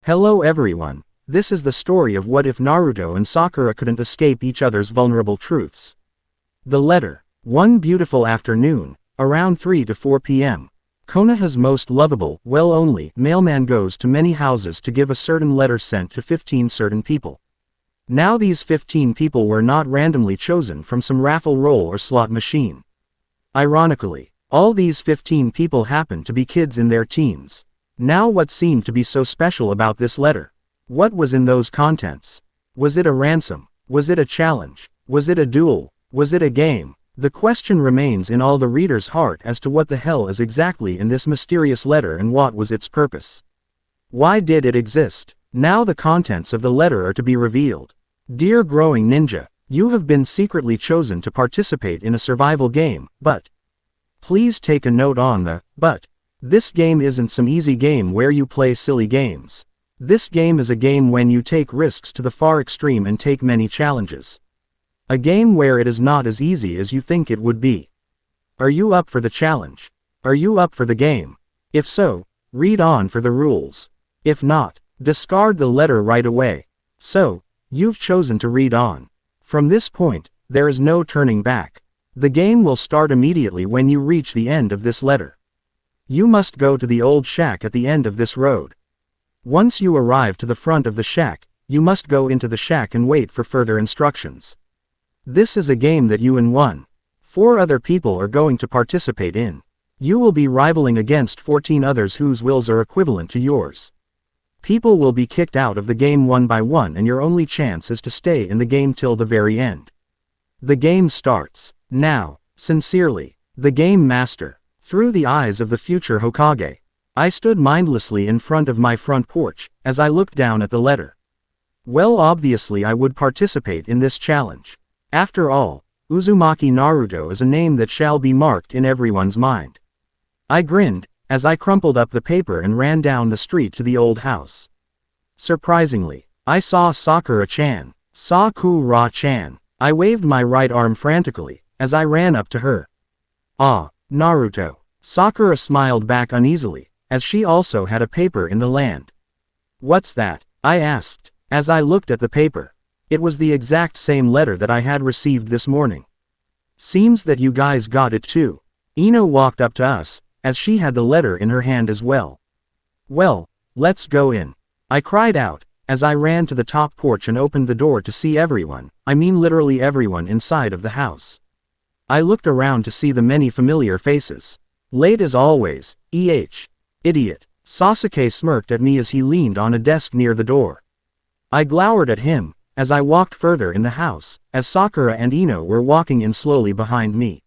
Hello everyone, this is the story of what if Naruto and Sakura couldn't escape each other's vulnerable truths. The letter. One beautiful afternoon, around 3 to 4 p.m., Konoha's most lovable, well-only, mailman goes to many houses to give a certain letter sent to 15 certain people. Now these 15 people were not randomly chosen from some raffle roll or slot machine. Ironically, all these 15 people happened to be kids in their teens. Now what seemed to be so special about this letter? What was in those contents? Was it a ransom? Was it a challenge? Was it a duel? Was it a game? The question remains in all the reader's heart as to what the hell is exactly in this mysterious letter and what was its purpose. Why did it exist? Now the contents of the letter are to be revealed. Dear growing ninja, you have been secretly chosen to participate in a survival game, but please take a note on the but. This game isn't some easy game where you play silly games. This game is a game when you take risks to the far extreme and take many challenges. A game where it is not as easy as you think it would be. Are you up for the challenge? Are you up for the game? If so, read on for the rules. If not, discard the letter right away. So, you've chosen to read on. From this point, there is no turning back. The game will start immediately when you reach the end of this letter. You must go to the old shack at the end of this road. Once you arrive to the front of the shack, you must go into the shack and wait for further instructions. This is a game that you and 4 other people are going to participate in. You will be rivaling against 14 others whose wills are equivalent to yours. People will be kicked out of the game one by one and your only chance is to stay in the game till the very end. The game starts. Now, sincerely, the Game Master. Through the eyes of the future Hokage, I stood mindlessly in front of my front porch, as I looked down at the letter. Well, obviously I would participate in this challenge. After all, Uzumaki Naruto is a name that shall be marked in everyone's mind. I grinned, as I crumpled up the paper and ran down the street to the old house. Surprisingly, I saw Sakura-chan. Sakura-chan. I waved my right arm frantically, as I ran up to her. Ah, Naruto. Sakura smiled back uneasily, as she also had a paper in the land. What's that? I asked, as I looked at the paper. It was the exact same letter that I had received this morning. Seems that you guys got it too. Ino walked up to us, as she had the letter in her hand as well. Well, let's go in. I cried out, as I ran to the top porch and opened the door to see everyone, I mean literally everyone inside of the house. I looked around to see the many familiar faces. Late as always, Idiot. Sasuke smirked at me as he leaned on a desk near the door. I glowered at him, as I walked further in the house, as Sakura and Ino were walking in slowly behind me.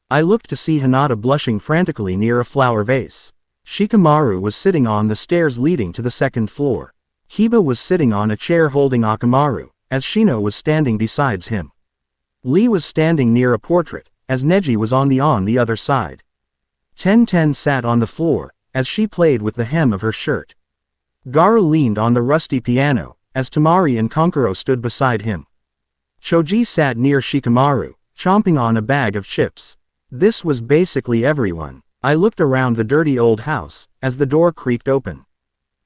I looked to see Hinata blushing frantically near a flower vase. Shikamaru was sitting on the stairs leading to the second floor. Hiba was sitting on a chair holding Akamaru, as Shino was standing beside him. Lee was standing near a portrait, as Neji was on the other side. Ten sat on the floor, as she played with the hem of her shirt. Gaara leaned on the rusty piano, as Tamari and Kankuro stood beside him. Choji sat near Shikamaru, chomping on a bag of chips. This was basically everyone. I looked around the dirty old house, as the door creaked open.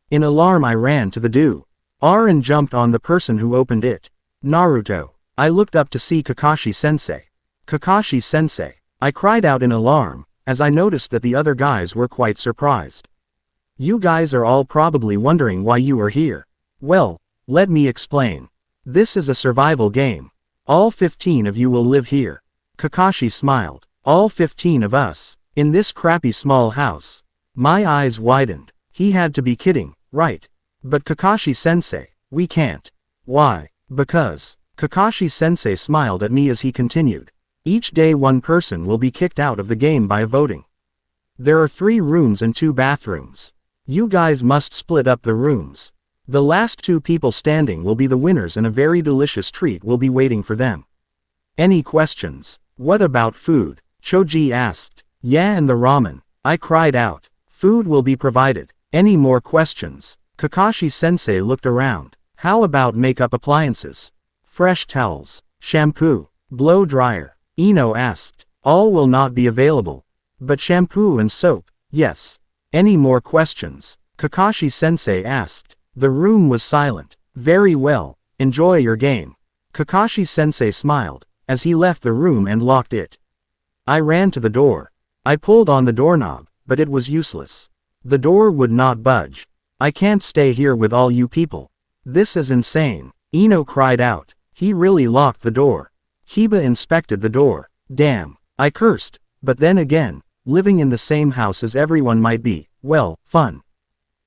In alarm I ran to the door and jumped on the person who opened it. Naruto. I looked up to see Kakashi-sensei. Kakashi-sensei. I cried out in alarm, as I noticed that the other guys were quite surprised. You guys are all probably wondering why you are here. Well, let me explain. This is a survival game. All 15 of you will live here. Kakashi smiled. All 15 of us. In this crappy small house. My eyes widened. He had to be kidding, right? But Kakashi-sensei, we can't. Why? Because. Kakashi-sensei smiled at me as he continued. Each day one person will be kicked out of the game by voting. There are 3 rooms and 2 bathrooms. You guys must split up the rooms. The last 2 people standing will be the winners and a very delicious treat will be waiting for them. Any questions? What about food? Choji asked. Yeah, and the ramen. I cried out. Food will be provided. Any more questions? Kakashi-sensei looked around. How about makeup appliances? Fresh towels. Shampoo. Blow dryer. Ino asked. All will not be available. But shampoo and soap, yes. Any more questions? Kakashi-sensei asked. The room was silent. Very well, enjoy your game. Kakashi-sensei smiled, as he left the room and locked it. I ran to the door. I pulled on the doorknob, but it was useless. The door would not budge. I can't stay here with all you people. This is insane. Ino cried out. He really locked the door. Hiba inspected the door. Damn. I cursed. But then again, living in the same house as everyone might be, well, fun.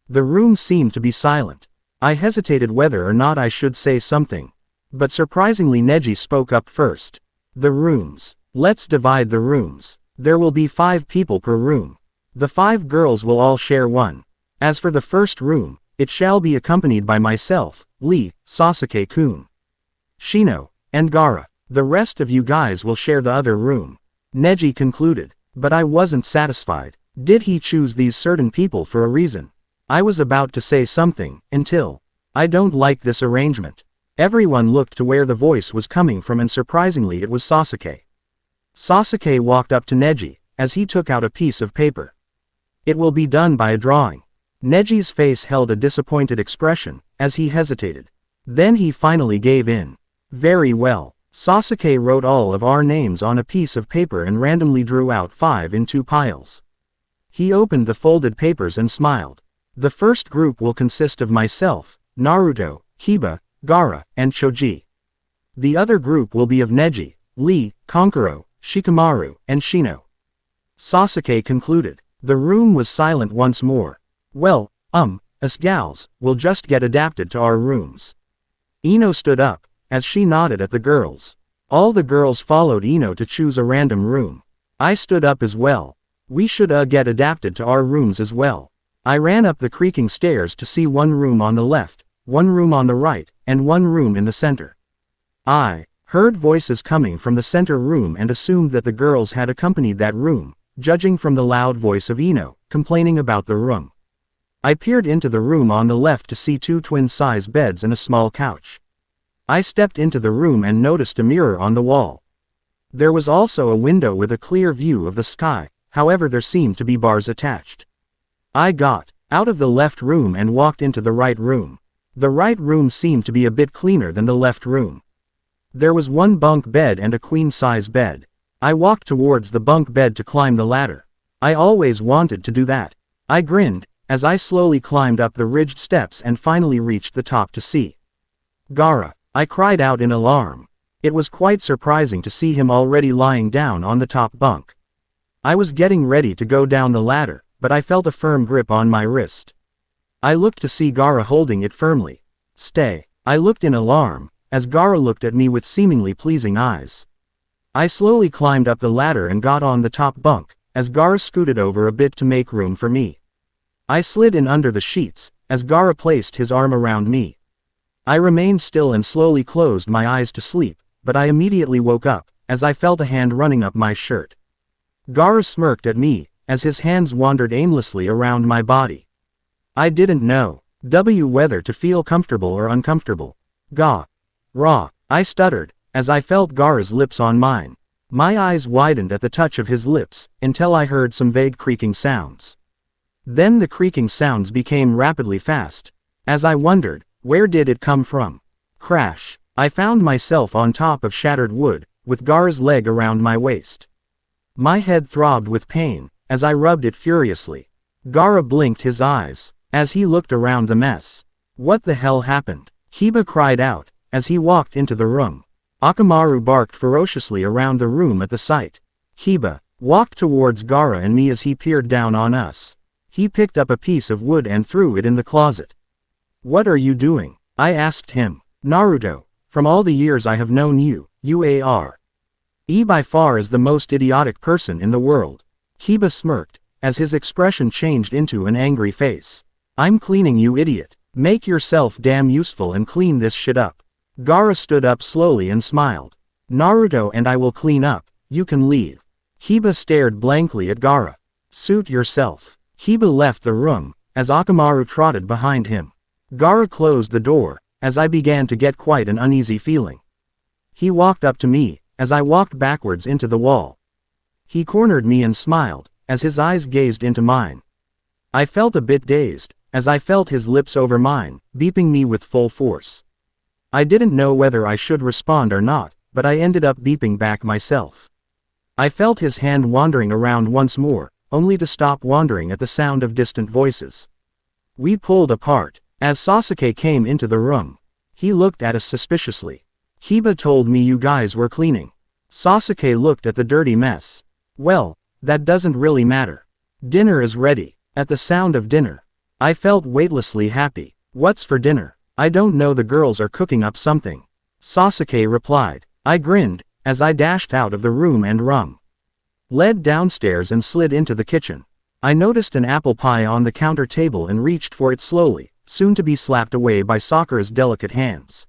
The room seemed to be silent. I hesitated whether or not I should say something. But surprisingly Neji spoke up first. The rooms. Let's divide the rooms. There will be 5 people per room. The 5 girls will all share one. As for the first room, it shall be accompanied by myself, Lee, Sasuke-kun, Shino, and Gaara. The rest of you guys will share the other room. Neji concluded. But I wasn't satisfied. Did he choose these certain people for a reason? I was about to say something, until. I don't like this arrangement. Everyone looked to where the voice was coming from and surprisingly it was Sasuke. Sasuke walked up to Neji, as he took out a piece of paper. It will be done by a drawing. Neji's face held a disappointed expression, as he hesitated. Then he finally gave in. Very well. Sasuke wrote all of our names on a piece of paper and randomly drew out 5 in 2 piles. He opened the folded papers and smiled. The first group will consist of myself, Naruto, Hiba, Gaara, and Choji. The other group will be of Neji, Lee, Kankuro, Shikamaru, and Shino. Sasuke concluded. The room was silent once more. Well, us gals, will just get adapted to our rooms. Ino stood up, as she nodded at the girls. All the girls followed Ino to choose a random room. I stood up as well. We should get adapted to our rooms as well. I ran up the creaking stairs to see one room on the left, one room on the right, and one room in the center. I heard voices coming from the center room and assumed that the girls had accompanied that room, judging from the loud voice of Ino, complaining about the room. I peered into the room on the left to see 2 twin-size beds and a small couch. I stepped into the room and noticed a mirror on the wall. There was also a window with a clear view of the sky, however there seemed to be bars attached. I got out of the left room and walked into the right room. The right room seemed to be a bit cleaner than the left room. There was one bunk bed and a queen-size bed. I walked towards the bunk bed to climb the ladder. I always wanted to do that. I grinned, as I slowly climbed up the ridged steps and finally reached the top to see Gaara. I cried out in alarm. It was quite surprising to see him already lying down on the top bunk. I was getting ready to go down the ladder, but I felt a firm grip on my wrist. I looked to see Gaara holding it firmly. Stay. I looked in alarm, as Gaara looked at me with seemingly pleasing eyes. I slowly climbed up the ladder and got on the top bunk, as Gaara scooted over a bit to make room for me. I slid in under the sheets, as Gaara placed his arm around me. I remained still and slowly closed my eyes to sleep, but I immediately woke up, as I felt a hand running up my shirt. Gaara smirked at me, as his hands wandered aimlessly around my body. I didn't know whether to feel comfortable or uncomfortable. Raw, I stuttered, as I felt Gaara's lips on mine. My eyes widened at the touch of his lips, until I heard some vague creaking sounds. Then the creaking sounds became rapidly fast. As I wondered, where did it come from? Crash. I found myself on top of shattered wood, with Gaara's leg around my waist. My head throbbed with pain, as I rubbed it furiously. Gaara blinked his eyes, as he looked around the mess. What the hell happened? Hiba cried out, as he walked into the room. Akamaru barked ferociously around the room at the sight. Hiba walked towards Gaara and me as he peered down on us. He picked up a piece of wood and threw it in the closet. What are you doing? I asked him. Naruto, from all the years I have known you, by far is the most idiotic person in the world. Hiba smirked, as his expression changed into an angry face. I'm cleaning, you idiot. Make yourself damn useful and clean this shit up. Gaara stood up slowly and smiled. Naruto and I will clean up, you can leave. Hiba stared blankly at Gaara. Suit yourself. Hiba left the room, as Akamaru trotted behind him. Gaara closed the door, as I began to get quite an uneasy feeling. He walked up to me, as I walked backwards into the wall. He cornered me and smiled, as his eyes gazed into mine. I felt a bit dazed, as I felt his lips over mine, beeping me with full force. I didn't know whether I should respond or not, but I ended up beeping back myself. I felt his hand wandering around once more, only to stop wandering at the sound of distant voices. We pulled apart. As Sasuke came into the room, he looked at us suspiciously. "Kiba told me you guys were cleaning." Sasuke looked at the dirty mess. "Well, that doesn't really matter. Dinner is ready." At the sound of dinner, I felt weightlessly happy. "What's for dinner?" "I don't know, the girls are cooking up something," Sasuke replied. I grinned, as I dashed out of the room and led downstairs and slid into the kitchen. I noticed an apple pie on the counter table and reached for it slowly, soon to be slapped away by Sakura's delicate hands.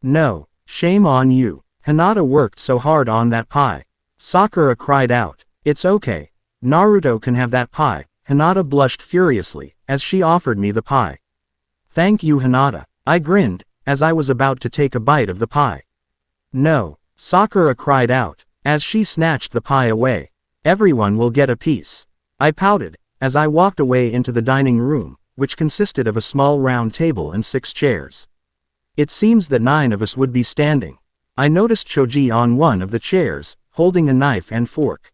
"No, shame on you. Hinata worked so hard on that pie." Sakura cried out. "It's okay. Naruto can have that pie." Hinata blushed furiously, as she offered me the pie. "Thank you, Hinata." I grinned, as I was about to take a bite of the pie. "No," Sakura cried out, as she snatched the pie away. "Everyone will get a piece." I pouted, as I walked away into the dining room, which consisted of a small round table and 6 chairs. It seems that 9 of us would be standing. I noticed Choji on one of the chairs, holding a knife and fork.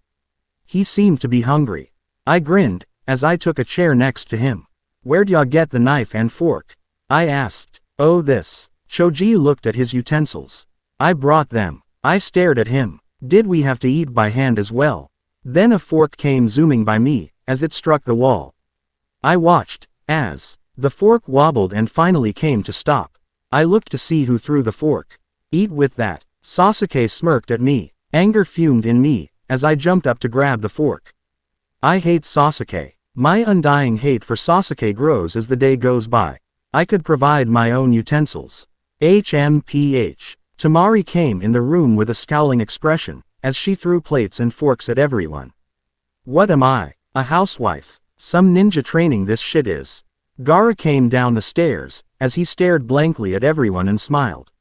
He seemed to be hungry. I grinned, as I took a chair next to him. "Where'd y'all get the knife and fork?" I asked. "Oh, this." Choji looked at his utensils. "I brought them." I stared at him. Did we have to eat by hand as well? Then a fork came zooming by me, as it struck the wall. I watched, as the fork wobbled and finally came to stop. I looked to see who threw the fork. "Eat with that." Sasuke smirked at me. Anger fumed in me, as I jumped up to grab the fork. I hate Sasuke. My undying hate for Sasuke grows as the day goes by. I could provide my own utensils. HMPH. Tamari came in the room with a scowling expression, as she threw plates and forks at everyone. "What am I? A housewife? Some ninja training this shit is." Gaara came down the stairs, as he stared blankly at everyone and smiled.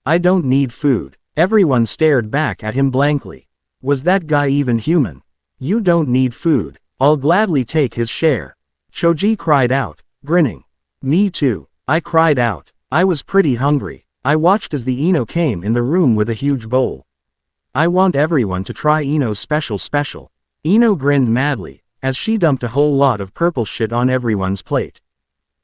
"I don't need food." Everyone stared back at him blankly. Was that guy even human? "You don't need food. I'll gladly take his share." Choji cried out, grinning. "Me too," I cried out. I was pretty hungry. I watched as the Ino came in the room with a huge bowl. "I want everyone to try Ino's special." Ino grinned madly, as she dumped a whole lot of purple shit on everyone's plate.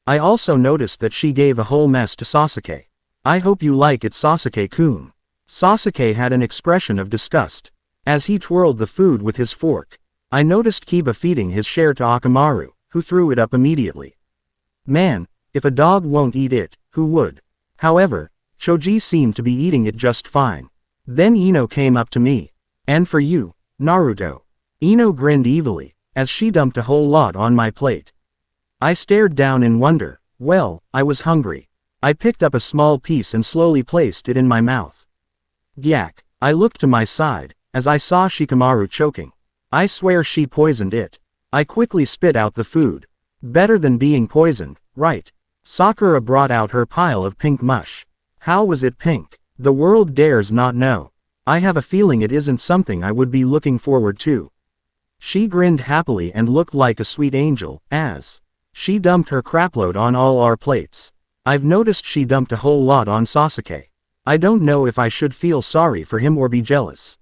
I also noticed that she gave a whole mess to Sasuke. "I hope you like it, Sasuke-kun." Sasuke had an expression of disgust. As he twirled the food with his fork, I noticed Kiba feeding his share to Akamaru, who threw it up immediately. Man, if a dog won't eat it, who would? However, Choji seemed to be eating it just fine. Then Ino came up to me. "And for you, Naruto." Ino grinned evilly, as she dumped a whole lot on my plate. I stared down in wonder. Well, I was hungry. I picked up a small piece and slowly placed it in my mouth. Gyak. I looked to my side, as I saw Shikamaru choking. I swear she poisoned it. I quickly spit out the food. Better than being poisoned, right? Sakura brought out her pile of pink mush. How was it pink? The world dares not know. I have a feeling it isn't something I would be looking forward to. She grinned happily and looked like a sweet angel, as she dumped her crapload on all our plates. I've noticed she dumped a whole lot on Sasuke. I don't know if I should feel sorry for him or be jealous.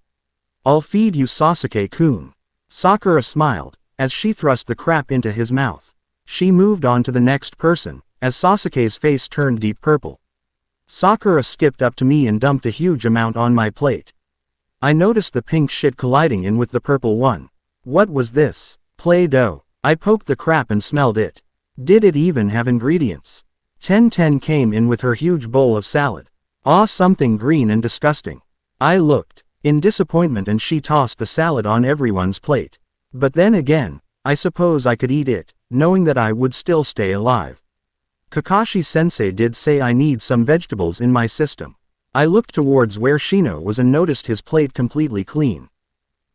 "I'll feed you, Sasuke-kun." Sakura smiled, as she thrust the crap into his mouth. She moved on to the next person, as Sasuke's face turned deep purple. Sakura skipped up to me and dumped a huge amount on my plate. I noticed the pink shit colliding in with the purple one. What was this? Play-Doh. I poked the crap and smelled it. Did it even have ingredients? Ten came in with her huge bowl of salad. Ah, something green and disgusting. I looked in disappointment and she tossed the salad on everyone's plate. But then again, I suppose I could eat it, knowing that I would still stay alive. Kakashi-sensei did say I need some vegetables in my system. I looked towards where Shino was and noticed his plate completely clean.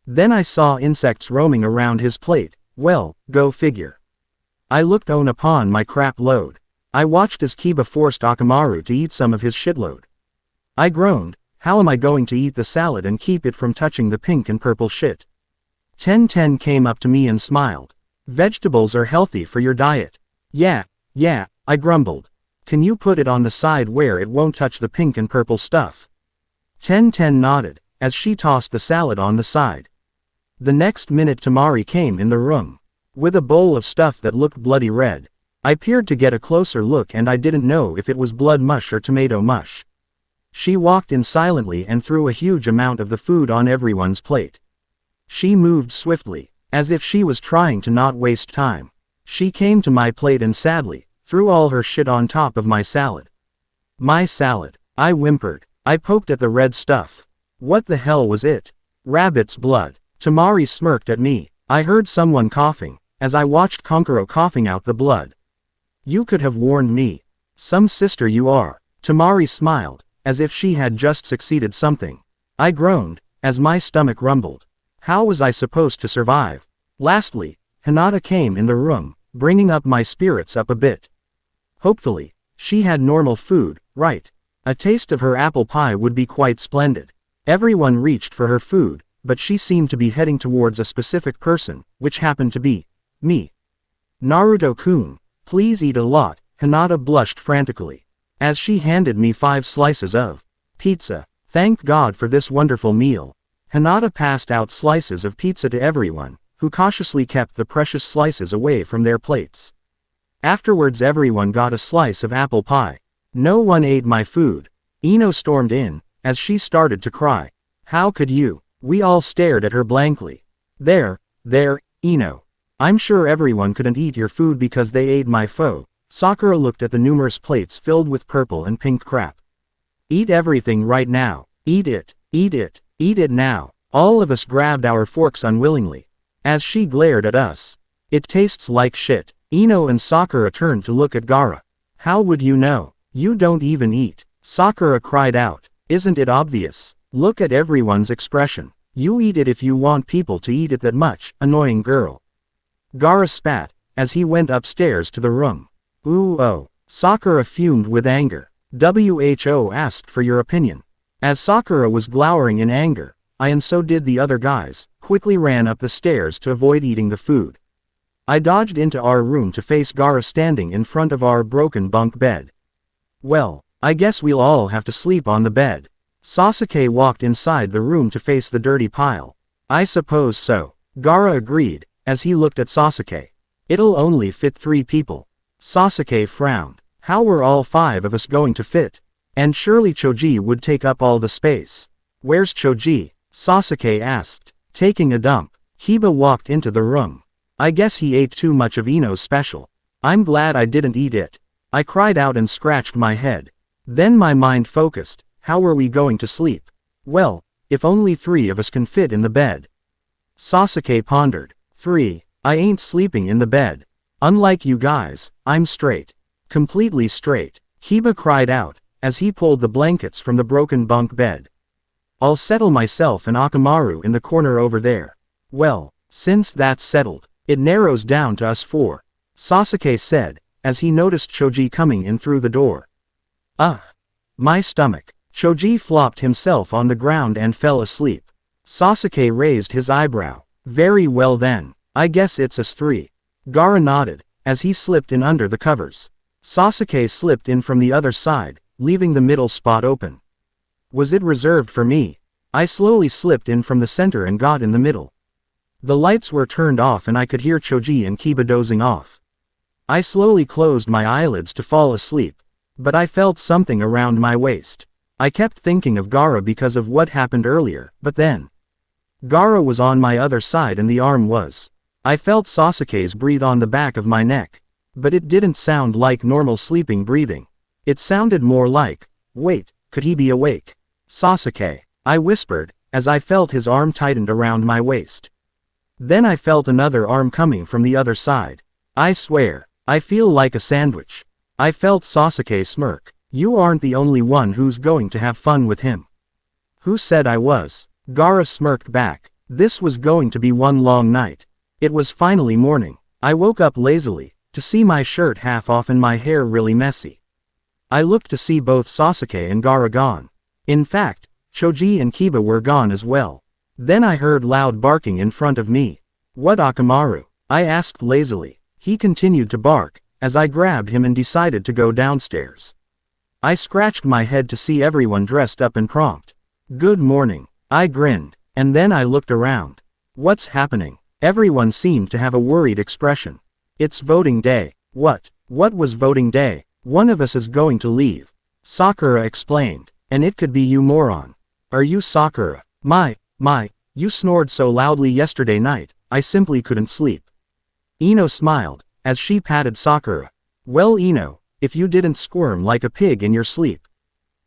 Then I saw insects roaming around his plate. Well, go figure. I looked on upon my crap load. I watched as Kiba forced Akamaru to eat some of his shitload. I groaned, how am I going to eat the salad and keep it from touching the pink and purple shit? Ten came up to me and smiled. Vegetables are healthy for your diet. Yeah, Yeah, I grumbled. Can you put it on the side where it won't touch the pink and purple stuff? 1010 nodded, as she tossed the salad on the side. The next minute Tamari came in the room. With a bowl of stuff that looked bloody red. I peered to get a closer look and I didn't know if it was blood mush or tomato mush. She walked in silently and threw a huge amount of the food on everyone's plate. She moved swiftly, as if she was trying to not waste time. She came to my plate and sadly, threw all her shit on top of my salad. My salad, I whimpered. I poked at the red stuff. What the hell was it? Rabbit's blood. Tamari smirked at me. I heard someone coughing, as I watched Konkoro coughing out the blood. You could have warned me. Some sister you are. Tamari smiled, as if she had just succeeded something. I groaned, as my stomach rumbled. How was I supposed to survive? Lastly, Hinata came in the room, bringing up my spirits up a bit. Hopefully, she had normal food, right? A taste of her apple pie would be quite splendid. Everyone reached for her food, but she seemed to be heading towards a specific person, which happened to be me. Naruto-kun, please eat a lot, Hinata blushed frantically, as she handed me 5 slices of pizza. Thank God for this wonderful meal. Hinata passed out slices of pizza to everyone, who cautiously kept the precious slices away from their plates. Afterwards everyone got a slice of apple pie. No one ate my food. Ino stormed in, as she started to cry. How could you? We all stared at her blankly. There, Ino. I'm sure everyone couldn't eat your food because they ate my foe. Sakura looked at the numerous plates filled with purple and pink crap. Eat everything right now. Eat it, eat it, eat it now. All of us grabbed our forks unwillingly. As she glared at us. It tastes like shit. Ino and Sakura turned to look at Gaara. How would you know? You don't even eat. Sakura cried out. Isn't it obvious? Look at everyone's expression. You eat it if you want people to eat it that much, annoying girl. Gaara spat, as he went upstairs to the room. Ooh oh. Sakura fumed with anger. WHO asked for your opinion. As Sakura was glowering in anger, I and so did the other guys, quickly ran up the stairs to avoid eating the food. I dodged into our room to face Gaara standing in front of our broken bunk bed. Well, I guess we'll all have to sleep on the bed. Sasuke walked inside the room to face the dirty pile. I suppose so. Gaara agreed, as he looked at Sasuke. It'll only fit 3 people. Sasuke frowned. How were all 5 of us going to fit? And surely Choji would take up all the space. Where's Choji? Sasuke asked. Taking a dump. Hiba walked into the room. I guess he ate too much of Ino's special. I'm glad I didn't eat it. I cried out and scratched my head. Then my mind focused. How were we going to sleep? Well, if only 3 of us can fit in the bed. Sasuke pondered. 3. I ain't sleeping in the bed. Unlike you guys, I'm straight. Completely straight. Hiba cried out, as he pulled the blankets from the broken bunk bed. I'll settle myself and Akamaru in the corner over there. Well, since that's settled, it narrows down to us 4. Sasuke said, as he noticed Choji coming in through the door. My stomach. Choji flopped himself on the ground and fell asleep. Sasuke raised his eyebrow. Very well then, I guess it's us 3. Gaara nodded, as he slipped in under the covers. Sasuke slipped in from the other side, leaving the middle spot open. Was it reserved for me? I slowly slipped in from the center and got in the middle. The lights were turned off and I could hear Choji and Kiba dozing off. I slowly closed my eyelids to fall asleep, but I felt something around my waist. I kept thinking of Gaara because of what happened earlier, but then Gaara was on my other side and the arm was. I felt Sasuke's breathe on the back of my neck, but it didn't sound like normal sleeping breathing. It sounded more like, wait, could he be awake? Sasuke, I whispered, as I felt his arm tightened around my waist. Then I felt another arm coming from the other side. I swear, I feel like a sandwich. I felt Sasuke smirk. You aren't the only one who's going to have fun with him. Who said I was? Gaara smirked back. This was going to be one long night. It was finally morning. I woke up lazily, to see my shirt half off and my hair really messy. I looked to see both Sasuke and Gaara gone. In fact, Choji and Kiba were gone as well. Then I heard loud barking in front of me. What Akamaru? I asked lazily. He continued to bark, as I grabbed him and decided to go downstairs. I scratched my head to see everyone dressed up and prompt. Good morning. I grinned, and then I looked around. What's happening? Everyone seemed to have a worried expression. It's voting day. What? What was voting day? One of us is going to leave. Sakura explained. And it could be you, moron. Are you Sakura? My, you snored so loudly yesterday night, I simply couldn't sleep. Ino smiled, as she patted Sakura. Well, Ino, if you didn't squirm like a pig in your sleep,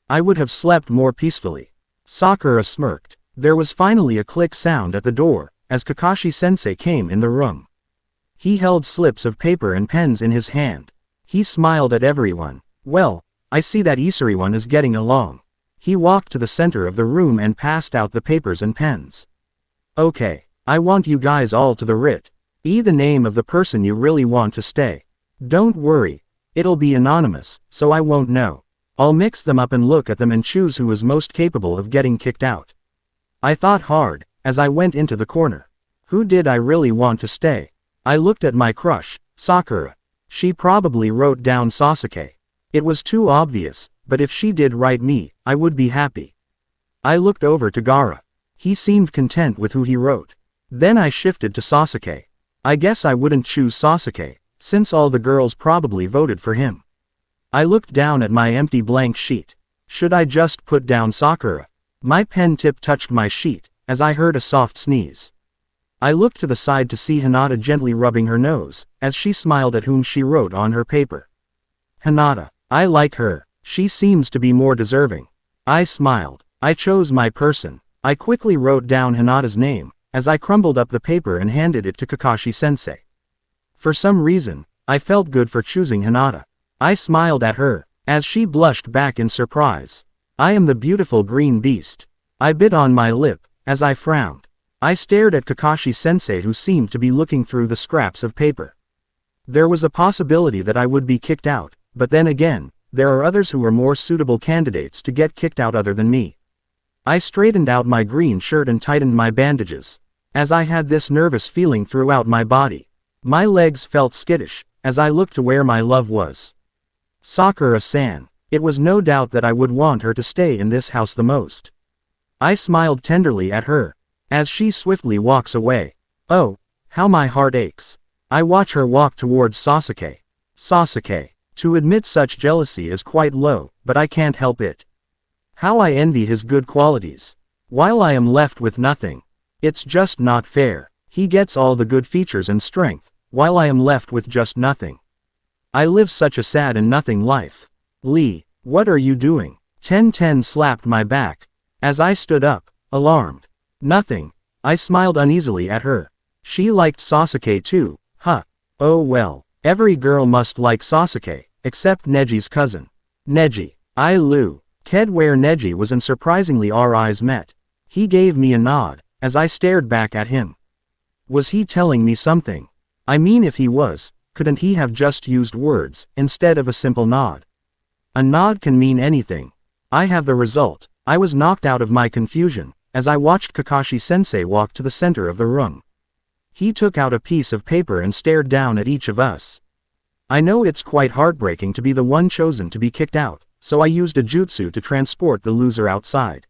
I would have slept more peacefully. Sakura smirked. There was finally a click sound at the door, as Kakashi-sensei came in the room. He held slips of paper and pens in his hand. He smiled at everyone. Well, I see that everyone is getting along. He walked to the center of the room and passed out the papers and pens. Okay, I want you guys all to the writ. The name of the person you really want to stay. Don't worry, it'll be anonymous, so I won't know. I'll mix them up and look at them and choose who is most capable of getting kicked out. I thought hard, as I went into the corner. Who did I really want to stay? I looked at my crush, Sakura. She probably wrote down Sasuke. It was too obvious, but if she did write me, I would be happy. I looked over to Gaara. He seemed content with who he wrote. Then I shifted to Sasuke. I guess I wouldn't choose Sasuke, since all the girls probably voted for him. I looked down at my empty blank sheet. Should I just put down Sakura? My pen tip touched my sheet, as I heard a soft sneeze. I looked to the side to see Hinata gently rubbing her nose, as she smiled at whom she wrote on her paper. Hinata. I like her. She seems to be more deserving. I smiled. I chose my person. I quickly wrote down Hinata's name, as I crumbled up the paper and handed it to Kakashi-sensei. For some reason, I felt good for choosing Hinata. I smiled at her, as she blushed back in surprise. I am the beautiful green beast. I bit on my lip, as I frowned. I stared at Kakashi-sensei, who seemed to be looking through the scraps of paper. There was a possibility that I would be kicked out, but then again, there are others who are more suitable candidates to get kicked out other than me. I straightened out my green shirt and tightened my bandages. As I had this nervous feeling throughout my body, my legs felt skittish, as I looked to where my love was. Sakura-san. It was no doubt that I would want her to stay in this house the most. I smiled tenderly at her, as she swiftly walks away. Oh, how my heart aches. I watch her walk towards Sasuke. Sasuke. To admit such jealousy is quite low, but I can't help it. How I envy his good qualities. While I am left with nothing. It's just not fair. He gets all the good features and strength, while I am left with just nothing. I live such a sad and nothing life. Lee, what are you doing? Ten slapped my back, as I stood up, alarmed. Nothing. I smiled uneasily at her. She liked Sasuke too, huh? Oh well, every girl must like Sasuke, except Neji's cousin. Neji. Ked where Neji was, and surprisingly our eyes met. He gave me a nod, as I stared back at him. Was he telling me something? I mean, if he was, couldn't he have just used words, instead of a simple nod? A nod can mean anything. I have the result. I was knocked out of my confusion, as I watched Kakashi-sensei walk to the center of the room. He took out a piece of paper and stared down at each of us. I know it's quite heartbreaking to be the one chosen to be kicked out, so I used a jutsu to transport the loser outside.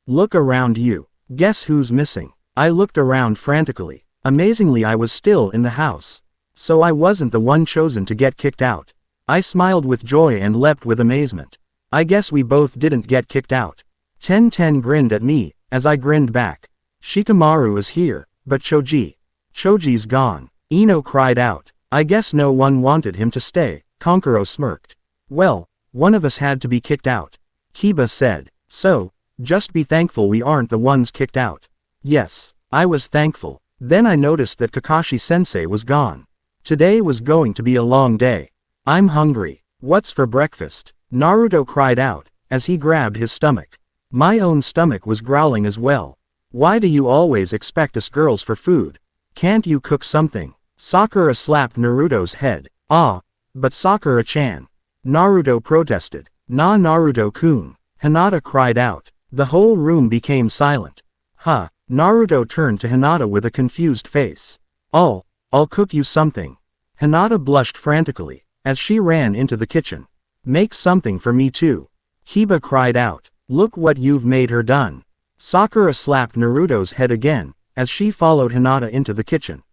Look around you. Guess who's missing? I looked around frantically. Amazingly, I was still in the house. So I wasn't the one chosen to get kicked out. I smiled with joy and leapt with amazement. I guess we both didn't get kicked out. Ten grinned at me, as I grinned back. Shikamaru is here, but Choji's gone. Ino cried out. I guess no one wanted him to stay. Konkuro smirked. Well, one of us had to be kicked out. Kiba said. So, just be thankful we aren't the ones kicked out. Yes, I was thankful. Then I noticed that Kakashi-sensei was gone. Today was going to be a long day. I'm hungry. What's for breakfast? Naruto cried out, as he grabbed his stomach. My own stomach was growling as well. Why do you always expect us girls for food? Can't you cook something? Sakura slapped Naruto's head. Ah, but Sakura-chan. Naruto protested. Nah, Naruto-kun. Hinata cried out. The whole room became silent. Huh. Naruto turned to Hinata with a confused face. I'll cook you something. Hinata blushed frantically, as she ran into the kitchen. Make something for me too. Kiba cried out. Look what you've made her done. Sakura slapped Naruto's head again, as she followed Hinata into the kitchen.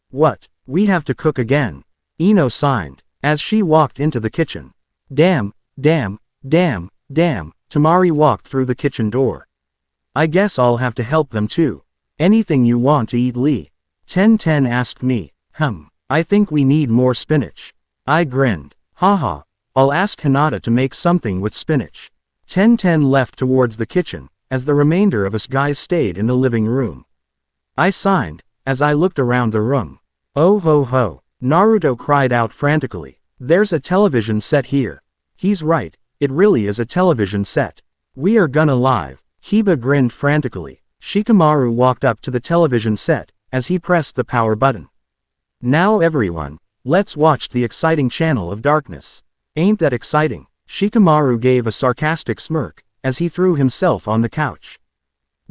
What? We have to cook again. Ino signed, as she walked into the kitchen. Damn, damn, damn, damn, Tamari walked through the kitchen door. I guess I'll have to help them too. Anything you want to eat, Lee? Ten asked me. I think we need more spinach. I grinned. Haha, I'll ask Hinata to make something with spinach. Ten left towards the kitchen, as the remainder of us guys stayed in the living room. I signed, as I looked around the room. Oh ho ho, Naruto cried out frantically. There's a television set here. He's right, it really is a television set. We are gonna live. Kiba grinned frantically. Shikamaru walked up to the television set, as he pressed the power button. Now everyone, let's watch the exciting channel of darkness. Ain't that exciting? Shikamaru gave a sarcastic smirk, as he threw himself on the couch.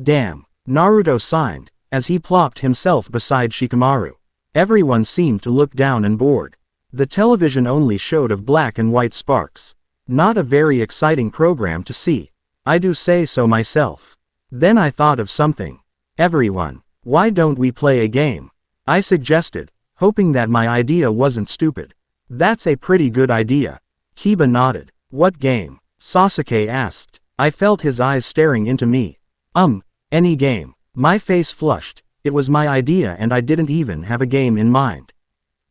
Damn, Naruto signed, as he plopped himself beside Shikamaru. Everyone seemed to look down and bored. The television only showed of black and white sparks. Not a very exciting program to see. I do say so myself. Then I thought of something. Everyone, why don't we play a game? I suggested, hoping that my idea wasn't stupid. That's a pretty good idea. Kiba nodded. What game? Sasuke asked. I felt his eyes staring into me. Any game. My face flushed. It was my idea and I didn't even have a game in mind.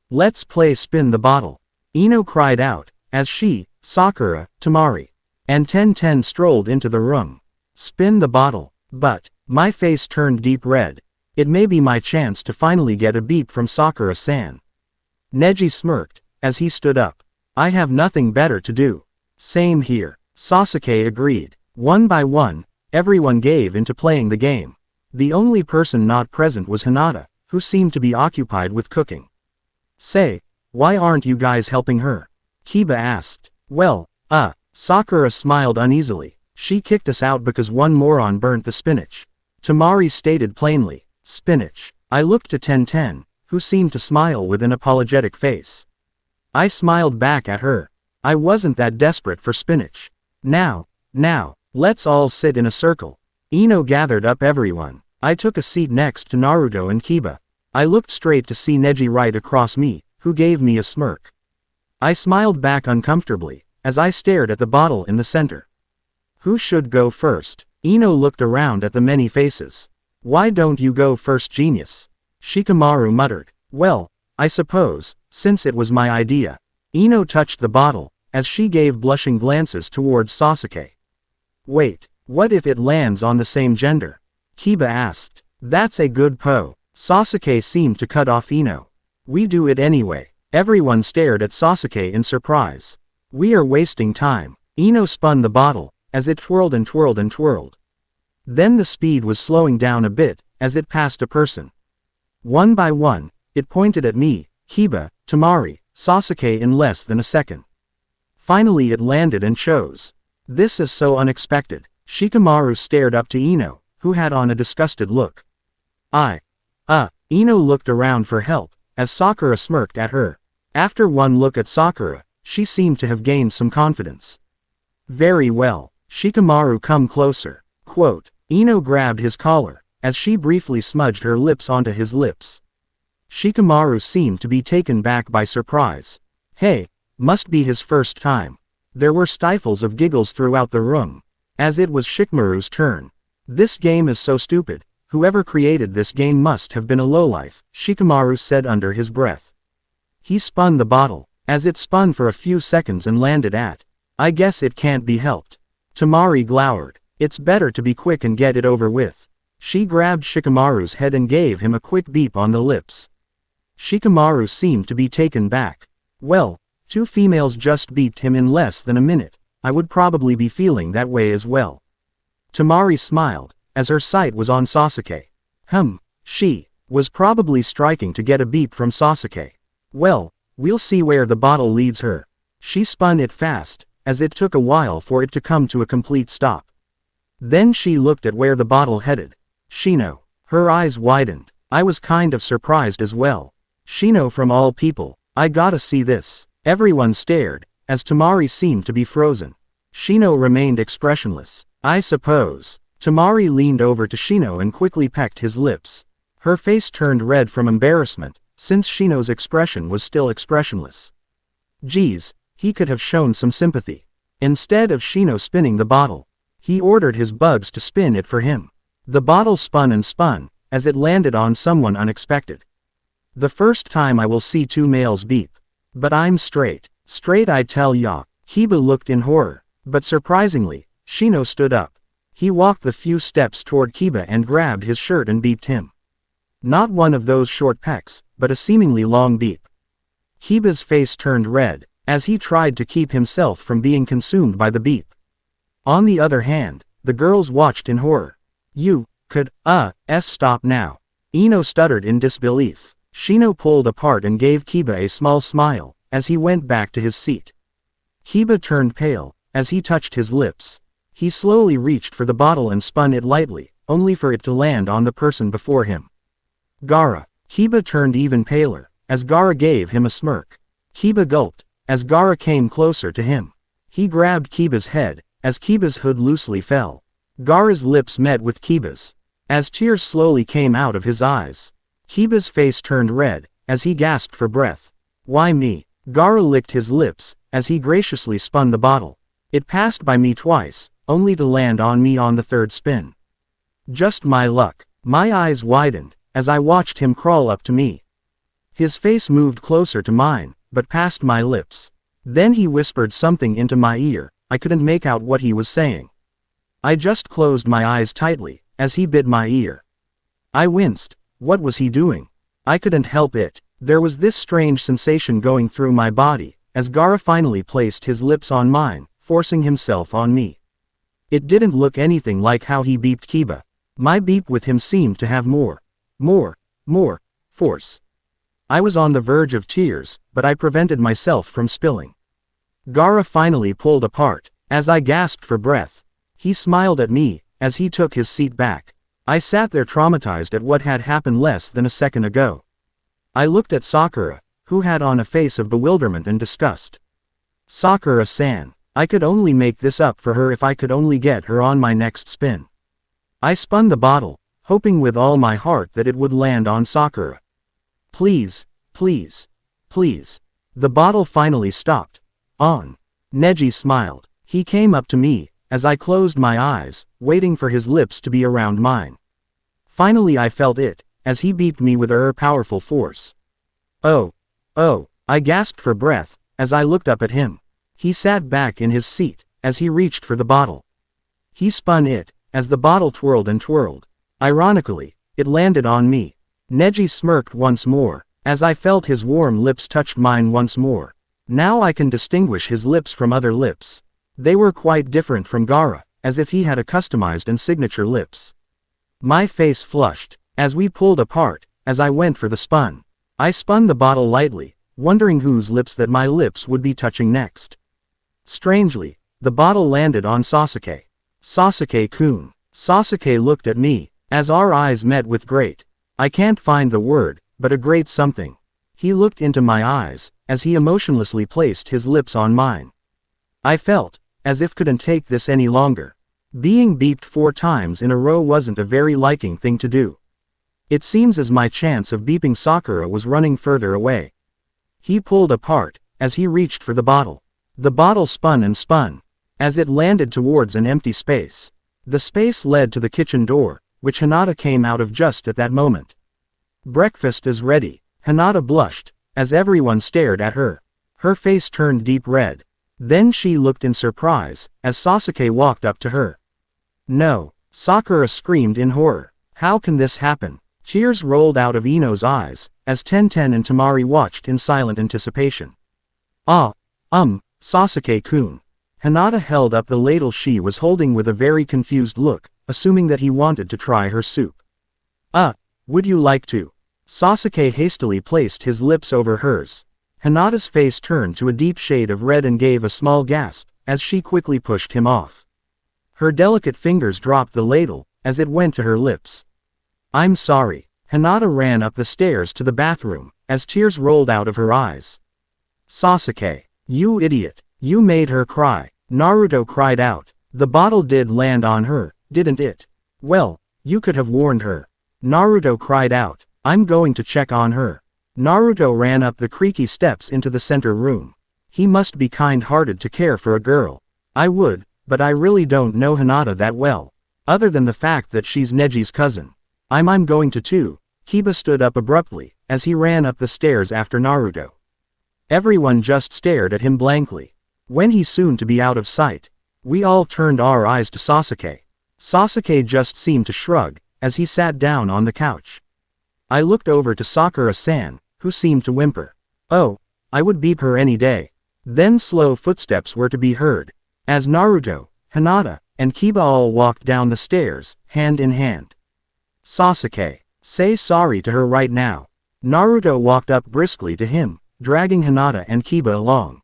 Let's play spin the bottle. Ino cried out, as she, Sakura, Tamari, and Ten strolled into the room. Spin the bottle. But, my face turned deep red. It may be my chance to finally get a beep from Sakura-san. Neji smirked, as he stood up. I have nothing better to do. Same here. Sasuke agreed. One by one, everyone gave into playing the game. The only person not present was Hinata, who seemed to be occupied with cooking. Say, why aren't you guys helping her? Kiba asked. Well, Sakura smiled uneasily. She kicked us out because one moron burnt the spinach. Tamari stated plainly. Spinach. I looked to Ten, who seemed to smile with an apologetic face. I smiled back at her. I wasn't that desperate for spinach. Now, let's all sit in a circle. Ino gathered up everyone. I took a seat next to Naruto and Kiba. I looked straight to see Neji right across me, who gave me a smirk. I smiled back uncomfortably, as I stared at the bottle in the center. Who should go first? Ino looked around at the many faces. Why don't you go first, genius? Shikamaru muttered. Well, I suppose, since it was my idea. Ino touched the bottle, as she gave blushing glances towards Sasuke. Wait, what if it lands on the same gender? Kiba asked. That's a good po. Sasuke seemed to cut off Ino. We do it anyway. Everyone stared at Sasuke in surprise. We are wasting time. Ino spun the bottle, as it twirled and twirled and twirled. Then the speed was slowing down a bit, as it passed a person. One by one, it pointed at me, Kiba, Tamari, Sasuke in less than a second. Finally it landed and chose. This is so unexpected. Shikamaru stared up to Ino, who had on a disgusted look. Ino looked around for help, as Sakura smirked at her. After one look at Sakura, she seemed to have gained some confidence. Very well. Shikamaru, come closer. Quote. Ino grabbed his collar, as she briefly smudged her lips onto his lips. Shikamaru seemed to be taken back by surprise. Hey, must be his first time. There were stifles of giggles throughout the room. As it was Shikamaru's turn. This game is so stupid, whoever created this game must have been a lowlife, Shikamaru said under his breath. He spun the bottle, as it spun for a few seconds and landed at. I guess it can't be helped. Tamari glowered. It's better to be quick and get it over with. She grabbed Shikamaru's head and gave him a quick beep on the lips. Shikamaru seemed to be taken back. Well, two females just beeped him in less than a minute. I would probably be feeling that way as well. Tamari smiled, as her sight was on Sasuke. She was probably striking to get a beep from Sasuke. Well, we'll see where the bottle leads her. She spun it fast, as it took a while for it to come to a complete stop. Then she looked at where the bottle headed. Shino. Her eyes widened. I was kind of surprised as well. Shino from all people. I gotta see this. Everyone stared, as Tamari seemed to be frozen. Shino remained expressionless. I suppose. Tamari leaned over to Shino and quickly pecked his lips. Her face turned red from embarrassment, since Shino's expression was still expressionless. Geez, he could have shown some sympathy. Instead of Shino spinning the bottle, he ordered his bugs to spin it for him. The bottle spun and spun, as it landed on someone unexpected. The first time I will see two males beep. But I'm straight. Straight I tell ya. Kiba looked in horror, but surprisingly, Shino stood up. He walked the few steps toward Kiba and grabbed his shirt and beeped him. Not one of those short pecks, but a seemingly long beep. Kiba's face turned red, as he tried to keep himself from being consumed by the beep. On the other hand, the girls watched in horror. You could, stop now. Ino stuttered in disbelief. Shino pulled apart and gave Kiba a small smile, as he went back to his seat. Kiba turned pale, as he touched his lips. He slowly reached for the bottle and spun it lightly, only for it to land on the person before him. Gaara. Kiba turned even paler, as Gaara gave him a smirk. Kiba gulped, as Gaara came closer to him. He grabbed Kiba's head, as Kiba's hood loosely fell. Gaara's lips met with Kiba's, as tears slowly came out of his eyes. Kiba's face turned red, as he gasped for breath. Why me? Gaara licked his lips, as he graciously spun the bottle. It passed by me twice, only to land on me on the third spin. Just my luck. My eyes widened, as I watched him crawl up to me. His face moved closer to mine, but past my lips. Then he whispered something into my ear. I couldn't make out what he was saying. I just closed my eyes tightly, as he bit my ear. I winced. What was he doing? I couldn't help it. There was this strange sensation going through my body, as Gaara finally placed his lips on mine, forcing himself on me. It didn't look anything like how he beeped Kiba. My beep with him seemed to have more force. I was on the verge of tears, but I prevented myself from spilling. Gaara finally pulled apart, as I gasped for breath. He smiled at me, as he took his seat back. I sat there traumatized at what had happened less than a second ago. I looked at Sakura, who had on a face of bewilderment and disgust. Sakura-san. I could only make this up for her if I could only get her on my next spin. I spun the bottle, hoping with all my heart that it would land on Sakura. Please, please, please. The bottle finally stopped. On. Neji smiled. He came up to me, as I closed my eyes, waiting for his lips to be around mine. Finally I felt it, as he beeped me with powerful force. Oh, I gasped for breath, as I looked up at him. He sat back in his seat, as he reached for the bottle. He spun it, as the bottle twirled and twirled. Ironically, it landed on me. Neji smirked once more, as I felt his warm lips touched mine once more. Now I can distinguish his lips from other lips. They were quite different from Gaara, as if he had a customized and signature lips. My face flushed, as we pulled apart, as I went for the spun. I spun the bottle lightly, wondering whose lips that my lips would be touching next. Strangely, the bottle landed on Sasuke. Sasuke-kun. Sasuke looked at me, as our eyes met with great, I can't find the word, but a great something. He looked into my eyes, as he emotionlessly placed his lips on mine. I felt, as if couldn't take this any longer. Being beeped 4 times in a row wasn't a very liking thing to do. It seems as my chance of beeping Sakura was running further away. He pulled apart, as he reached for the bottle. The bottle spun and spun, as it landed towards an empty space. The space led to the kitchen door, which Hinata came out of just at that moment. Breakfast is ready. Hinata blushed, as everyone stared at her. Her face turned deep red. Then she looked in surprise, as Sasuke walked up to her. No, Sakura screamed in horror. How can this happen? Tears rolled out of Ino's eyes, as Tenten and Tamari watched in silent anticipation. Sasuke-kun. Hinata held up the ladle she was holding with a very confused look, assuming that he wanted to try her soup. Would you like to? Sasuke hastily placed his lips over hers. Hinata's face turned to a deep shade of red and gave a small gasp, as she quickly pushed him off. Her delicate fingers dropped the ladle, as it went to her lips. I'm sorry. Hinata ran up the stairs to the bathroom, as tears rolled out of her eyes. Sasuke. You idiot. You made her cry. Naruto cried out. The bottle did land on her, didn't it? Well, you could have warned her. Naruto cried out. I'm going to check on her. Naruto ran up the creaky steps into the center room. He must be kind-hearted to care for a girl. I would, but I really don't know Hinata that well. Other than the fact that she's Neji's cousin. I'm going to too. Kiba stood up abruptly, as he ran up the stairs after Naruto. Everyone just stared at him blankly. When he's soon to be out of sight, we all turned our eyes to Sasuke. Sasuke just seemed to shrug, as he sat down on the couch. I looked over to Sakura-san, who seemed to whimper. Oh, I would beat her any day. Then slow footsteps were to be heard, as Naruto, Hinata, and Kiba all walked down the stairs, hand in hand. Sasuke, say sorry to her right now. Naruto walked up briskly to him, dragging Hinata and Kiba along.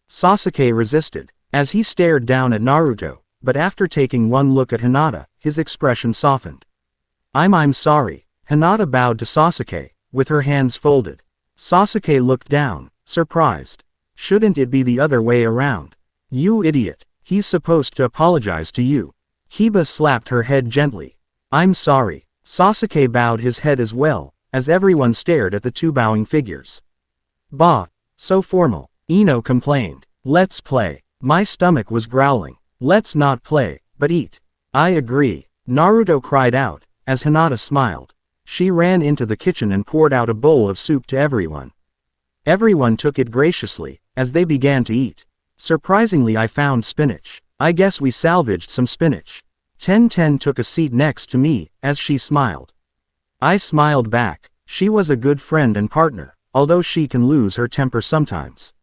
Sasuke resisted, as he stared down at Naruto, but after taking one look at Hinata, his expression softened. I'm sorry. Hinata bowed to Sasuke, with her hands folded. Sasuke looked down, surprised. Shouldn't it be the other way around? You idiot, he's supposed to apologize to you. Kiba slapped her head gently. I'm sorry. Sasuke bowed his head as well, as everyone stared at the two bowing figures. Bah, so formal, Ino complained. Let's play. My stomach was growling. Let's not play, but eat. I agree, Naruto cried out, as Hinata smiled. She ran into the kitchen and poured out a bowl of soup to everyone. Everyone took it graciously, as they began to eat. Surprisingly, I found spinach. I guess we salvaged some spinach. Ten took a seat next to me, as she smiled. I smiled back. She was a good friend and partner, although she can lose her temper sometimes.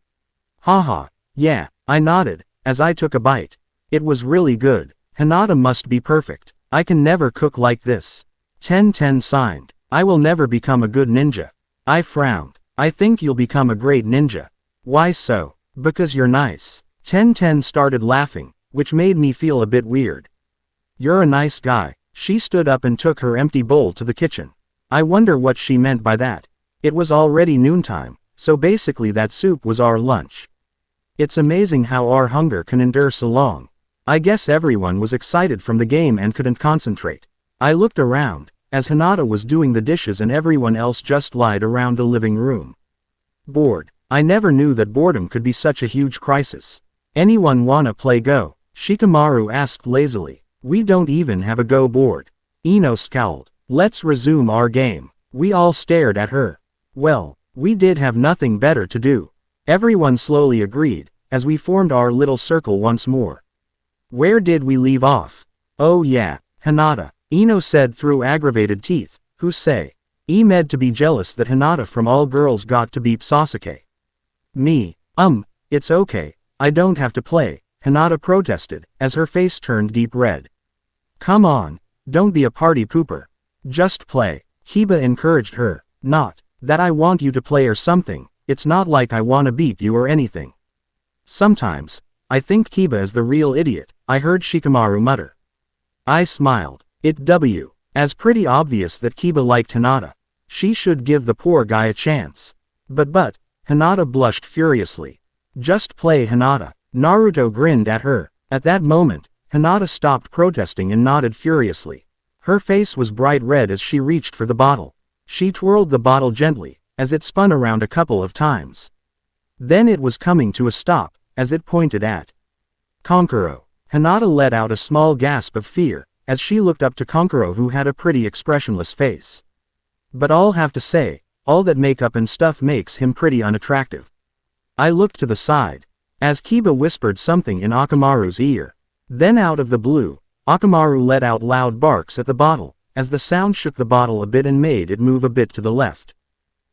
Haha, yeah, I nodded, as I took a bite. It was really good. Hinata must be perfect. I can never cook like this. Ten signed. I will never become a good ninja. I frowned. I think you'll become a great ninja. Why so? Because you're nice. Ten started laughing, which made me feel a bit weird. You're a nice guy. She stood up and took her empty bowl to the kitchen. I wonder what she meant by that. It was already noontime, so basically that soup was our lunch. It's amazing how our hunger can endure so long. I guess everyone was excited from the game and couldn't concentrate. I looked around, as Hinata was doing the dishes and everyone else just lied around the living room. Bored. I never knew that boredom could be such a huge crisis. Anyone wanna play Go? Shikamaru asked lazily. We don't even have a Go board. Ino scowled. Let's resume our game. We all stared at her. Well, we did have nothing better to do. Everyone slowly agreed, as we formed our little circle once more. Where did we leave off? Oh yeah, Hinata, Ino said through aggravated teeth. Who say? Med to be jealous that Hinata from all girls got to beat Sasuke. Me, it's okay, I don't have to play, Hinata protested, as her face turned deep red. Come on, don't be a party pooper. Just play, Kiba encouraged her. Not that I want you to play or something, it's not like I wanna beat you or anything. Sometimes, I think Kiba is the real idiot, I heard Shikamaru mutter. I smiled. As pretty obvious that Kiba liked Hinata. She should give the poor guy a chance. But, Hinata blushed furiously. Just play, Hinata. Naruto grinned at her. At that moment, Hinata stopped protesting and nodded furiously. Her face was bright red as she reached for the bottle. She twirled the bottle gently, as it spun around a couple of times. Then it was coming to a stop, as it pointed at Kankuro. Hinata let out a small gasp of fear, as she looked up to Kankuro, who had a pretty expressionless face. But I'll have to say, all that makeup and stuff makes him pretty unattractive. I looked to the side, as Kiba whispered something in Akamaru's ear. Then out of the blue, Akamaru let out loud barks at the bottle, as the sound shook the bottle a bit and made it move a bit to the left.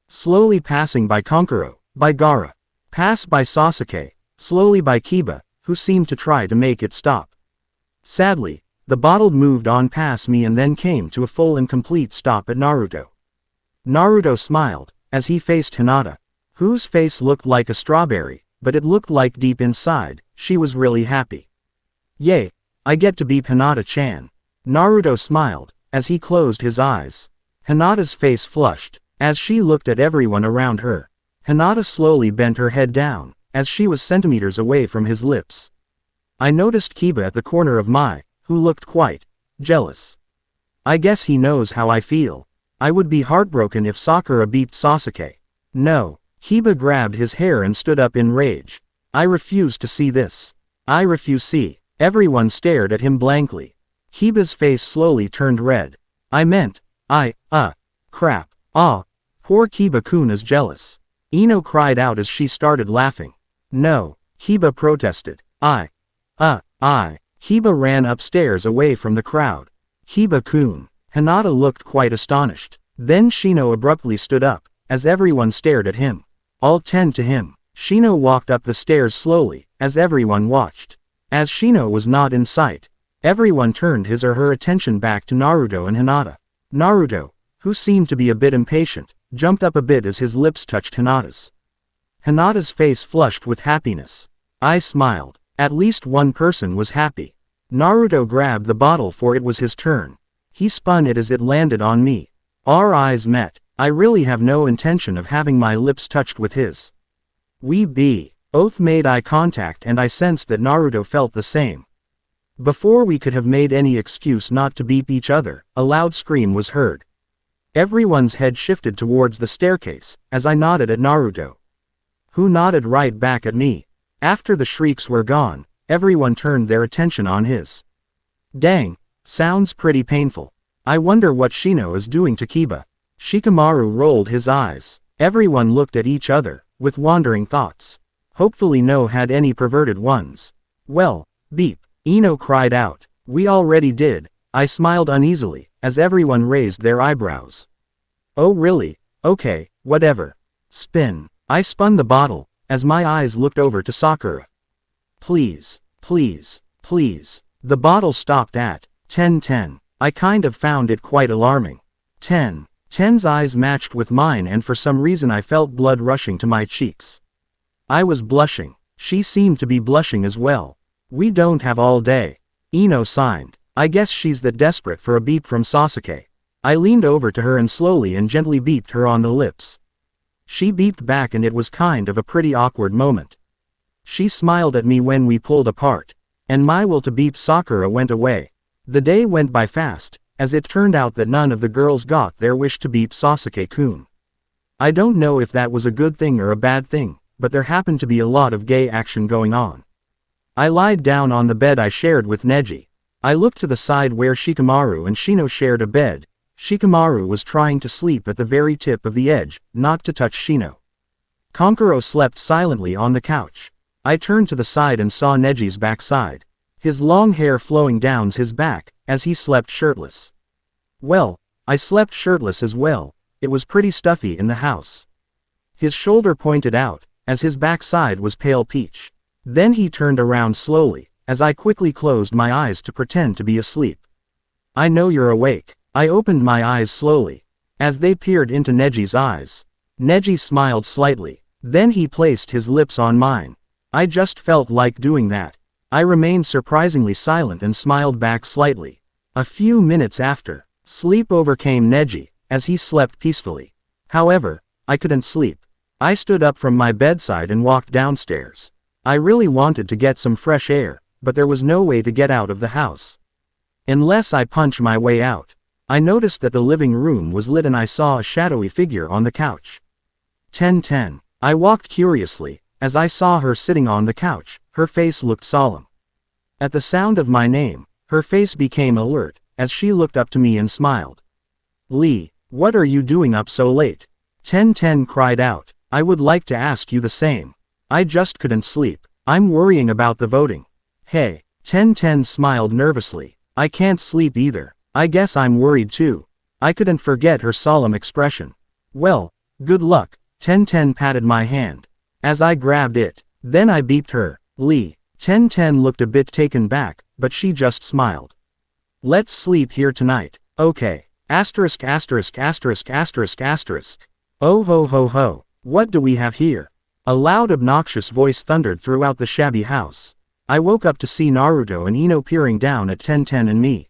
Slowly passing by Kankuro, by Gaara. Passed by Sasuke, slowly by Kiba, who seemed to try to make it stop. Sadly, the bottle moved on past me and then came to a full and complete stop at Naruto. Naruto smiled, as he faced Hinata, whose face looked like a strawberry, but it looked like deep inside, she was really happy. Yay, I get to beat Hinata-chan. Naruto smiled, as he closed his eyes. Hinata's face flushed, as she looked at everyone around her. Hinata slowly bent her head down, as she was centimeters away from his lips. I noticed Kiba at the corner of my, who looked quite jealous. I guess he knows how I feel. I would be heartbroken if Sakura beeped Sasuke. No. Kiba grabbed his hair and stood up in rage. I refuse to see this. I refuse see. Everyone stared at him blankly. Kiba's face slowly turned red. I meant, crap. Poor Kiba-kun is jealous. Ino cried out as she started laughing. No. Kiba protested. Kiba ran upstairs away from the crowd. Kiba-kun. Hinata looked quite astonished. Then Shino abruptly stood up, as everyone stared at him. All 10 to him. Shino walked up the stairs slowly, as everyone watched. As Shino was not in sight, everyone turned his or her attention back to Naruto and Hinata. Naruto, who seemed to be a bit impatient, jumped up a bit as his lips touched Hinata's. Hinata's face flushed with happiness. I smiled. At least one person was happy. Naruto grabbed the bottle for it was his turn. He spun it as it landed on me. Our eyes met. I really have no intention of having my lips touched with his. We both made eye contact and I sensed that Naruto felt the same. Before we could have made any excuse not to beep each other, a loud scream was heard. Everyone's head shifted towards the staircase, as I nodded at Naruto, who nodded right back at me. After the shrieks were gone, everyone turned their attention on his. Dang, sounds pretty painful. I wonder what Shino is doing to Kiba. Shikamaru rolled his eyes. Everyone looked at each other, with wandering thoughts. Hopefully no had any perverted ones. Well, beep. Ino cried out. We already did. I smiled uneasily, as everyone raised their eyebrows. Oh really? Okay, whatever. Spin. I spun the bottle, as my eyes looked over to Sakura. Please, please, please. The bottle stopped at 10-10. I kind of found it quite alarming. 10's eyes matched with mine and for some reason I felt blood rushing to my cheeks. I was blushing. She seemed to be blushing as well. We don't have all day. Ino signed. I guess she's that desperate for a beep from Sasuke. I leaned over to her and slowly and gently beeped her on the lips. She beeped back and it was kind of a pretty awkward moment. She smiled at me when we pulled apart. And my will to beep Sakura went away. The day went by fast, as it turned out that none of the girls got their wish to beep Sasuke-kun. I don't know if that was a good thing or a bad thing, but there happened to be a lot of gay action going on. I lied down on the bed I shared with Neji. I looked to the side where Shikamaru and Shino shared a bed. Shikamaru was trying to sleep at the very tip of the edge, not to touch Shino. Kankuro slept silently on the couch. I turned to the side and saw Neji's backside. His long hair flowing down his back, as he slept shirtless. Well, I slept shirtless as well. It was pretty stuffy in the house. His shoulder pointed out, as his backside was pale peach. Then he turned around slowly, as I quickly closed my eyes to pretend to be asleep. I know you're awake. I opened my eyes slowly, as they peered into Neji's eyes. Neji smiled slightly. Then he placed his lips on mine. I just felt like doing that. I remained surprisingly silent and smiled back slightly. A few minutes after, sleep overcame Neji, as he slept peacefully. However, I couldn't sleep. I stood up from my bedside and walked downstairs. I really wanted to get some fresh air, but there was no way to get out of the house. Unless I punch my way out. I noticed that the living room was lit and I saw a shadowy figure on the couch. 10-10. I walked curiously, as I saw her sitting on the couch. Her face looked solemn. At the sound of my name, her face became alert, as she looked up to me and smiled. Lee, what are you doing up so late? 10-10 cried out. I would like to ask you the same. I just couldn't sleep. I'm worrying about the voting. Hey, 10-10 smiled nervously. I can't sleep either. I guess I'm worried too. I couldn't forget her solemn expression. Well, good luck. 10-10 patted my hand. As I grabbed it, then I beeped her. Lee. 10-10 looked a bit taken back, but she just smiled. Let's sleep here tonight. Okay. Asterisk asterisk asterisk asterisk asterisk. Oh ho ho ho. What do we have here? A loud obnoxious voice thundered throughout the shabby house. I woke up to see Naruto and Ino peering down at 10-10 and me.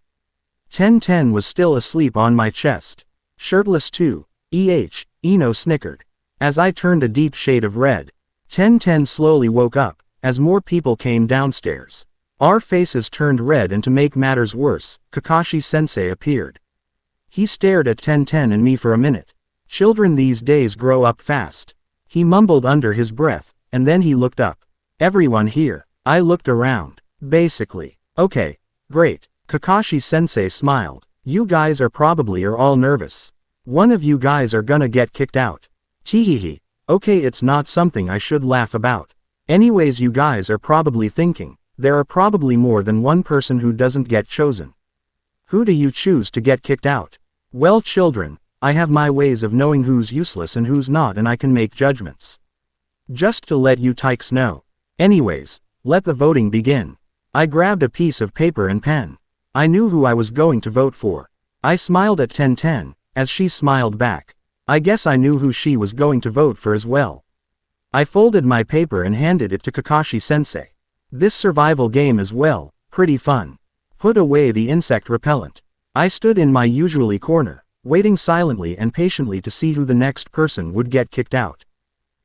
10-10 was still asleep on my chest. Shirtless too. Ino snickered. As I turned a deep shade of red, 1010 slowly woke up, as more people came downstairs. Our faces turned red, and to make matters worse, Kakashi-sensei appeared. He stared at 1010 and me for a minute. Children these days grow up fast. He mumbled under his breath, and then he looked up. Everyone here. I looked around. Basically. Okay, great. Kakashi-sensei smiled. You guys are all nervous. One of you guys are gonna get kicked out. Teehee. Okay, it's not something I should laugh about. Anyways, you guys are probably thinking, there are probably more than one person who doesn't get chosen. Who do you choose to get kicked out? Well, children, I have my ways of knowing who's useless and who's not, and I can make judgments. Just to let you tykes know. Anyways, let the voting begin. I grabbed a piece of paper and pen. I knew who I was going to vote for. I smiled at 1010, as she smiled back. I guess I knew who she was going to vote for as well. I folded my paper and handed it to Kakashi-sensei. This survival game is, well, pretty fun. Put away the insect repellent. I stood in my usually corner, waiting silently and patiently to see who the next person would get kicked out.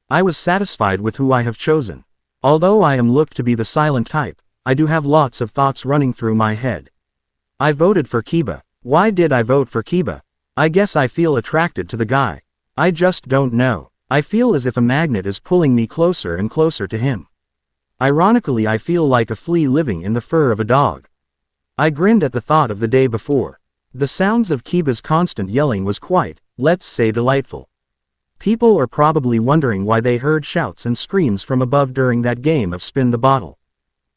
I was satisfied with who I have chosen. Although I am looked to be the silent type, I do have lots of thoughts running through my head. I voted for Kiba. Why did I vote for Kiba? I guess I feel attracted to the guy. I just don't know. I feel as if a magnet is pulling me closer and closer to him. Ironically, I feel like a flea living in the fur of a dog. I grinned at the thought of the day before. The sounds of Kiba's constant yelling was quite, let's say, delightful. People are probably wondering why they heard shouts and screams from above during that game of spin the bottle.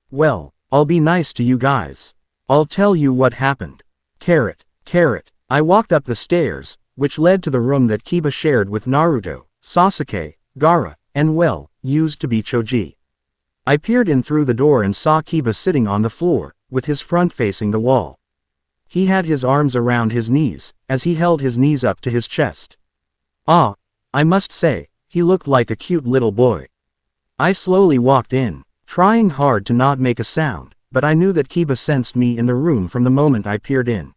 Well, I'll be nice to you guys. I'll tell you what happened. Carrot. I walked up the stairs, which led to the room that Kiba shared with Naruto, Sasuke, Gaara, and well, used to be Choji. I peered in through the door and saw Kiba sitting on the floor, with his front facing the wall. He had his arms around his knees, as he held his knees up to his chest. Ah, I must say, he looked like a cute little boy. I slowly walked in, trying hard to not make a sound, but I knew that Kiba sensed me in the room from the moment I peered in.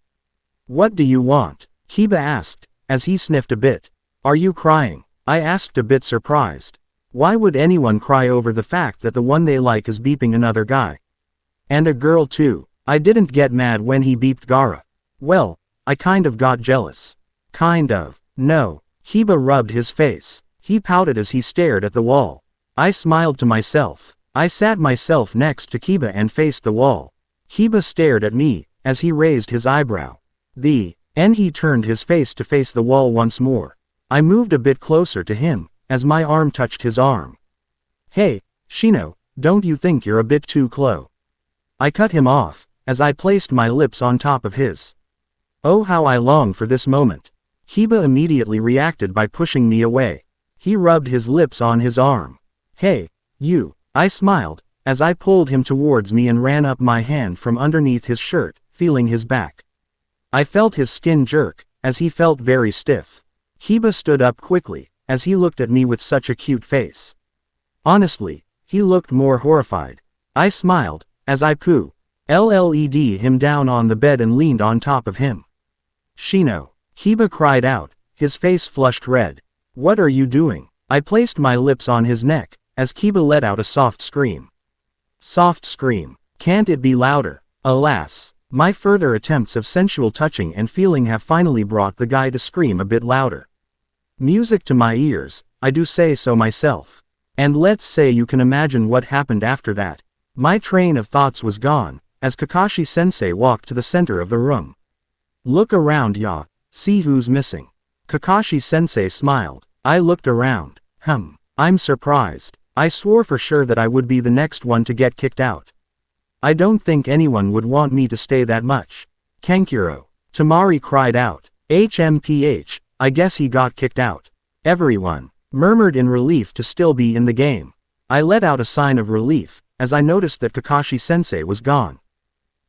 What do you want? Kiba asked, as he sniffed a bit. Are you crying? I asked, a bit surprised. Why would anyone cry over the fact that the one they like is beeping another guy? And a girl too. I didn't get mad when he beeped Gaara. Well, I kind of got jealous. Kind of. No. Kiba rubbed his face. He pouted as he stared at the wall. I smiled to myself. I sat myself next to Kiba and faced the wall. Kiba stared at me, as he raised his eyebrow. And he turned his face to face the wall once more. I moved a bit closer to him, as my arm touched his arm. Hey, Shino, don't you think you're a bit too close? I cut him off, as I placed my lips on top of his. Oh, how I long for this moment. Kiba immediately reacted by pushing me away. He rubbed his lips on his arm. Hey, you, I smiled, as I pulled him towards me and ran up my hand from underneath his shirt, feeling his back. I felt his skin jerk, as he felt very stiff. Kiba stood up quickly, as he looked at me with such a cute face. Honestly, he looked more horrified. I smiled, as I led him down on the bed and leaned on top of him. Shino, Kiba cried out, his face flushed red. What are you doing? I placed my lips on his neck, as Kiba let out a soft scream. Soft scream. Can't it be louder? Alas. My further attempts of sensual touching and feeling have finally brought the guy to scream a bit louder. Music to my ears, I do say so myself. And let's say you can imagine what happened after that. My train of thoughts was gone, as Kakashi-sensei walked to the center of the room. Look around, ya. See who's missing. Kakashi-sensei smiled. I looked around. I'm surprised. I swore for sure that I would be the next one to get kicked out. I don't think anyone would want me to stay that much. Kankuro. Tamari cried out. HMPH, I guess he got kicked out. Everyone murmured in relief to still be in the game. I let out a sign of relief, as I noticed that Kakashi-sensei was gone.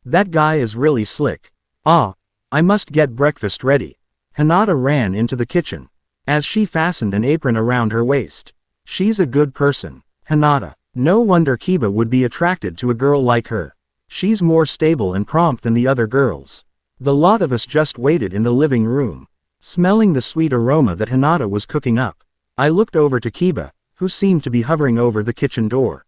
That guy is really slick. Ah, I must get breakfast ready. Hinata ran into the kitchen, as she fastened an apron around her waist. She's a good person. Hinata. No wonder Kiba would be attracted to a girl like her. She's more stable and prompt than the other girls. The lot of us just waited in the living room, smelling the sweet aroma that Hinata was cooking up. I looked over to Kiba, who seemed to be hovering over the kitchen door.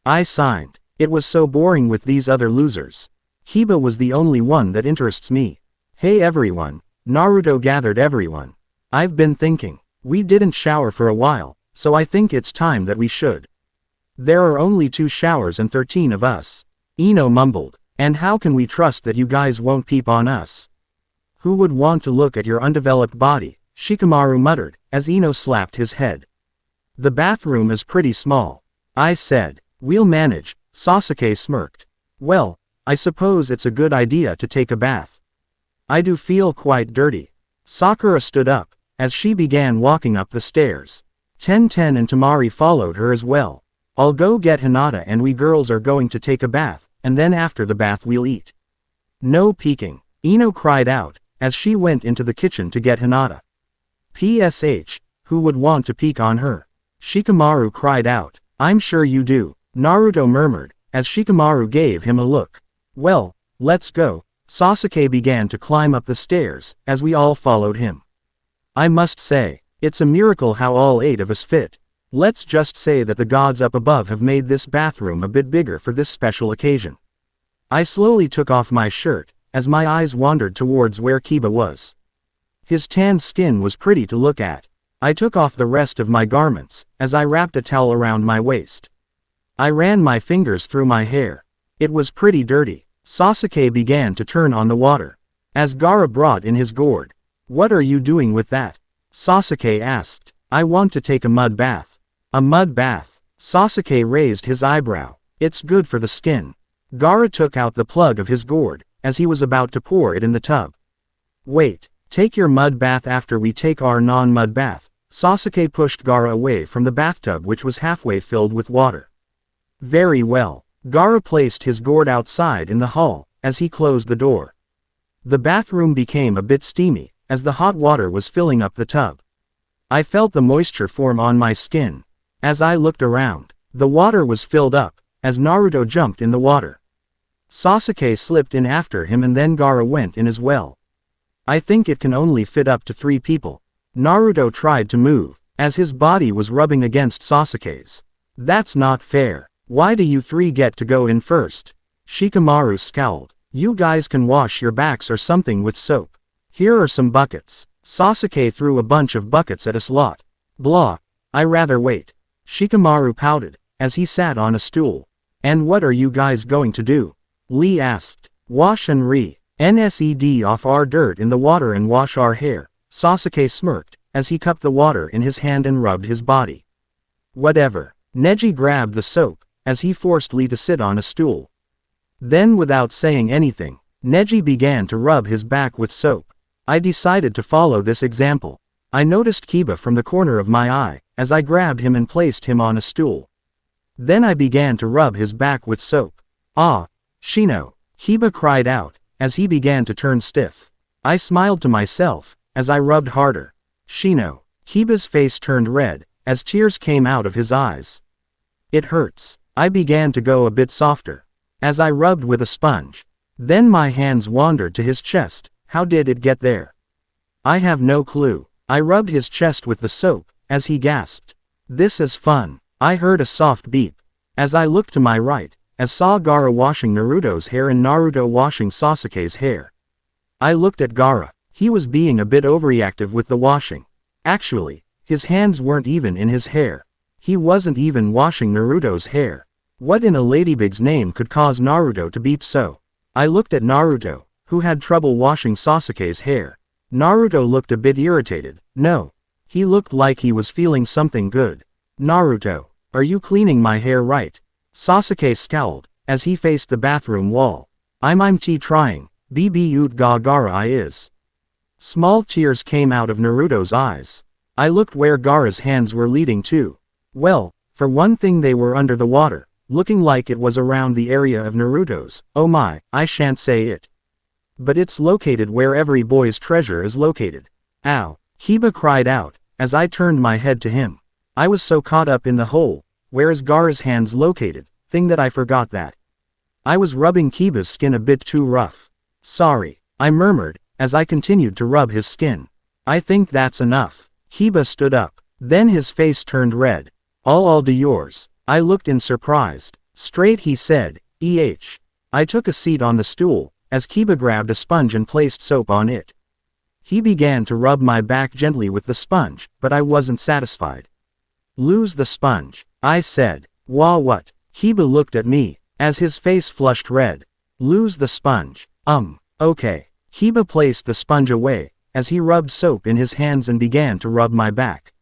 I sighed. It was so boring with these other losers. Kiba was the only one that interests me. Hey everyone, Naruto gathered everyone. I've been thinking. We didn't shower for a while, so I think it's time that we should. There are only 2 showers and 13 of us. Ino mumbled. And how can we trust that you guys won't peep on us? Who would want to look at your undeveloped body? Shikamaru muttered, as Ino slapped his head. The bathroom is pretty small. I said. We'll manage, Sasuke smirked. Well, I suppose it's a good idea to take a bath. I do feel quite dirty. Sakura stood up, as she began walking up the stairs. Ten and Tamari followed her as well. I'll go get Hinata and we girls are going to take a bath, and then after the bath we'll eat. No peeking, Ino cried out, as she went into the kitchen to get Hinata. PSH, who would want to peek on her? Shikamaru cried out. I'm sure you do, Naruto murmured, as Shikamaru gave him a look. Well, let's go. Sasuke began to climb up the stairs, as we all followed him. I must say, it's a miracle how all 8 of us fit. Let's just say that the gods up above have made this bathroom a bit bigger for this special occasion. I slowly took off my shirt, as my eyes wandered towards where Kiba was. His tanned skin was pretty to look at. I took off the rest of my garments, as I wrapped a towel around my waist. I ran my fingers through my hair. It was pretty dirty. Sasuke began to turn on the water. As Gaara brought in his gourd. What are you doing with that? Sasuke asked. I want to take a mud bath. A mud bath? Sasuke raised his eyebrow. It's good for the skin. Gaara took out the plug of his gourd, as he was about to pour it in the tub. Wait, take your mud bath after we take our non-mud bath. Sasuke pushed Gaara away from the bathtub which was halfway filled with water. Very well. Gaara placed his gourd outside in the hall, as he closed the door. The bathroom became a bit steamy, as the hot water was filling up the tub. I felt the moisture form on my skin. As I looked around, the water was filled up, as Naruto jumped in the water. Sasuke slipped in after him and then Gaara went in as well. I think it can only fit up to 3 people. Naruto tried to move, as his body was rubbing against Sasuke's. That's not fair. Why do you 3 get to go in first? Shikamaru scowled. You guys can wash your backs or something with soap. Here are some buckets. Sasuke threw a bunch of buckets at us lot. Blah. I rather wait. Shikamaru pouted, as he sat on a stool. And what are you guys going to do? Lee asked. Wash and nsed off our dirt in the water and wash our hair. Sasuke smirked, as he cupped the water in his hand and rubbed his body. Whatever. Neji grabbed the soap, as he forced Lee to sit on a stool. Then without saying anything, Neji began to rub his back with soap. I decided to follow this example. I noticed Kiba from the corner of my eye, as I grabbed him and placed him on a stool. Then I began to rub his back with soap. Ah, Shino, Kiba cried out, as he began to turn stiff. I smiled to myself, as I rubbed harder. Shino, Kiba's face turned red, as tears came out of his eyes. It hurts. I began to go a bit softer, as I rubbed with a sponge. Then my hands wandered to his chest. How did it get there? I have no clue. I rubbed his chest with the soap, as he gasped. This is fun. I heard a soft beep. As I looked to my right, as saw Gaara washing Naruto's hair and Naruto washing Sasuke's hair. I looked at Gaara. He was being a bit overreactive with the washing. Actually, his hands weren't even in his hair. He wasn't even washing Naruto's hair. What in a ladybug's name could cause Naruto to beep so? I looked at Naruto, who had trouble washing Sasuke's hair. Naruto looked a bit irritated. No. He looked like he was feeling something good. Naruto, are you cleaning my hair right? Sasuke scowled, as he faced the bathroom wall. I'm trying. Bb ga Gaara I is. Small tears came out of Naruto's eyes. I looked where Gaara's hands were leading to. Well, for one thing they were under the water, looking like it was around the area of Naruto's. Oh my, I shan't say it. But it's located where every boy's treasure is located. Ow, Kiba cried out, as I turned my head to him. I was so caught up in the hole, where is Gaara's hands located, thing that I forgot that. I was rubbing Kiba's skin a bit too rough. Sorry, I murmured, as I continued to rub his skin. I think that's enough. Kiba stood up, Then his face turned red. All de yours. I looked in surprised. Straight, he said. I took a seat on the stool, as Kiba grabbed a sponge and placed soap on it. He began to rub my back gently with the sponge, but I wasn't satisfied. Lose the sponge, I said. Wah, what? Kiba looked at me, as his face flushed red. Lose the sponge. Okay. Kiba placed the sponge away, as he rubbed soap in his hands and began to rub my back.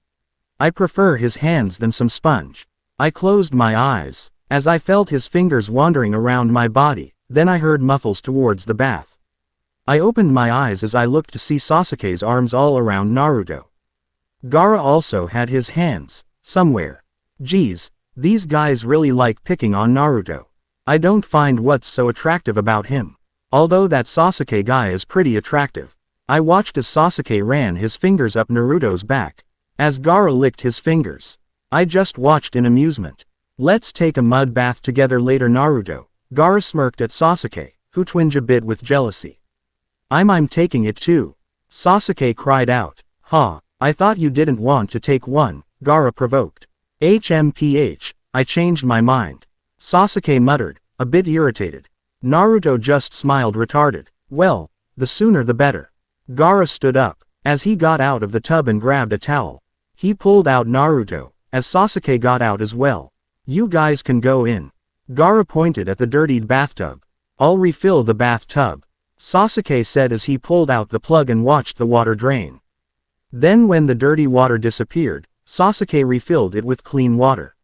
I prefer his hands than some sponge. I closed my eyes, as I felt his fingers wandering around my body, then I heard muffles towards the bath. I opened my eyes as I looked to see Sasuke's arms all around Naruto. Gaara also had his hands, somewhere. Geez, these guys really like picking on Naruto. I don't find what's so attractive about him. Although that Sasuke guy is pretty attractive. I watched as Sasuke ran his fingers up Naruto's back, as Gaara licked his fingers. I just watched in amusement. Let's take a mud bath together later, Naruto. Gaara smirked at Sasuke, who twinged a bit with jealousy. I'm taking it too. Sasuke cried out. I thought you didn't want to take one, Gaara provoked. I changed my mind. Sasuke muttered, a bit irritated. Naruto just smiled retarded. Well, the sooner the better. Gaara stood up, as he got out of the tub and grabbed a towel. He pulled out Naruto, as Sasuke got out as well. You guys can go in. Gaara pointed at the dirtied bathtub. I'll refill the bathtub, Sasuke said as he pulled out the plug and watched the water drain. Then when the dirty water disappeared, Sasuke refilled it with clean water.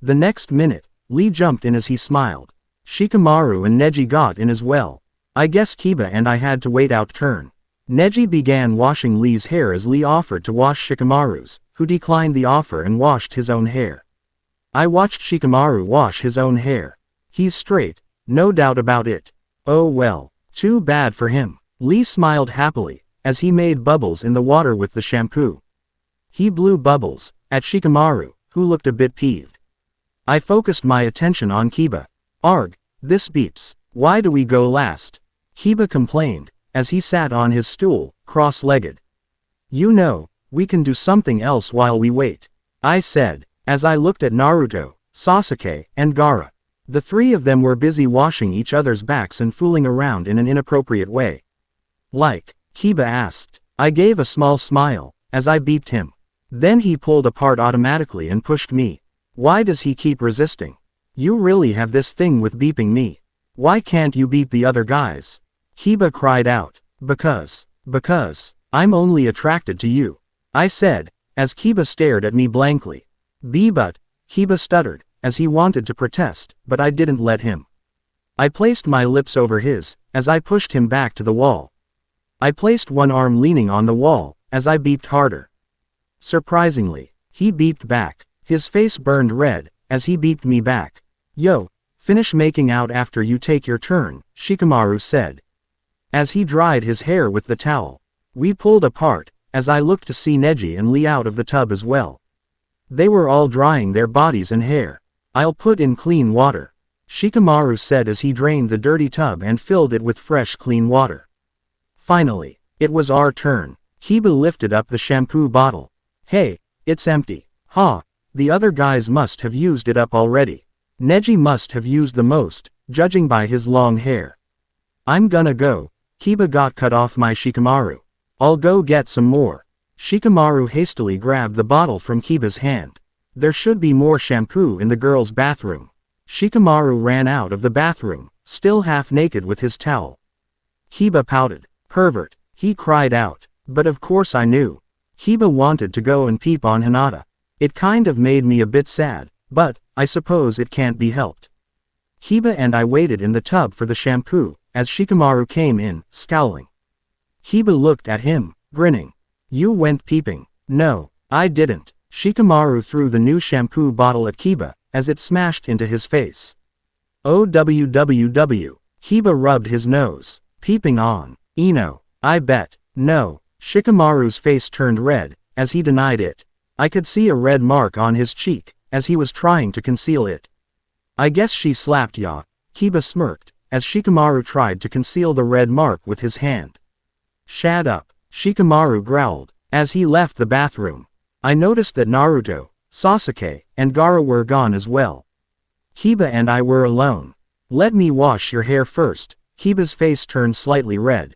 The next minute, Lee jumped in as he smiled. Shikamaru and Neji got in as well. I guess Kiba and I had to wait out turn. Neji began washing Lee's hair as Lee offered to wash Shikamaru's, who declined the offer and washed his own hair. I watched Shikamaru wash his own hair. He's straight, no doubt about it. Oh well, too bad for him. Lee smiled happily, as he made bubbles in the water with the shampoo. He blew bubbles at Shikamaru, who looked a bit peeved. I focused my attention on Kiba. Arg, this beeps. Why do we go last? Kiba complained, as he sat on his stool, cross-legged. You know, we can do something else while we wait, I said, as I looked at Naruto, Sasuke, and Gaara. The three of them were busy washing each other's backs and fooling around in an inappropriate way. Like? Kiba asked. I gave a small smile, as I beeped him. Then he pulled apart automatically and pushed me. Why does he keep resisting? You really have this thing with beeping me. Why can't you beep the other guys? Kiba cried out. Because I'm only attracted to you, I said, as Kiba stared at me blankly. But, Kiba stuttered, as he wanted to protest, but I didn't let him. I placed my lips over his, as I pushed him back to the wall. I placed one arm leaning on the wall, as I beeped harder. Surprisingly, he beeped back. His face burned red, as he beeped me back. Yo, finish making out after you take your turn, Shikamaru said. As he dried his hair with the towel. We pulled apart, as I looked to see Neji and Lee out of the tub as well. They were all drying their bodies and hair. I'll put in clean water, Shikamaru said as he drained the dirty tub and filled it with fresh clean water. Finally, it was our turn. Kiba lifted up the shampoo bottle. Hey, it's empty. The other guys must have used it up already. Neji must have used the most, judging by his long hair. I'm gonna go. Kiba got cut off by Shikamaru. I'll go get some more. Shikamaru hastily grabbed the bottle from Kiba's hand. There should be more shampoo in the girls' bathroom. Shikamaru ran out of the bathroom, still half naked with his towel. Kiba pouted. Pervert, he cried out. But of course I knew. Kiba wanted to go and peep on Hinata. It kind of made me a bit sad, but I suppose it can't be helped. Kiba and I waited in the tub for the shampoo, as Shikamaru came in, scowling. Kiba looked at him, grinning. You went peeping. No, I didn't. Shikamaru threw the new shampoo bottle at Kiba, as it smashed into his face. OWWW. Kiba rubbed his nose. Peeping on. Ino. I bet. No. Shikamaru's face turned red, as he denied it. I could see a red mark on his cheek, as he was trying to conceal it. I guess she slapped ya. Kiba smirked, as Shikamaru tried to conceal the red mark with his hand. Shut up, Shikamaru growled, as he left the bathroom. I noticed that Naruto, Sasuke, and Gaara were gone as well. Kiba and I were alone. Let me wash your hair first. Kiba's face turned slightly red.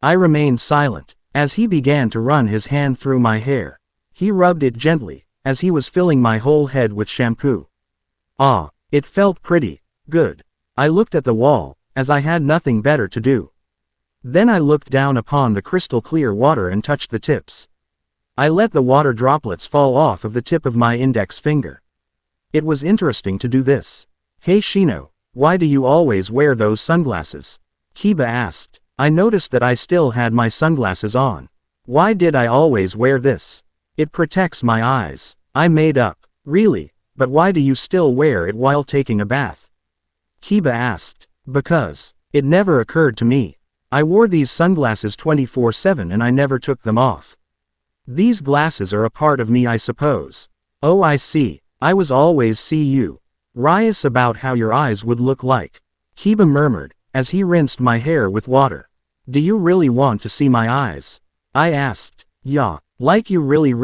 I remained silent, as he began to run his hand through my hair. He rubbed it gently, as he was filling my whole head with shampoo. Ah, it felt pretty good. I looked at the wall, as I had nothing better to do. Then I looked down upon the crystal clear water and touched the tips. I let the water droplets fall off of the tip of my index finger. It was interesting to do this. Hey Shino, why do you always wear those sunglasses? Kiba asked. I noticed that I still had my sunglasses on. Why did I always wear this? It protects my eyes. I made up. Really, but why do you still wear it while taking a bath? Kiba asked. Because, it never occurred to me. I wore these sunglasses 24/7 and I never took them off. These glasses are a part of me, I suppose. Oh, I see. I was always curious about how your eyes would look like. Kiba murmured, as he rinsed my hair with water. Do you really want to see my eyes? I asked. Yeah, like you really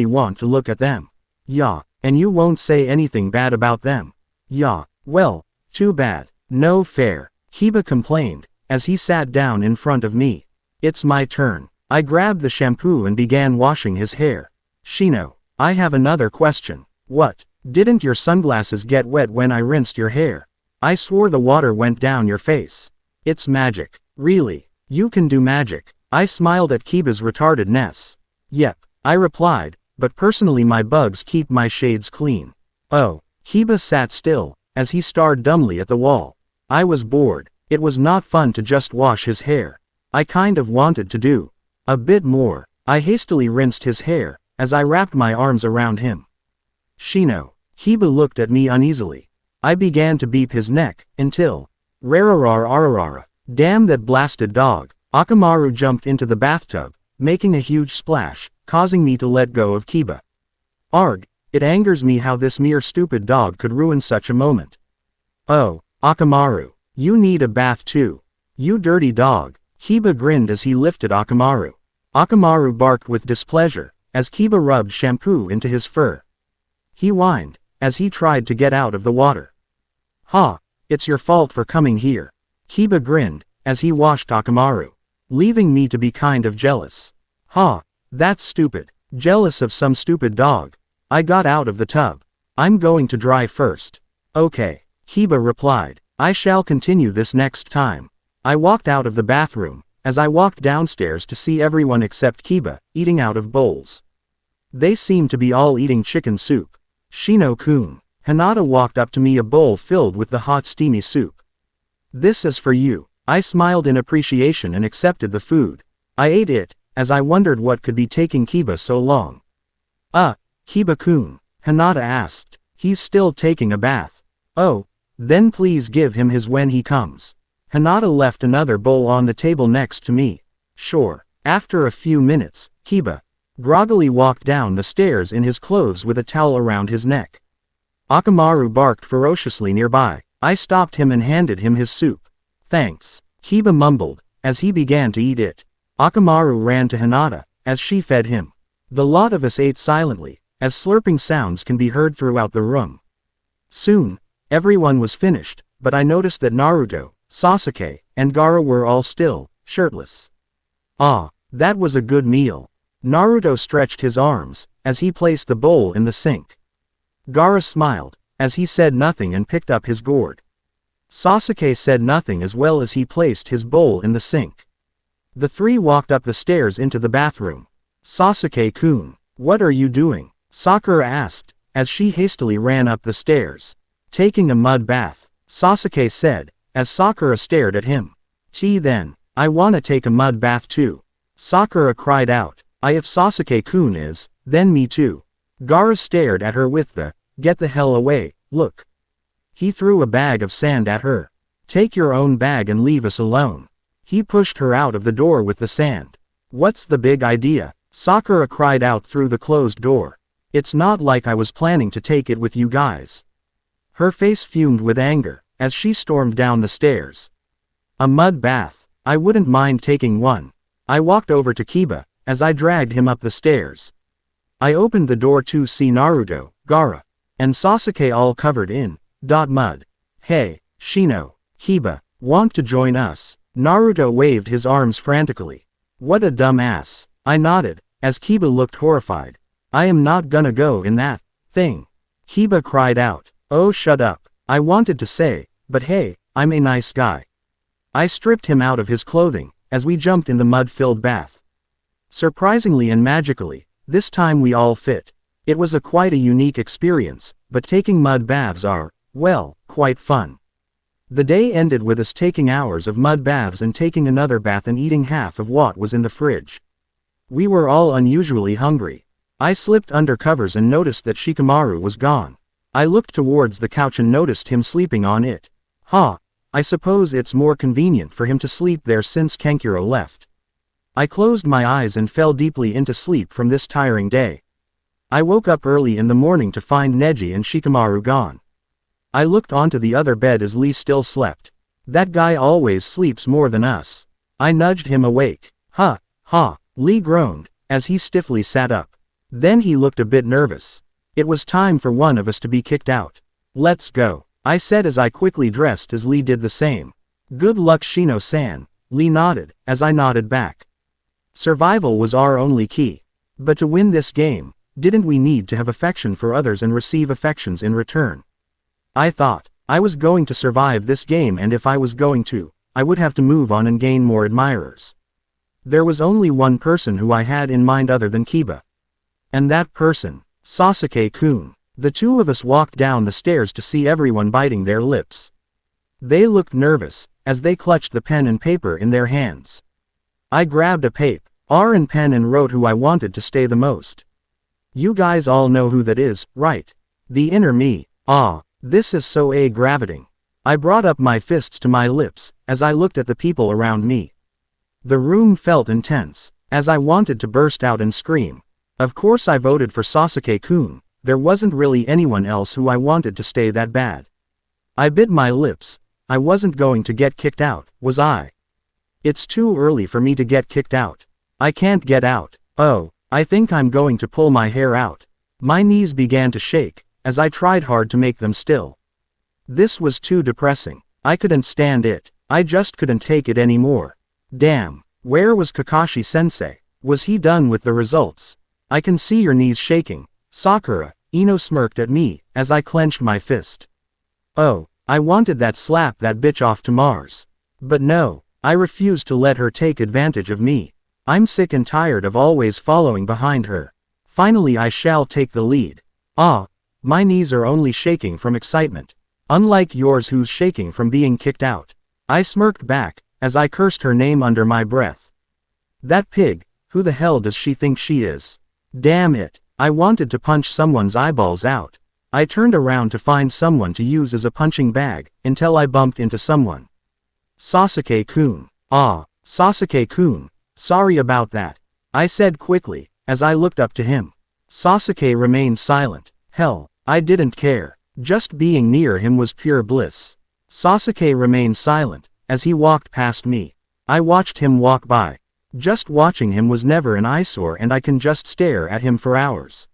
want to look at them. Yeah, and you won't say anything bad about them. Yeah, well, too bad. No fair. Kiba complained, as he sat down in front of me. It's my turn. I grabbed the shampoo and began washing his hair. Shino, I have another question. What? Didn't your sunglasses get wet when I rinsed your hair? I swore the water went down your face. It's magic. Really? You can do magic. I smiled at Kiba's retardedness. Yep, I replied, but personally my bugs keep my shades clean. Oh. Kiba sat still, as he stared dumbly at the wall. I was bored. It was not fun to just wash his hair. I kind of wanted to do a bit more. I hastily rinsed his hair, as I wrapped my arms around him. Shino. Kiba looked at me uneasily. I began to beep his neck, until, rarararararara. Damn that blasted dog. Akamaru jumped into the bathtub, making a huge splash, causing me to let go of Kiba. Arg, it angers me how this mere stupid dog could ruin such a moment. Oh, Akamaru, you need a bath too. You dirty dog. Kiba grinned as he lifted Akamaru. Akamaru barked with displeasure, as Kiba rubbed shampoo into his fur. He whined, as he tried to get out of the water. Ha, it's your fault for coming here. Kiba grinned, as he washed Akamaru, leaving me to be kind of jealous. Ha, that's stupid. Jealous of some stupid dog. I got out of the tub. I'm going to dry first. Okay, Kiba replied. I shall continue this next time. I walked out of the bathroom, as I walked downstairs to see everyone except Kiba, eating out of bowls. They seemed to be all eating chicken soup. Shino-kun. Hinata walked up to me, a bowl filled with the hot steamy soup. This is for you. I smiled in appreciation and accepted the food. I ate it, as I wondered what could be taking Kiba so long. Kiba-kun, Hinata asked. He's still taking a bath. Oh, then please give him his when he comes. Hinata left another bowl on the table next to me. Sure. After a few minutes, Kiba groggily walked down the stairs in his clothes with a towel around his neck. Akamaru barked ferociously nearby. I stopped him and handed him his soup. Thanks. Kiba mumbled, as he began to eat it. Akamaru ran to Hinata, as she fed him. The lot of us ate silently, as slurping sounds can be heard throughout the room. Soon, everyone was finished, but I noticed that Naruto, Sasuke, and Gaara were all still shirtless. Ah, that was a good meal. Naruto stretched his arms, as he placed the bowl in the sink. Gaara smiled, as he said nothing and picked up his gourd. Sasuke said nothing as well as he placed his bowl in the sink. The three walked up the stairs into the bathroom. Sasuke-kun, what are you doing? Sakura asked, as she hastily ran up the stairs. Taking a mud bath, Sasuke said, as Sakura stared at him. Then, I wanna take a mud bath too. Sakura cried out. If Sasuke-kun is, then me too. Gaara stared at her with the, get the hell away, look. He threw a bag of sand at her. Take your own bag and leave us alone. He pushed her out of the door with the sand. What's the big idea? Sakura cried out through the closed door. It's not like I was planning to take it with you guys. Her face fumed with anger, as she stormed down the stairs. A mud bath. I wouldn't mind taking one. I walked over to Kiba, as I dragged him up the stairs. I opened the door to see Naruto, Gaara, and Sasuke all covered in mud. Hey, Shino, Kiba, want to join us? Naruto waved his arms frantically. What a dumb ass. I nodded, as Kiba looked horrified. I am not gonna go in that thing. Kiba cried out. Oh, shut up. I wanted to say, but hey, I'm a nice guy. I stripped him out of his clothing, as we jumped in the mud-filled bath. Surprisingly and magically, this time we all fit. It was quite a unique experience, but taking mud baths are, well, quite fun. The day ended with us taking hours of mud baths and taking another bath and eating half of what was in the fridge. We were all unusually hungry. I slipped under covers and noticed that Shikamaru was gone. I looked towards the couch and noticed him sleeping on it. I suppose it's more convenient for him to sleep there since Kankuro left. I closed my eyes and fell deeply into sleep from this tiring day. I woke up early in the morning to find Neji and Shikamaru gone. I looked onto the other bed as Lee still slept. That guy always sleeps more than us. I nudged him awake. Lee groaned, as he stiffly sat up. Then he looked a bit nervous. It was time for one of us to be kicked out. Let's go, I said as I quickly dressed as Lee did the same. Good luck Shino-san, Lee nodded, as I nodded back. Survival was our only key. But to win this game, didn't we need to have affection for others and receive affections in return? I thought, I was going to survive this game, and if I was going to, I would have to move on and gain more admirers. There was only one person who I had in mind other than Kiba. And that person, Sasuke-kun. The two of us walked down the stairs to see everyone biting their lips. They looked nervous, as they clutched the pen and paper in their hands. I grabbed a paper and pen and wrote who I wanted to stay the most. You guys all know who that is, right? The inner me. This is so aggravating. I brought up my fists to my lips, as I looked at the people around me. The room felt intense, as I wanted to burst out and scream. Of course I voted for Sasuke-kun, there wasn't really anyone else who I wanted to stay that bad. I bit my lips. I wasn't going to get kicked out, was I? It's too early for me to get kicked out. I can't get out. I think I'm going to pull my hair out. My knees began to shake, as I tried hard to make them still. This was too depressing. I couldn't stand it. I just couldn't take it anymore. Damn, where was Kakashi-sensei? Was he done with the results? I can see your knees shaking. Sakura, Ino smirked at me, as I clenched my fist. I wanted that slap that bitch off to Mars. But no, I refused to let her take advantage of me. I'm sick and tired of always following behind her. Finally I shall take the lead. My knees are only shaking from excitement. Unlike yours who's shaking from being kicked out. I smirked back, as I cursed her name under my breath. That pig, who the hell does she think she is? Damn it, I wanted to punch someone's eyeballs out. I turned around to find someone to use as a punching bag, until I bumped into someone. Sasuke-kun. Sasuke-kun, sorry about that, I said quickly, as I looked up to him. Sasuke remained silent. Hell, I didn't care. Just being near him was pure bliss. Sasuke remained silent, as he walked past me. I watched him walk by. Just watching him was never an eyesore, and I can just stare at him for hours.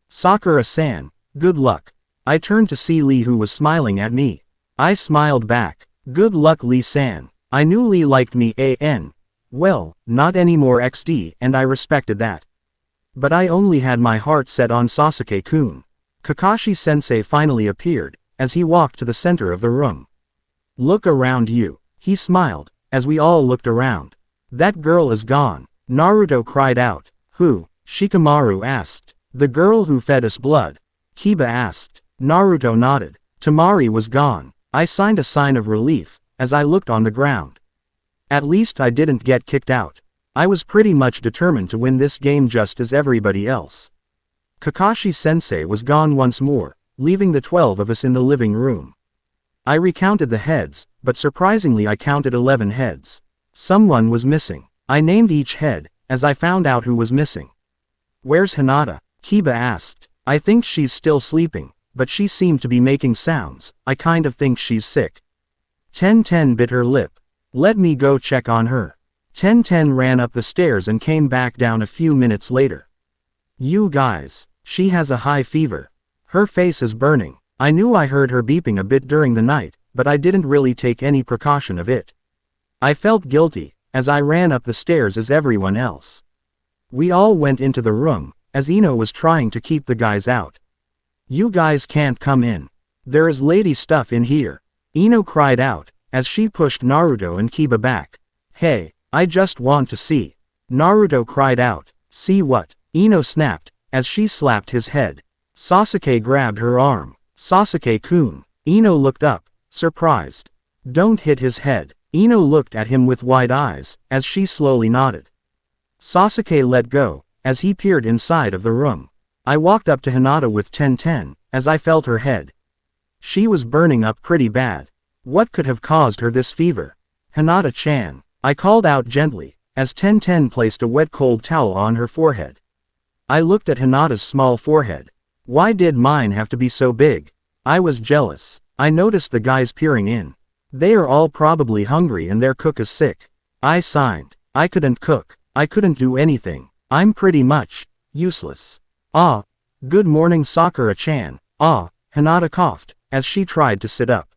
Sakura-san, good luck. I turned to see Lee, who was smiling at me. I smiled back. Good luck Lee-san. I knew Lee liked me well, not anymore XD, and I respected that. But I only had my heart set on Sasuke-kun. Kakashi-sensei finally appeared, as he walked to the center of the room. Look around you. He smiled, as we all looked around. That girl is gone. Naruto cried out. Who? Shikamaru asked. The girl who fed us blood. Kiba asked. Naruto nodded. Tamari was gone. I signed a sign of relief, as I looked on the ground. At least I didn't get kicked out. I was pretty much determined to win this game just as everybody else. Kakashi-sensei was gone once more, leaving the 12 of us in the living room. I recounted the heads, but surprisingly I counted 11 heads. Someone was missing. I named each head, as I found out who was missing. Where's Hinata? Kiba asked. I think she's still sleeping, but she seemed to be making sounds. I kind of think she's sick. Ten bit her lip. Let me go check on her. Ten ran up the stairs and came back down a few minutes later. You guys, she has a high fever. Her face is burning. I knew I heard her beeping a bit during the night, but I didn't really take any precaution of it. I felt guilty, as I ran up the stairs as everyone else. We all went into the room, as Ino was trying to keep the guys out. You guys can't come in. There is lady stuff in here. Ino cried out, as she pushed Naruto and Kiba back. Hey, I just want to see. Naruto cried out. See what? Ino snapped, as she slapped his head. Sasuke grabbed her arm. Sasuke-kun. Ino looked up, surprised. Don't hit his head. Ino looked at him with wide eyes, as she slowly nodded. Sasuke let go, as he peered inside of the room. I walked up to Hinata with 10-10, as I felt her head. She was burning up pretty bad. What could have caused her this fever? Hinata-chan. I called out gently, as 10-10 placed a wet cold towel on her forehead. I looked at Hinata's small forehead. Why did mine have to be so big? I was jealous. I noticed the guys peering in. They are all probably hungry and their cook is sick. I signed. I couldn't cook. I couldn't do anything. I'm pretty much useless. Ah. Good morning Sakura-chan. Ah. Hinata coughed, as she tried to sit up.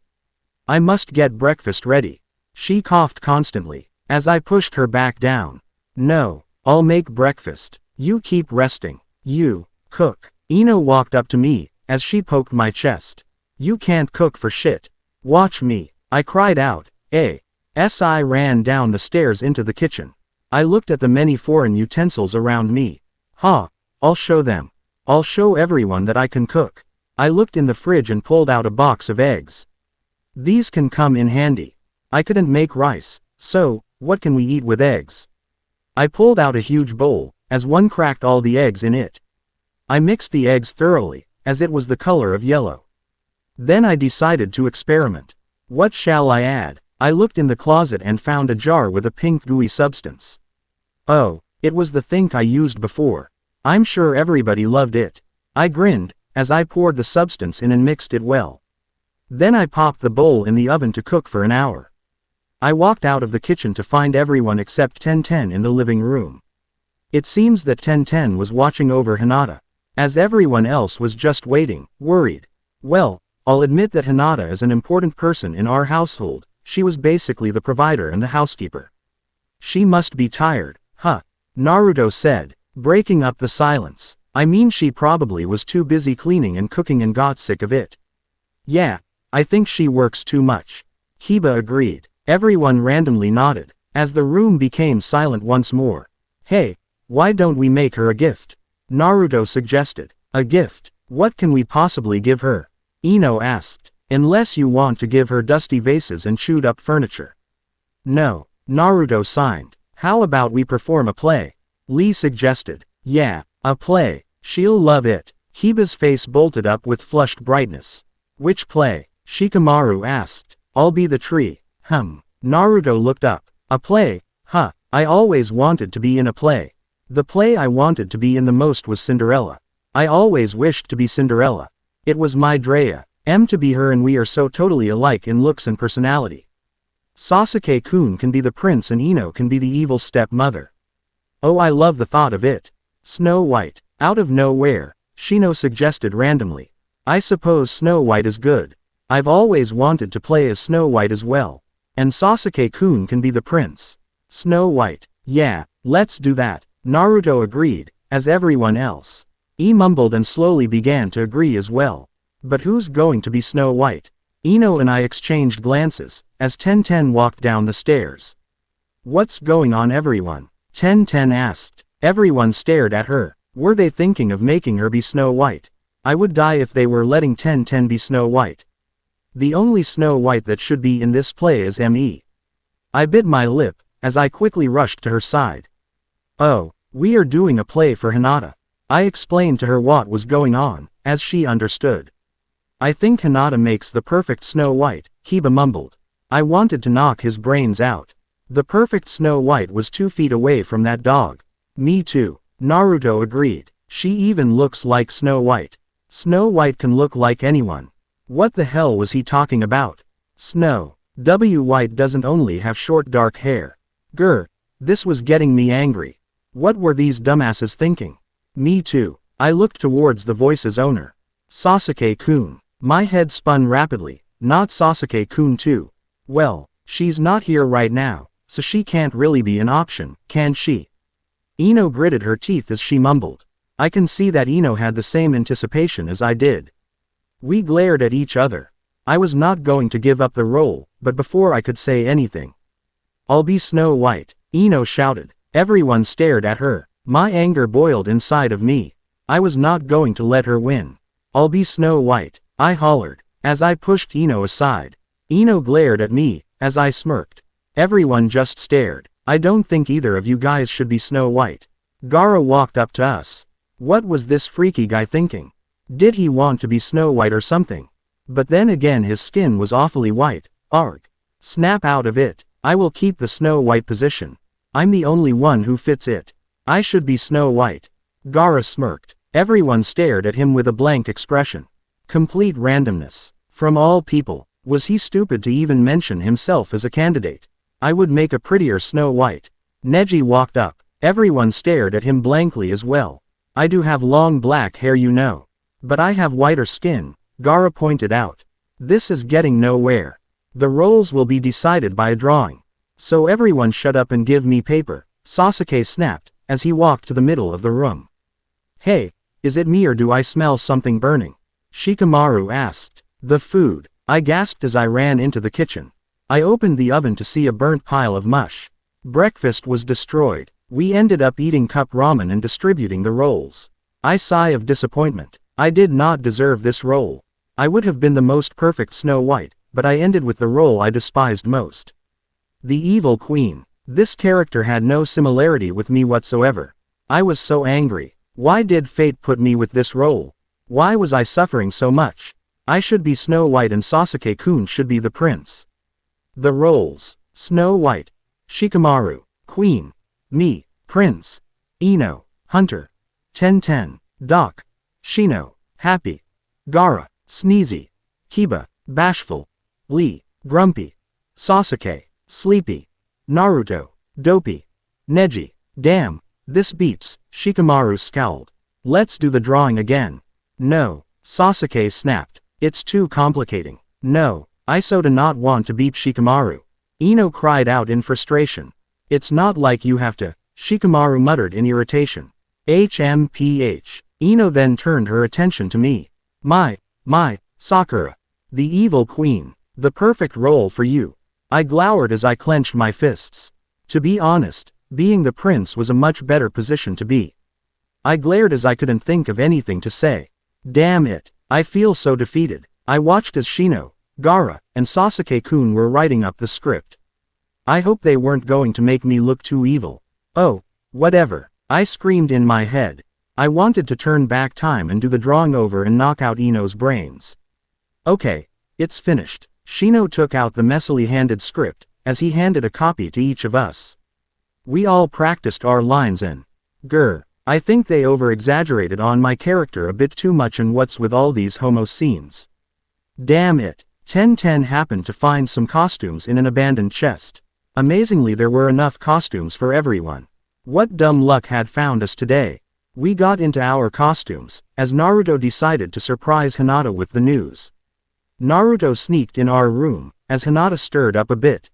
I must get breakfast ready. She coughed constantly, as I pushed her back down. No. I'll make breakfast. You keep resting. You cook. Ino walked up to me, as she poked my chest. You can't cook for shit. Watch me. I cried out. I ran down the stairs into the kitchen. I looked at the many foreign utensils around me. I'll show them. I'll show everyone that I can cook. I looked in the fridge and pulled out a box of eggs. These can come in handy. I couldn't make rice, so, what can we eat with eggs? I pulled out a huge bowl, as one cracked all the eggs in it. I mixed the eggs thoroughly, as it was the color of yellow. Then I decided to experiment. What shall I add? I looked in the closet and found a jar with a pink gooey substance. Oh, it was the thing I used before. I'm sure everybody loved it. I grinned, as I poured the substance in and mixed it well. Then I popped the bowl in the oven to cook for an hour. I walked out of the kitchen to find everyone except 10-10 in the living room. It seems that 10-10 was watching over Hinata, as everyone else was just waiting, worried. Well, I'll admit that Hinata is an important person in our household. She was basically the provider and the housekeeper. She must be tired, huh? Naruto said, breaking up the silence. I mean she probably was too busy cleaning and cooking and got sick of it. Yeah, I think she works too much. Kiba agreed. Everyone randomly nodded, as the room became silent once more. Hey, why don't we make her a gift? Naruto suggested. A gift? What can we possibly give her? Ino asked. Unless you want to give her dusty vases and chewed up furniture. No. Naruto signed. How about we perform a play? Lee suggested. Yeah, a play. She'll love it. Kiba's face bolted up with flushed brightness. Which play? Shikamaru asked. I'll be the tree. Naruto looked up. A play? Huh, I always wanted to be in a play. The play I wanted to be in the most was Cinderella. I always wished to be Cinderella. It was my Drea. To be her and we are so totally alike in looks and personality. Sasuke-kun can be the prince and Ino can be the evil stepmother. Oh, I love the thought of it. Snow White. Out of nowhere, Shino suggested randomly. I suppose Snow White is good. I've always wanted to play as Snow White as well. And Sasuke-kun can be the prince. Snow White. Yeah, let's do that. Naruto agreed, as everyone else. Mumbled and slowly began to agree as well. But who's going to be Snow White? Ino and I exchanged glances, as 10-10 walked down the stairs. What's going on everyone? 10-10 asked. Everyone stared at her. Were they thinking of making her be Snow White? I would die if they were letting 10-10 be Snow White. The only Snow White that should be in this play is me. I bit my lip, as I quickly rushed to her side. Oh, we are doing a play for Hinata. I explained to her what was going on, as she understood. I think Hinata makes the perfect Snow White, Kiba mumbled. I wanted to knock his brains out. The perfect Snow White was 2 feet away from that dog. Me too. Naruto agreed. She even looks like Snow White. Snow White can look like anyone. What the hell was he talking about? Snow White doesn't only have short dark hair. Grr. This was getting me angry. What were these dumbasses thinking? Me too. I looked towards the voice's owner. Sasuke-kun. My head spun rapidly. Not Sasuke-kun too. Well, she's not here right now, so she can't really be an option, can she? Ino gritted her teeth as she mumbled. I can see that Ino had the same anticipation as I did. We glared at each other. I was not going to give up the role, but before I could say anything. I'll be Snow White, Ino shouted. Everyone stared at her. My anger boiled inside of me. I was not going to let her win. I'll be Snow White, I hollered, as I pushed Ino aside. Ino glared at me, as I smirked. Everyone just stared. I don't think either of you guys should be Snow White. Gaara walked up to us. What was this freaky guy thinking? Did he want to be Snow White or something? But then again his skin was awfully white. Arg. Snap out of it. I will keep the Snow White position. I'm the only one who fits it. I should be Snow White. Gaara smirked. Everyone stared at him with a blank expression. Complete randomness. From all people, was he stupid to even mention himself as a candidate? I would make a prettier Snow White. Neji walked up. Everyone stared at him blankly as well. I do have long black hair, you know. But I have whiter skin, Gaara pointed out. This is getting nowhere. The roles will be decided by a drawing. So everyone shut up and give me paper, Sasuke snapped, as he walked to the middle of the room. Hey, is it me or do I smell something burning? Shikamaru asked. The food, I gasped as I ran into the kitchen. I opened the oven to see a burnt pile of mush. Breakfast was destroyed. We ended up eating cup ramen and distributing the rolls. I sigh of disappointment. I did not deserve this role. I would have been the most perfect Snow White, but I ended with the role I despised most. The Evil Queen. This character had no similarity with me whatsoever. I was so angry. Why did fate put me with this role? Why was I suffering so much? I should be Snow White and Sasuke-kun should be the prince. The roles. Snow White. Shikamaru. Queen. Me. Prince. Ino. Hunter. Tenten. Doc. Shino. Happy. Gaara. Sneezy. Kiba. Bashful. Lee. Grumpy. Sasuke. Sleepy. Naruto. Dopey. Neji. Damn, this beats, Shikamaru scowled. Let's do the drawing again. No, Sasuke snapped. It's too complicating. No, I so do not want to beat Shikamaru. Ino cried out in frustration. It's not like you have to, Shikamaru muttered in irritation. HMPH. Ino then turned her attention to me. My, Sakura. The evil queen. The perfect role for you. I glowered as I clenched my fists. To be honest, being the prince was a much better position to be. I glared as I couldn't think of anything to say. Damn it, I feel so defeated. I watched as Shino, Gaara, and Sasuke-kun were writing up the script. I hope they weren't going to make me look too evil. Oh, whatever, I screamed in my head. I wanted to turn back time and do the drawing over and knock out Ino's brains. Okay, it's finished. Shino took out the messily handed script, as he handed a copy to each of us. We all practiced our lines and, I think they over-exaggerated on my character a bit too much, and what's with all these homo scenes? Damn it, Tenten happened to find some costumes in an abandoned chest. Amazingly there were enough costumes for everyone. What dumb luck had found us today? We got into our costumes, as Naruto decided to surprise Hinata with the news. Naruto sneaked in our room, as Hinata stirred up a bit.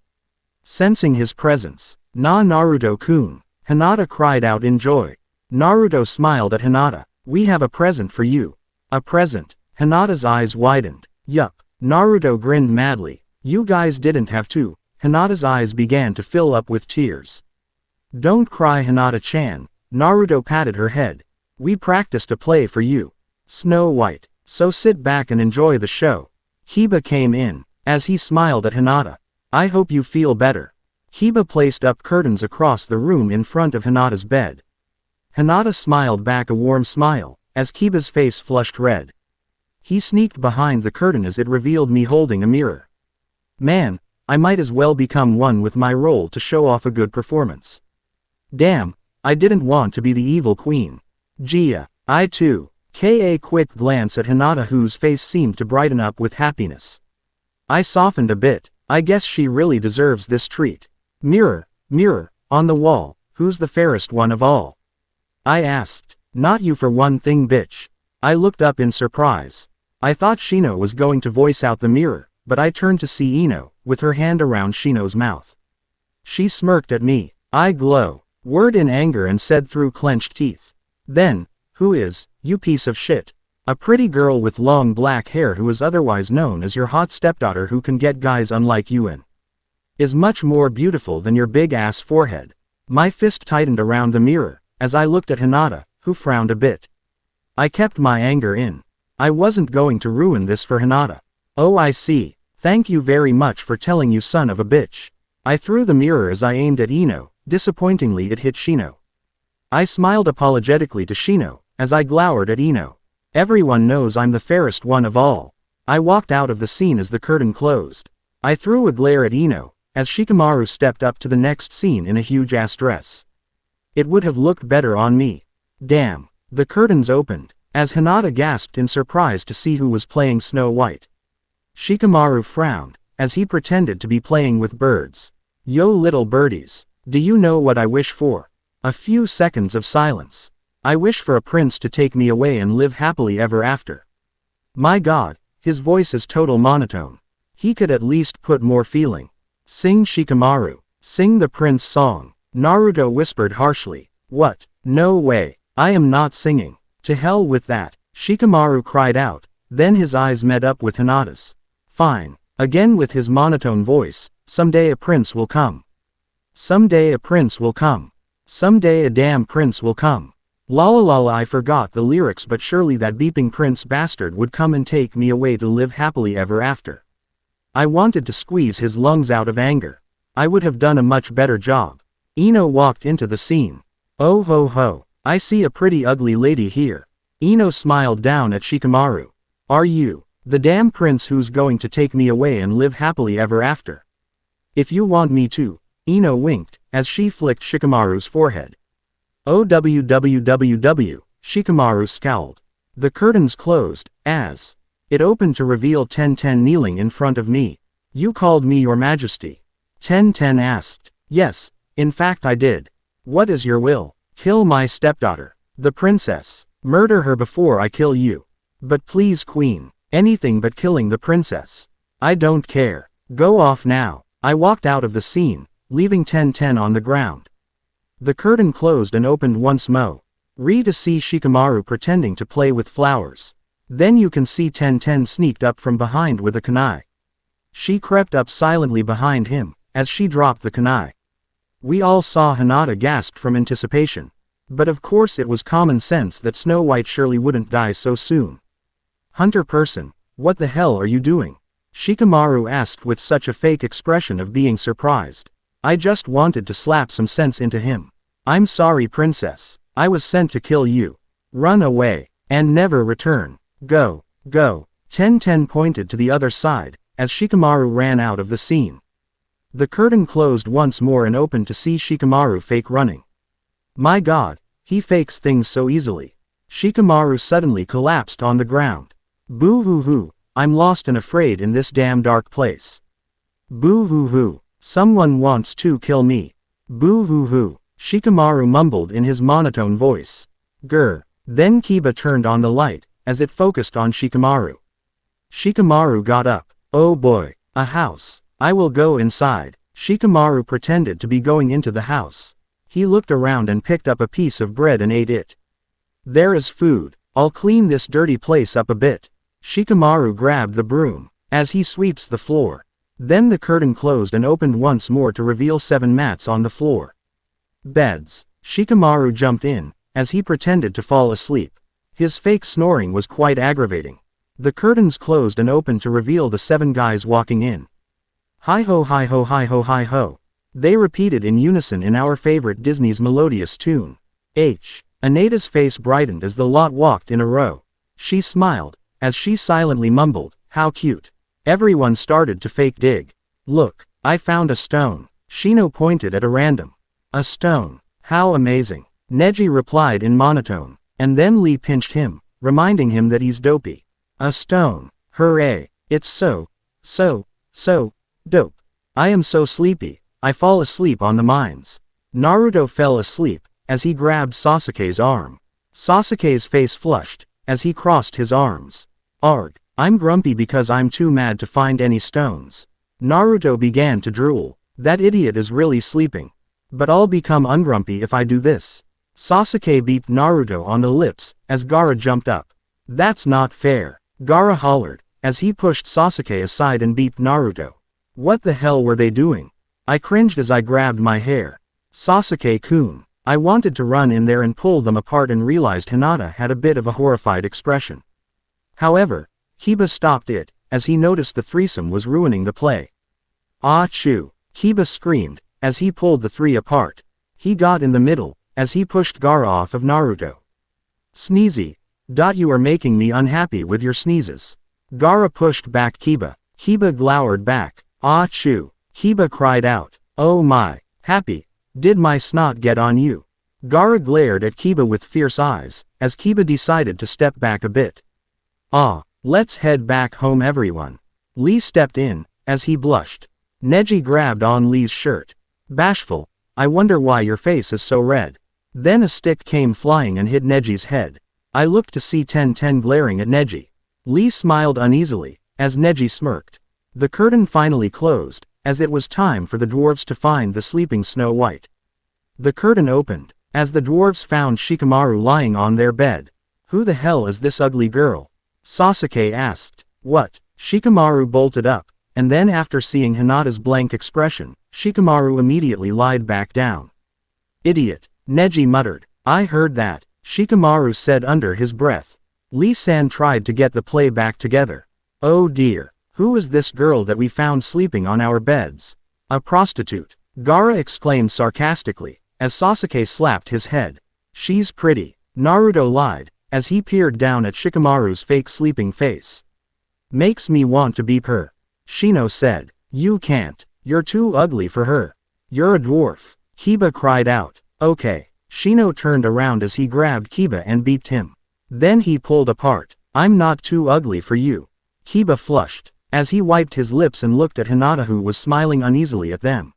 Sensing his presence, Naruto-kun, Hinata cried out in joy. Naruto smiled at Hinata. We have a present for you. A present? Hinata's eyes widened. Yup. Naruto grinned madly. You guys didn't have to. Hinata's eyes began to fill up with tears. Don't cry, Hinata-chan. Naruto patted her head. We practiced a play for you. Snow White. So sit back and enjoy the show. Kiba came in, as he smiled at Hinata. I hope you feel better. Kiba placed up curtains across the room in front of Hinata's bed. Hinata smiled back a warm smile, as Kiba's face flushed red. He sneaked behind the curtain as it revealed me holding a mirror. Man, I might as well become one with my role to show off a good performance. Damn, I didn't want to be the evil queen. Gia, I too. A quick glance at Hinata, whose face seemed to brighten up with happiness. I softened a bit. I guess she really deserves this treat. Mirror, on the wall, who's the fairest one of all? I asked. Not you for one thing, bitch. I looked up in surprise. I thought Shino was going to voice out the mirror, but I turned to see Ino, with her hand around Shino's mouth. She smirked at me. I glow. Word in anger and said through clenched teeth. Then, who is, you piece of shit? A pretty girl with long black hair who is otherwise known as your hot stepdaughter who can get guys unlike you and is much more beautiful than your big ass forehead. My fist tightened around the mirror, as I looked at Hinata, who frowned a bit. I kept my anger in. I wasn't going to ruin this for Hinata. Oh, I see. Thank you very much for telling, you son of a bitch. I threw the mirror as I aimed at Ino. Disappointingly, it hit Shino. I smiled apologetically to Shino, as I glowered at Ino. Everyone knows I'm the fairest one of all. I walked out of the scene as the curtain closed. I threw a glare at Ino, as Shikamaru stepped up to the next scene in a huge-ass dress. It would have looked better on me. Damn. The curtains opened, as Hinata gasped in surprise to see who was playing Snow White. Shikamaru frowned, as he pretended to be playing with birds. Yo little birdies, do you know what I wish for? A few seconds of silence. I wish for a prince to take me away and live happily ever after. My god, his voice is total monotone. He could at least put more feeling. Sing, Shikamaru. Sing the prince song. Naruto whispered harshly. What? No way. I am not singing. To hell with that. Shikamaru cried out. Then his eyes met up with Hinata's. Fine. Again with his monotone voice. Someday a prince will come. Someday a prince will come. Someday a damn prince will come. Lalalala, I forgot the lyrics, but surely that beeping prince bastard would come and take me away to live happily ever after. I wanted to squeeze his lungs out of anger. I would have done a much better job. Ino walked into the scene. Oh ho ho, I see a pretty ugly lady here. Ino smiled down at Shikamaru. Are you the damn prince who's going to take me away and live happily ever after? If you want me to. Ino winked, as she flicked Shikamaru's forehead. OWWWW, Shikamaru scowled. The curtains closed, as it opened to reveal Ten kneeling in front of me. You called me your majesty? Ten asked. Yes, in fact I did. What is your will? Kill my stepdaughter, the princess. Murder her before I kill you. But please, queen, anything but killing the princess. I don't care. Go off now. I walked out of the scene, leaving Ten on the ground. The curtain closed and opened once more. To see Shikamaru pretending to play with flowers. Then you can see Ten sneaked up from behind with a kunai. She crept up silently behind him, as she dropped the kunai. We all saw. Hinata gasped from anticipation. But of course it was common sense that Snow White surely wouldn't die so soon. Hunter person, what the hell are you doing? Shikamaru asked with such a fake expression of being surprised. I just wanted to slap some sense into him. I'm sorry, princess. I was sent to kill you. Run away, and never return. Go, go. Ten pointed to the other side, as Shikamaru ran out of the scene. The curtain closed once more and opened to see Shikamaru fake running. My god, he fakes things so easily. Shikamaru suddenly collapsed on the ground. Boo hoo hoo, I'm lost and afraid in this damn dark place. Boo hoo hoo, someone wants to kill me. Boo hoo hoo, Shikamaru mumbled in his monotone voice. Grr. Then Kiba turned on the light, as it focused on Shikamaru. Shikamaru got up. Oh boy, a house. I will go inside. Shikamaru pretended to be going into the house. He looked around and picked up a piece of bread and ate it. There is food. I'll clean this dirty place up a bit. Shikamaru grabbed the broom, as he sweeps the floor. Then the curtain closed and opened once more to reveal 7 mats on the floor. Beds. Shikamaru jumped in, as he pretended to fall asleep. His fake snoring was quite aggravating. The curtains closed and opened to reveal the 7 guys walking in. Hi ho hi ho hi ho hi ho. They repeated in unison in our favorite Disney's melodious tune. Anata's face brightened as the lot walked in a row. She smiled, as she silently mumbled, how cute. Everyone started to fake dig. Look, I found a stone. Shino pointed at a random. A stone. How amazing. Neji replied in monotone, and then Lee pinched him, reminding him that he's dopey. A stone. Hooray. It's so dope. I am so sleepy, I fall asleep on the mines. Naruto fell asleep, as he grabbed Sasuke's arm. Sasuke's face flushed, as he crossed his arms. Arg, I'm grumpy because I'm too mad to find any stones. Naruto began to drool. That idiot is really sleeping. But I'll become ungrumpy if I do this. Sasuke beat Naruto on the lips, as Gaara jumped up. That's not fair. Gaara hollered, as he pushed Sasuke aside and beat Naruto. What the hell were they doing? I cringed as I grabbed my hair. Sasuke-kun. I wanted to run in there and pull them apart and realized Hinata had a bit of a horrified expression. However, Kiba stopped it, as he noticed the threesome was ruining the play. Achoo! Kiba screamed, as he pulled the three apart. He got in the middle, as he pushed Gaara off of Naruto. Sneezy. You are making me unhappy with your sneezes. Gaara pushed back Kiba. Kiba glowered back. Achoo! Kiba cried out. Oh my, happy. Did my snot get on you? Gaara glared at Kiba with fierce eyes, as Kiba decided to step back a bit. Let's head back home everyone. Lee stepped in, as he blushed. Neji grabbed on Lee's shirt. Bashful, I wonder why your face is so red. Then a stick came flying and hit Neji's head. I looked to see Ten glaring at Neji. Lee smiled uneasily, as Neji smirked. The curtain finally closed, as it was time for the dwarves to find the sleeping Snow White. The curtain opened, as the dwarves found Shikamaru lying on their bed. Who the hell is this ugly girl? Sasuke asked. What? Shikamaru bolted up, and then after seeing Hinata's blank expression, Shikamaru immediately lied back down. Idiot, Neji muttered. I heard that, Shikamaru said under his breath. Lee-san tried to get the play back together. Oh dear, who is this girl that we found sleeping on our beds? A prostitute, Gaara exclaimed sarcastically, as Sasuke slapped his head. She's pretty, Naruto lied, as he peered down at Shikamaru's fake sleeping face. Makes me want to beep her. Shino said. You can't, you're too ugly for her. You're a dwarf, Kiba cried out. Okay. Shino turned around as he grabbed Kiba and beeped him. Then he pulled apart. I'm not too ugly for you. Kiba flushed, as he wiped his lips and looked at Hinata who was smiling uneasily at them.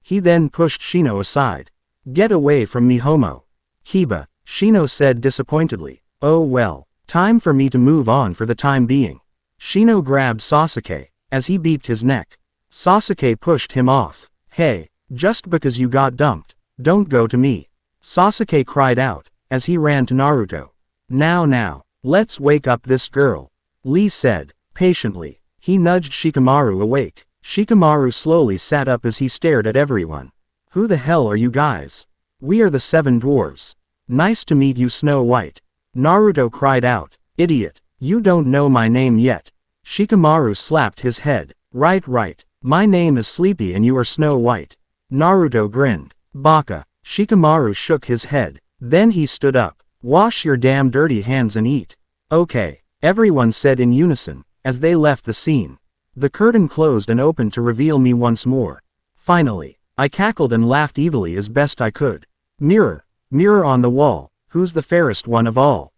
He then pushed Shino aside. Get away from me homo. Kiba, Shino said disappointedly. Oh well, time for me to move on for the time being. Shino grabbed Sasuke, as he beeped his neck. Sasuke pushed him off. Hey, just because you got dumped, don't go to me. Sasuke cried out, as he ran to Naruto. Now, let's wake up this girl. Lee said, patiently. He nudged Shikamaru awake. Shikamaru slowly sat up as he stared at everyone. Who the hell are you guys? We are the 7 dwarves. Nice to meet you, Snow White. Naruto cried out. Idiot, you don't know my name yet. Shikamaru slapped his head. Right. My name is Sleepy and you are Snow White. Naruto grinned. Baka. Shikamaru shook his head. Then he stood up. Wash your damn dirty hands and eat. Okay, everyone said in unison, as they left the scene. The curtain closed and opened to reveal me once more. Finally, I cackled and laughed evilly as best I could. Mirror on the wall, who's the fairest one of all?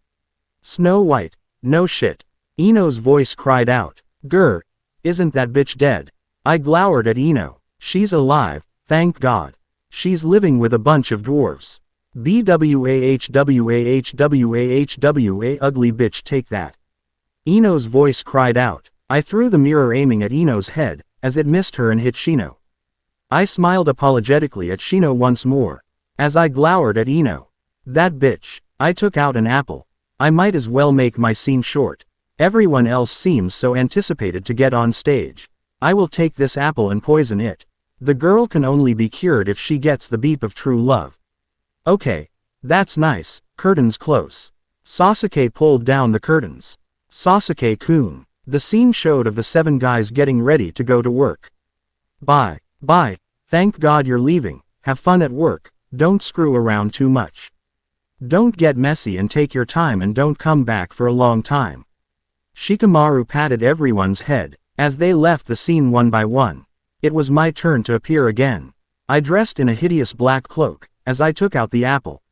Snow White. No shit. Ino's voice cried out. Grr. Isn't that bitch dead? I glowered at Ino. She's alive, thank God. She's living with a bunch of dwarves. BWAHWAHWAHWA ugly bitch take that. Ino's voice cried out. I threw the mirror aiming at Ino's head, as it missed her and hit Shino. I smiled apologetically at Shino once more, as I glowered at Ino. That bitch. I took out an apple. I might as well make my scene short. Everyone else seems so anticipated to get on stage. I will take this apple and poison it. The girl can only be cured if she gets the beep of true love. Okay. That's nice. Curtains close. Sasuke pulled down the curtains. Sasuke-kun. The scene showed of the 7 guys getting ready to go to work. Bye. Thank God you're leaving. Have fun at work. Don't screw around too much. Don't get messy and take your time and don't come back for a long time. Shikamaru patted everyone's head, as they left the scene one by one. It was my turn to appear again. I dressed in a hideous black cloak, as I took out the apple.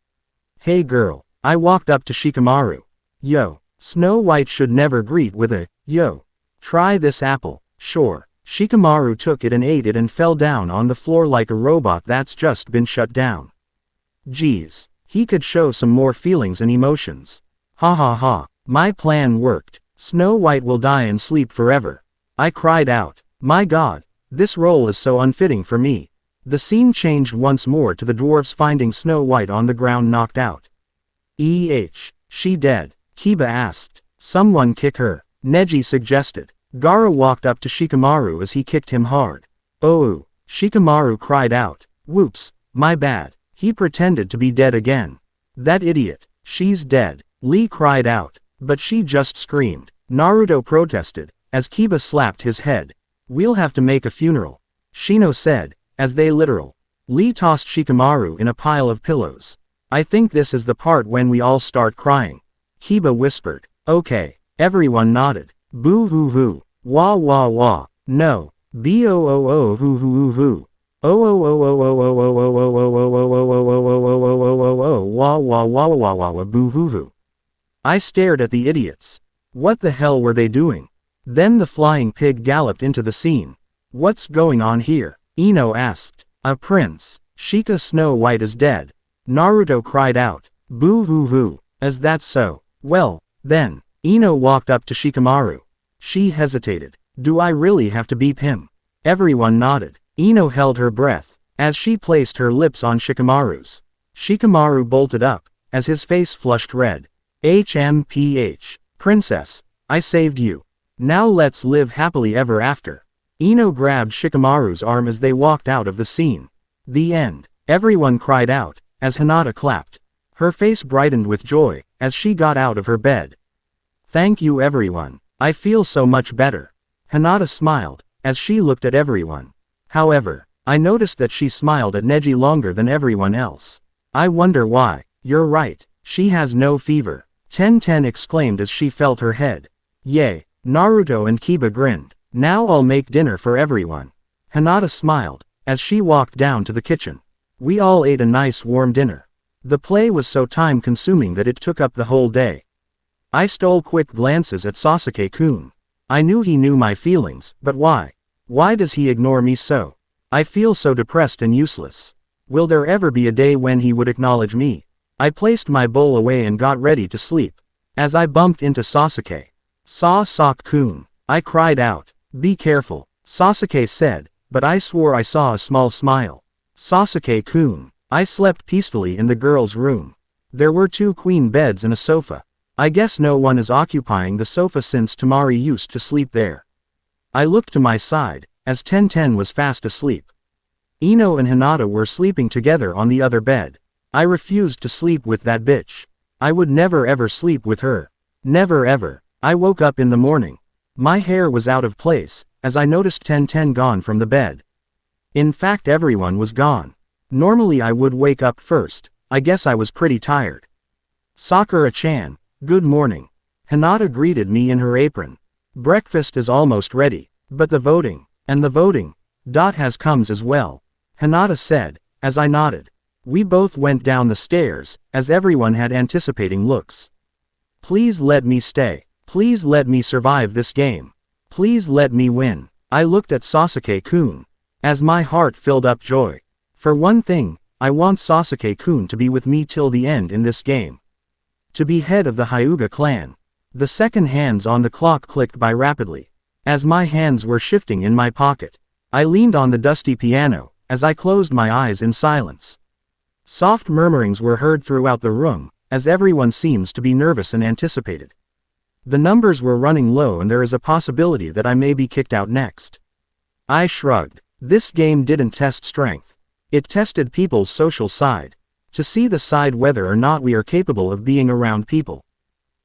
Hey girl, I walked up to Shikamaru. Yo, Snow White should never greet with a, yo. Try this apple, sure. Shikamaru took it and ate it and fell down on the floor like a robot that's just been shut down. Geez, He could show some more feelings and emotions. Ha ha ha. My plan worked. Snow White will die and sleep forever. I cried out. My God, this role is so unfitting for me. The scene changed once more to the dwarfs finding Snow White on the ground knocked out. She dead? Kiba asked. Someone kick her, Neji suggested. Gaara walked up to Shikamaru as he kicked him hard. Oh, Shikamaru cried out. Whoops, my bad. He pretended to be dead again. That idiot, she's dead, Lee cried out, but she just screamed. Naruto protested, as Kiba slapped his head. We'll have to make a funeral, Shino said, as they literal. Lee tossed Shikamaru in a pile of pillows. I think this is the part when we all start crying, Kiba whispered. Okay, everyone nodded. Boo hoo hoo, wah wah wah, no, B-O-O-O hoo hoo hoo hoo. Oh oh oh oh oh oh oh oh oh oh oh oh oh oh oh oh oh oh oh wah wah wah wah wah wah boo hoo hoo. I stared at the idiots. What the hell were they doing? Then the flying pig galloped into the scene. What's going on here? Ino asked. A prince. Shika Snow White is dead. Naruto cried out. Boo hoo hoo. Is that so? Well, then. Ino walked up to Shikamaru. She hesitated. Do I really have to beep him? Everyone nodded. Ino held her breath, as she placed her lips on Shikamaru's. Shikamaru bolted up, as his face flushed red. HMPH. Princess, I saved you. Now let's live happily ever after. Ino grabbed Shikamaru's arm as they walked out of the scene. The end. Everyone cried out, as Hinata clapped. Her face brightened with joy, as she got out of her bed. Thank you everyone. I feel so much better. Hinata smiled, as she looked at everyone. However, I noticed that she smiled at Neji longer than everyone else. I wonder why. You're right, she has no fever. Ten exclaimed as she felt her head. Yay, Naruto and Kiba grinned. Now I'll make dinner for everyone. Hinata smiled, as she walked down to the kitchen. We all ate a nice warm dinner. The play was so time-consuming that it took up the whole day. I stole quick glances at Sasuke-kun. I knew he knew my feelings, but why? Why does he ignore me so? I feel so depressed and useless. Will there ever be a day when he would acknowledge me? I placed my bowl away and got ready to sleep. As I bumped into Sasuke. Sasuke-kun. I cried out. Be careful, Sasuke said, but I swore I saw a small smile. Sasuke-kun. I slept peacefully in the girls' room. There were 2 queen beds and a sofa. I guess no one is occupying the sofa since Tamari used to sleep there. I looked to my side, as Ten was fast asleep. Ino and Hinata were sleeping together on the other bed. I refused to sleep with that bitch. I would never ever sleep with her. Never ever. I woke up in the morning. My hair was out of place, as I noticed Ten gone from the bed. In fact everyone was gone. Normally I would wake up first. I guess I was pretty tired. Sakura-chan, good morning. Hinata greeted me in her apron. Breakfast is almost ready, but the voting has comes as well, Hinata said, as I nodded. We both went down the stairs, as everyone had anticipating looks. Please let me stay. Please let me survive this game. Please let me win. I looked at Sasuke-kun, as my heart filled up joy. For one thing, I want Sasuke-kun to be with me till the end in this game. To be head of the Hyuga clan. The second hands on the clock clicked by rapidly. As my hands were shifting in my pocket, I leaned on the dusty piano, as I closed my eyes in silence. Soft murmurings were heard throughout the room, as everyone seems to be nervous and anticipated. The numbers were running low and there is a possibility that I may be kicked out next. I shrugged. This game didn't test strength. It tested people's social side. To see the side whether or not we are capable of being around people.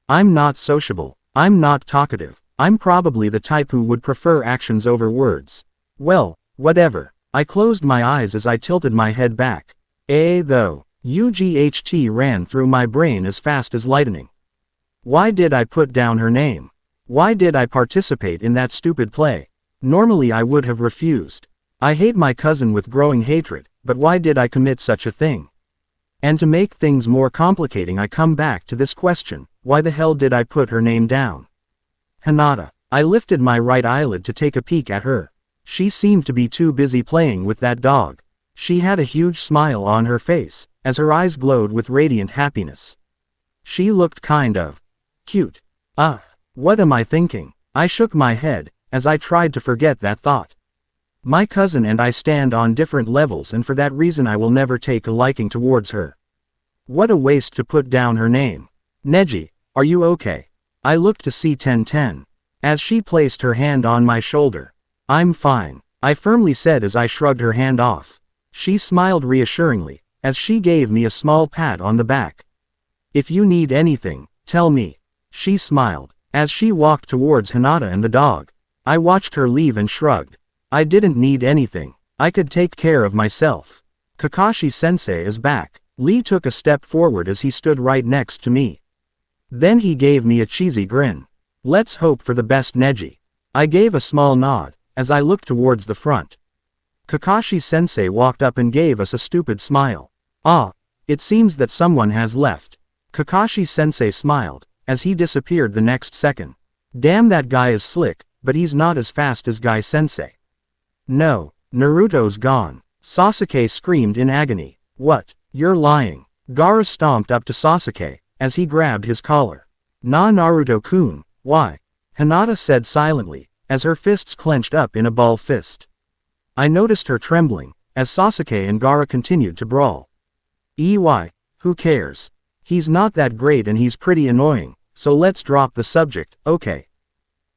I'm not sociable. I'm not talkative. I'm probably the type who would prefer actions over words. Well, whatever. I closed my eyes as I tilted my head back. Though. UGHT ran through my brain as fast as lightning. Why did I put down her name? Why did I participate in that stupid play? Normally I would have refused. I hate my cousin with growing hatred, but why did I commit such a thing? And to make things more complicating I come back to this question, why the hell did I put her name down? Hinata. I lifted my right eyelid to take a peek at her. She seemed to be too busy playing with that dog. She had a huge smile on her face, as her eyes glowed with radiant happiness. She looked kind of cute. What am I thinking? I shook my head, as I tried to forget that thought. My cousin and I stand on different levels, and for that reason I will never take a liking towards her. What a waste to put down her name. Neji, are you okay? I looked to see Ten, as she placed her hand on my shoulder. I'm fine, I firmly said as I shrugged her hand off. She smiled reassuringly, as she gave me a small pat on the back. If you need anything, tell me. She smiled, as she walked towards Hinata and the dog. I watched her leave and shrugged. I didn't need anything. I could take care of myself. Kakashi-sensei is back. Lee took a step forward as he stood right next to me. Then he gave me a cheesy grin. Let's hope for the best, Neji. I gave a small nod, as I looked towards the front. Kakashi-sensei walked up and gave us a stupid smile. It seems that someone has left. Kakashi-sensei smiled, as he disappeared the next second. Damn, that guy is slick, but he's not as fast as Guy-sensei. No, Naruto's gone. Sasuke screamed in agony. What? You're lying. Gaara stomped up to Sasuke, as he grabbed his collar. Nah, Naruto-kun, why? Hinata said silently, as her fists clenched up in a ball fist. I noticed her trembling, as Sasuke and Gaara continued to brawl. Who cares? He's not that great and he's pretty annoying, so let's drop the subject, okay?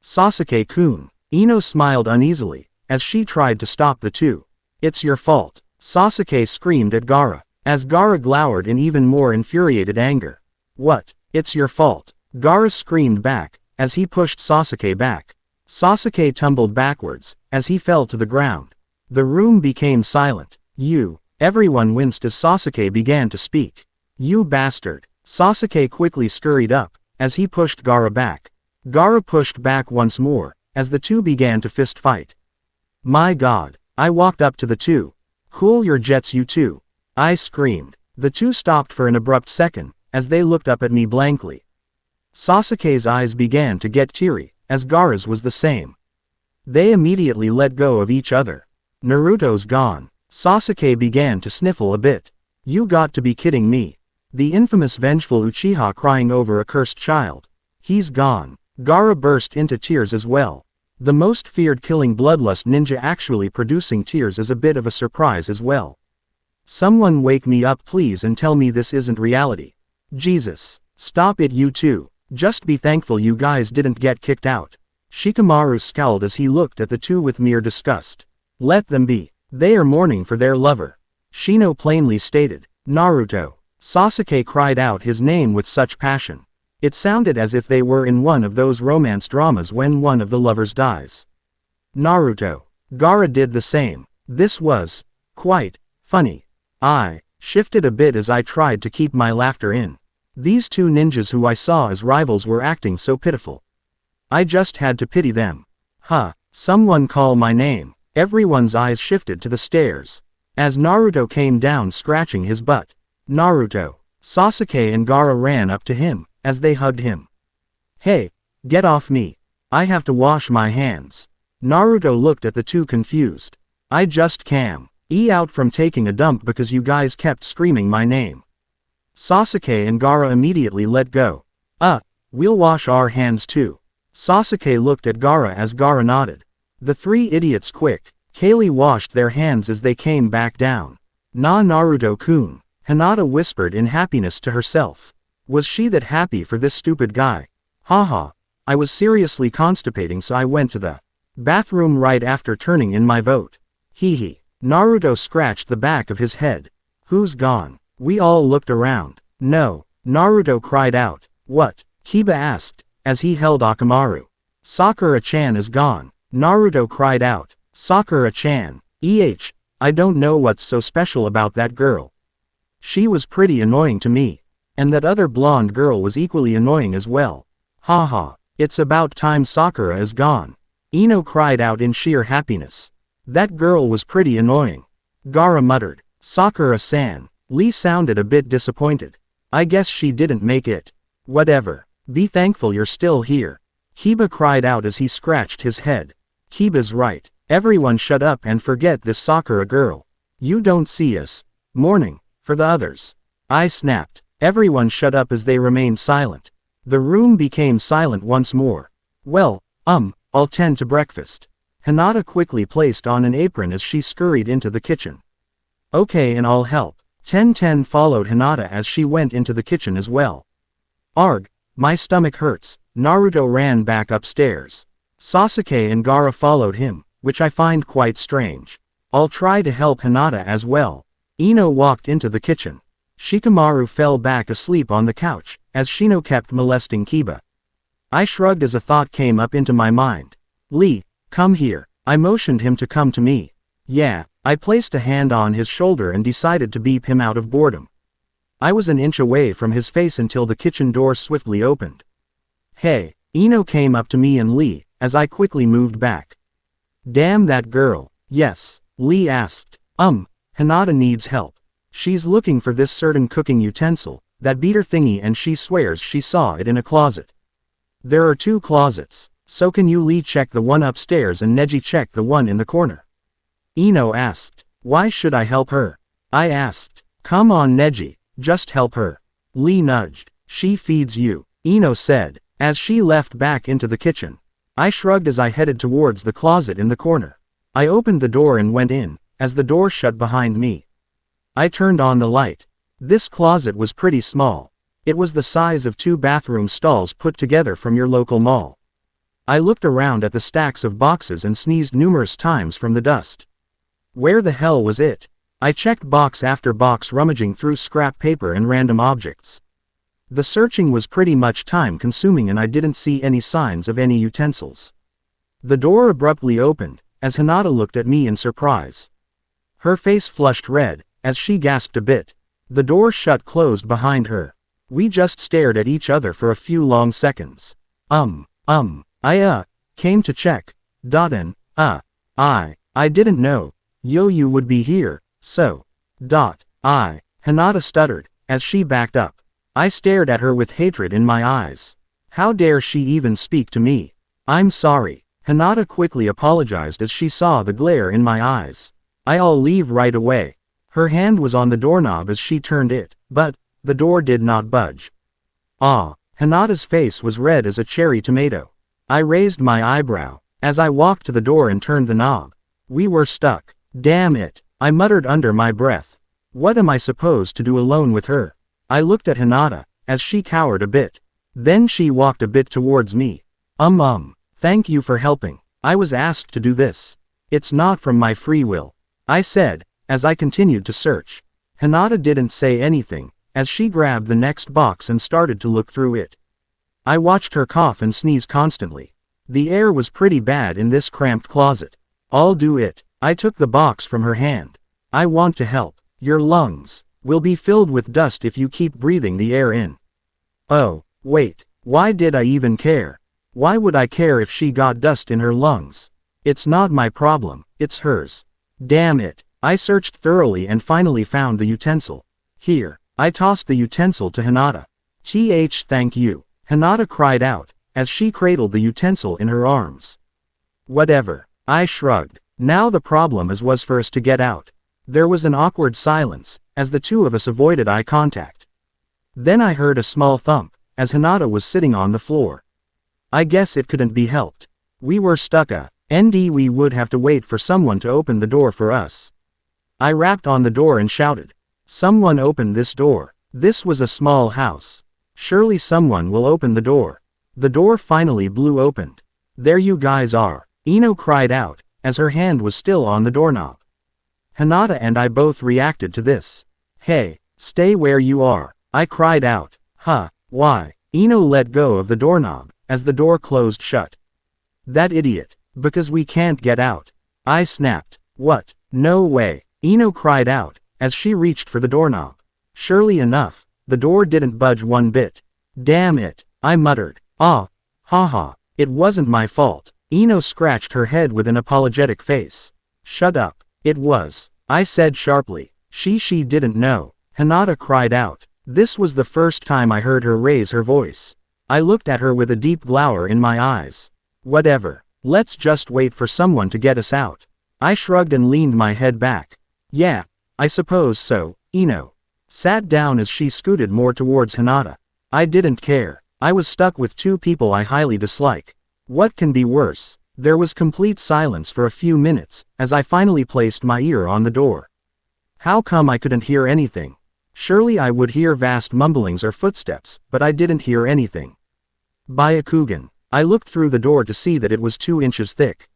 Sasuke-kun. Ino smiled uneasily, as she tried to stop the two. It's your fault. Sasuke screamed at Gaara, as Gaara glowered in even more infuriated anger. What? It's your fault. Gaara screamed back, as he pushed Sasuke back. Sasuke tumbled backwards, as he fell to the ground. The room became silent. Everyone winced as Sasuke began to speak. You bastard. Sasuke quickly scurried up, as he pushed Gaara back. Gaara pushed back once more, as the two began to fist fight. My god. I walked up to the two. Cool your jets, you two. I screamed. The two stopped for an abrupt second, as they looked up at me blankly. Sasuke's eyes began to get teary, as Gaara's was the same. They immediately let go of each other. Naruto's gone. Sasuke began to sniffle a bit. You got to be kidding me. The infamous vengeful Uchiha crying over a cursed child. He's gone. Gaara burst into tears as well. The most feared killing bloodlust ninja actually producing tears is a bit of a surprise as well. Someone wake me up please and tell me this isn't reality. Jesus. Stop it, you two. Just be thankful you guys didn't get kicked out. Shikamaru scowled as he looked at the two with mere disgust. Let them be. They are mourning for their lover. Shino plainly stated. Naruto. Sasuke cried out his name with such passion. It sounded as if they were in one of those romance dramas when one of the lovers dies. Naruto. Gaara did the same. This was quite funny. I shifted a bit as I tried to keep my laughter in. These two ninjas who I saw as rivals were acting so pitiful. I just had to pity them. Someone call my name. Everyone's eyes shifted to the stairs, as Naruto came down scratching his butt. Naruto. Sasuke and Gaara ran up to him, as they hugged him. Hey, get off me. I have to wash my hands. Naruto looked at the two confused. I just came out from taking a dump because you guys kept screaming my name. Sasuke and Gaara immediately let go. We'll wash our hands too. Sasuke looked at Gaara as Gaara nodded. The three idiots quickly washed their hands as they came back down. Nah, Naruto-kun. Hinata whispered in happiness to herself. Was she that happy for this stupid guy? Haha. I was seriously constipating so I went to the bathroom right after turning in my vote. Hee. Naruto scratched the back of his head. Who's gone? We all looked around. No. Naruto cried out. What? Kiba asked, as he held Akamaru. Sakura-chan is gone. Naruto cried out. Sakura-chan. I don't know what's so special about that girl. She was pretty annoying to me. And that other blonde girl was equally annoying as well. Haha. It's about time Sakura is gone. Ino cried out in sheer happiness. That girl was pretty annoying. Gaara muttered. Sakura-san. Lee sounded a bit disappointed. I guess she didn't make it. Whatever. Be thankful you're still here. Kiba cried out as he scratched his head. Kiba's right. Everyone shut up and forget this Sakura girl. You don't see us mourning for the others. I snapped. Everyone shut up as they remained silent. The room became silent once more. Well, I'll tend to breakfast. Hinata quickly placed on an apron as she scurried into the kitchen. Okay, and I'll help. Ten followed Hinata as she went into the kitchen as well. Arg, my stomach hurts. Naruto ran back upstairs. Sasuke and Gaara followed him, which I find quite strange. I'll try to help Hinata as well. Ino walked into the kitchen. Shikamaru fell back asleep on the couch, as Shino kept molesting Kiba. I shrugged as a thought came up into my mind. Lee, come here. I motioned him to come to me. Yeah, I placed a hand on his shoulder and decided to beep him out of boredom. I was an inch away from his face until the kitchen door swiftly opened. Hey, Ino came up to me and Lee, as I quickly moved back. Damn that girl. Yes, Lee asked. Hinata needs help. She's looking for this certain cooking utensil, that beater thingy, and she swears she saw it in a closet. There are 2 closets, so can you Lee check the one upstairs and Neji check the one in the corner? Ino asked. Why should I help her? I asked. Come on Neji, just help her. Lee nudged. She feeds you, Ino said, as she left back into the kitchen. I shrugged as I headed towards the closet in the corner. I opened the door and went in, as the door shut behind me. I turned on the light. This closet was pretty small. It was the size of 2 bathroom stalls put together from your local mall. I looked around at the stacks of boxes and sneezed numerous times from the dust. Where the hell was it? I checked box after box, rummaging through scrap paper and random objects. The searching was pretty much time-consuming and I didn't see any signs of any utensils. The door abruptly opened, as Hinata looked at me in surprise. Her face flushed red, as she gasped a bit. The door shut closed behind her. We just stared at each other for a few long seconds. I came to check. I didn't know. You would be here, so. Hinata stuttered, as she backed up. I stared at her with hatred in my eyes. How dare she even speak to me? I'm sorry. Hinata quickly apologized as she saw the glare in my eyes. I'll leave right away. Her hand was on the doorknob as she turned it, but the door did not budge. Hinata's face was red as a cherry tomato. I raised my eyebrow as I walked to the door and turned the knob. We were stuck. Damn it, I muttered under my breath. What am I supposed to do alone with her? I looked at Hinata, as she cowered a bit. Then she walked a bit towards me. Thank you for helping. I was asked to do this. It's not from my free will, I said, as I continued to search. Hinata didn't say anything, as she grabbed the next box and started to look through it. I watched her cough and sneeze constantly. The air was pretty bad in this cramped closet. I'll do it. I took the box from her hand. I want to help. Your lungs will be filled with dust if you keep breathing the air in. Oh, wait, why did I even care? Why would I care if she got dust in her lungs? It's not my problem, it's hers. Damn it. I searched thoroughly and finally found the utensil. Here. I tossed the utensil to Hinata. Thank you. Hinata cried out, as she cradled the utensil in her arms. Whatever. I shrugged. Now the problem was for us to get out. There was an awkward silence, as the 2 of us avoided eye contact. Then I heard a small thump, as Hinata was sitting on the floor. I guess it couldn't be helped. We were stuck and we would have to wait for someone to open the door for us. I rapped on the door and shouted. Someone open this door. This was a small house. Surely someone will open the door. The door finally blew open. There you guys are, Ino cried out, as her hand was still on the doorknob. Hinata and I both reacted to this. Hey, stay where you are, I cried out. Why? Ino let go of the doorknob, as the door closed shut. That idiot. Because we can't get out. I snapped. What? No way. Ino cried out, as she reached for the doorknob. Surely enough, the door didn't budge one bit. Damn it, I muttered. It wasn't my fault. Ino scratched her head with an apologetic face. Shut up. It was, I said sharply. She didn't know. Hinata cried out. This was the first time I heard her raise her voice. I looked at her with a deep glower in my eyes. Whatever. Let's just wait for someone to get us out. I shrugged and leaned my head back. Yeah, I suppose so, Ino. Sat down as she scooted more towards Hinata. I didn't care. I was stuck with two people I highly dislike. What can be worse? There was complete silence for a few minutes, as I finally placed my ear on the door. How come I couldn't hear anything? Surely I would hear vast mumblings or footsteps, but I didn't hear anything. Byakugan. I looked through the door to see that it was 2 inches thick.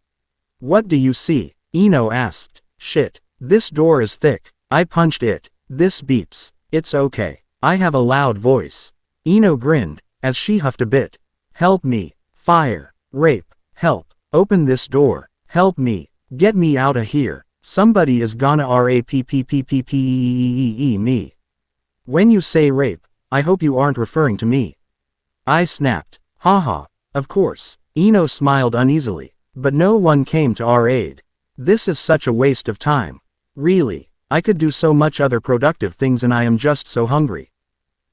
What do you see? Ino asked. Shit. This door is thick. I punched it. This beeps. It's okay. I have a loud voice. Ino grinned, as she huffed a bit. Help me. Fire. Rape. Help. Open this door. Help me. Get me out of here. Somebody is gonna rape me. When you say rape, I hope you aren't referring to me. I snapped. Haha. Of course. Ino smiled uneasily. But no one came to our aid. This is such a waste of time. Really. I could do so much other productive things and I am just so hungry.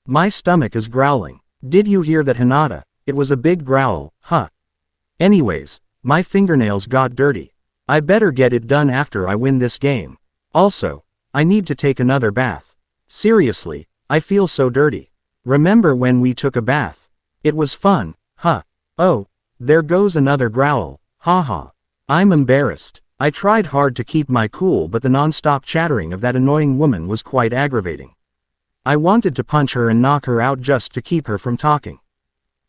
My stomach is growling. Did you hear that, Hinata? It was a big growl, huh? Anyways, my fingernails got dirty. I better get it done after I win this game. Also, I need to take another bath. Seriously, I feel so dirty. Remember when we took a bath? It was fun, huh? Oh, there goes another growl, haha. I'm embarrassed. I tried hard to keep my cool, but the non-stop chattering of that annoying woman was quite aggravating. I wanted to punch her and knock her out just to keep her from talking.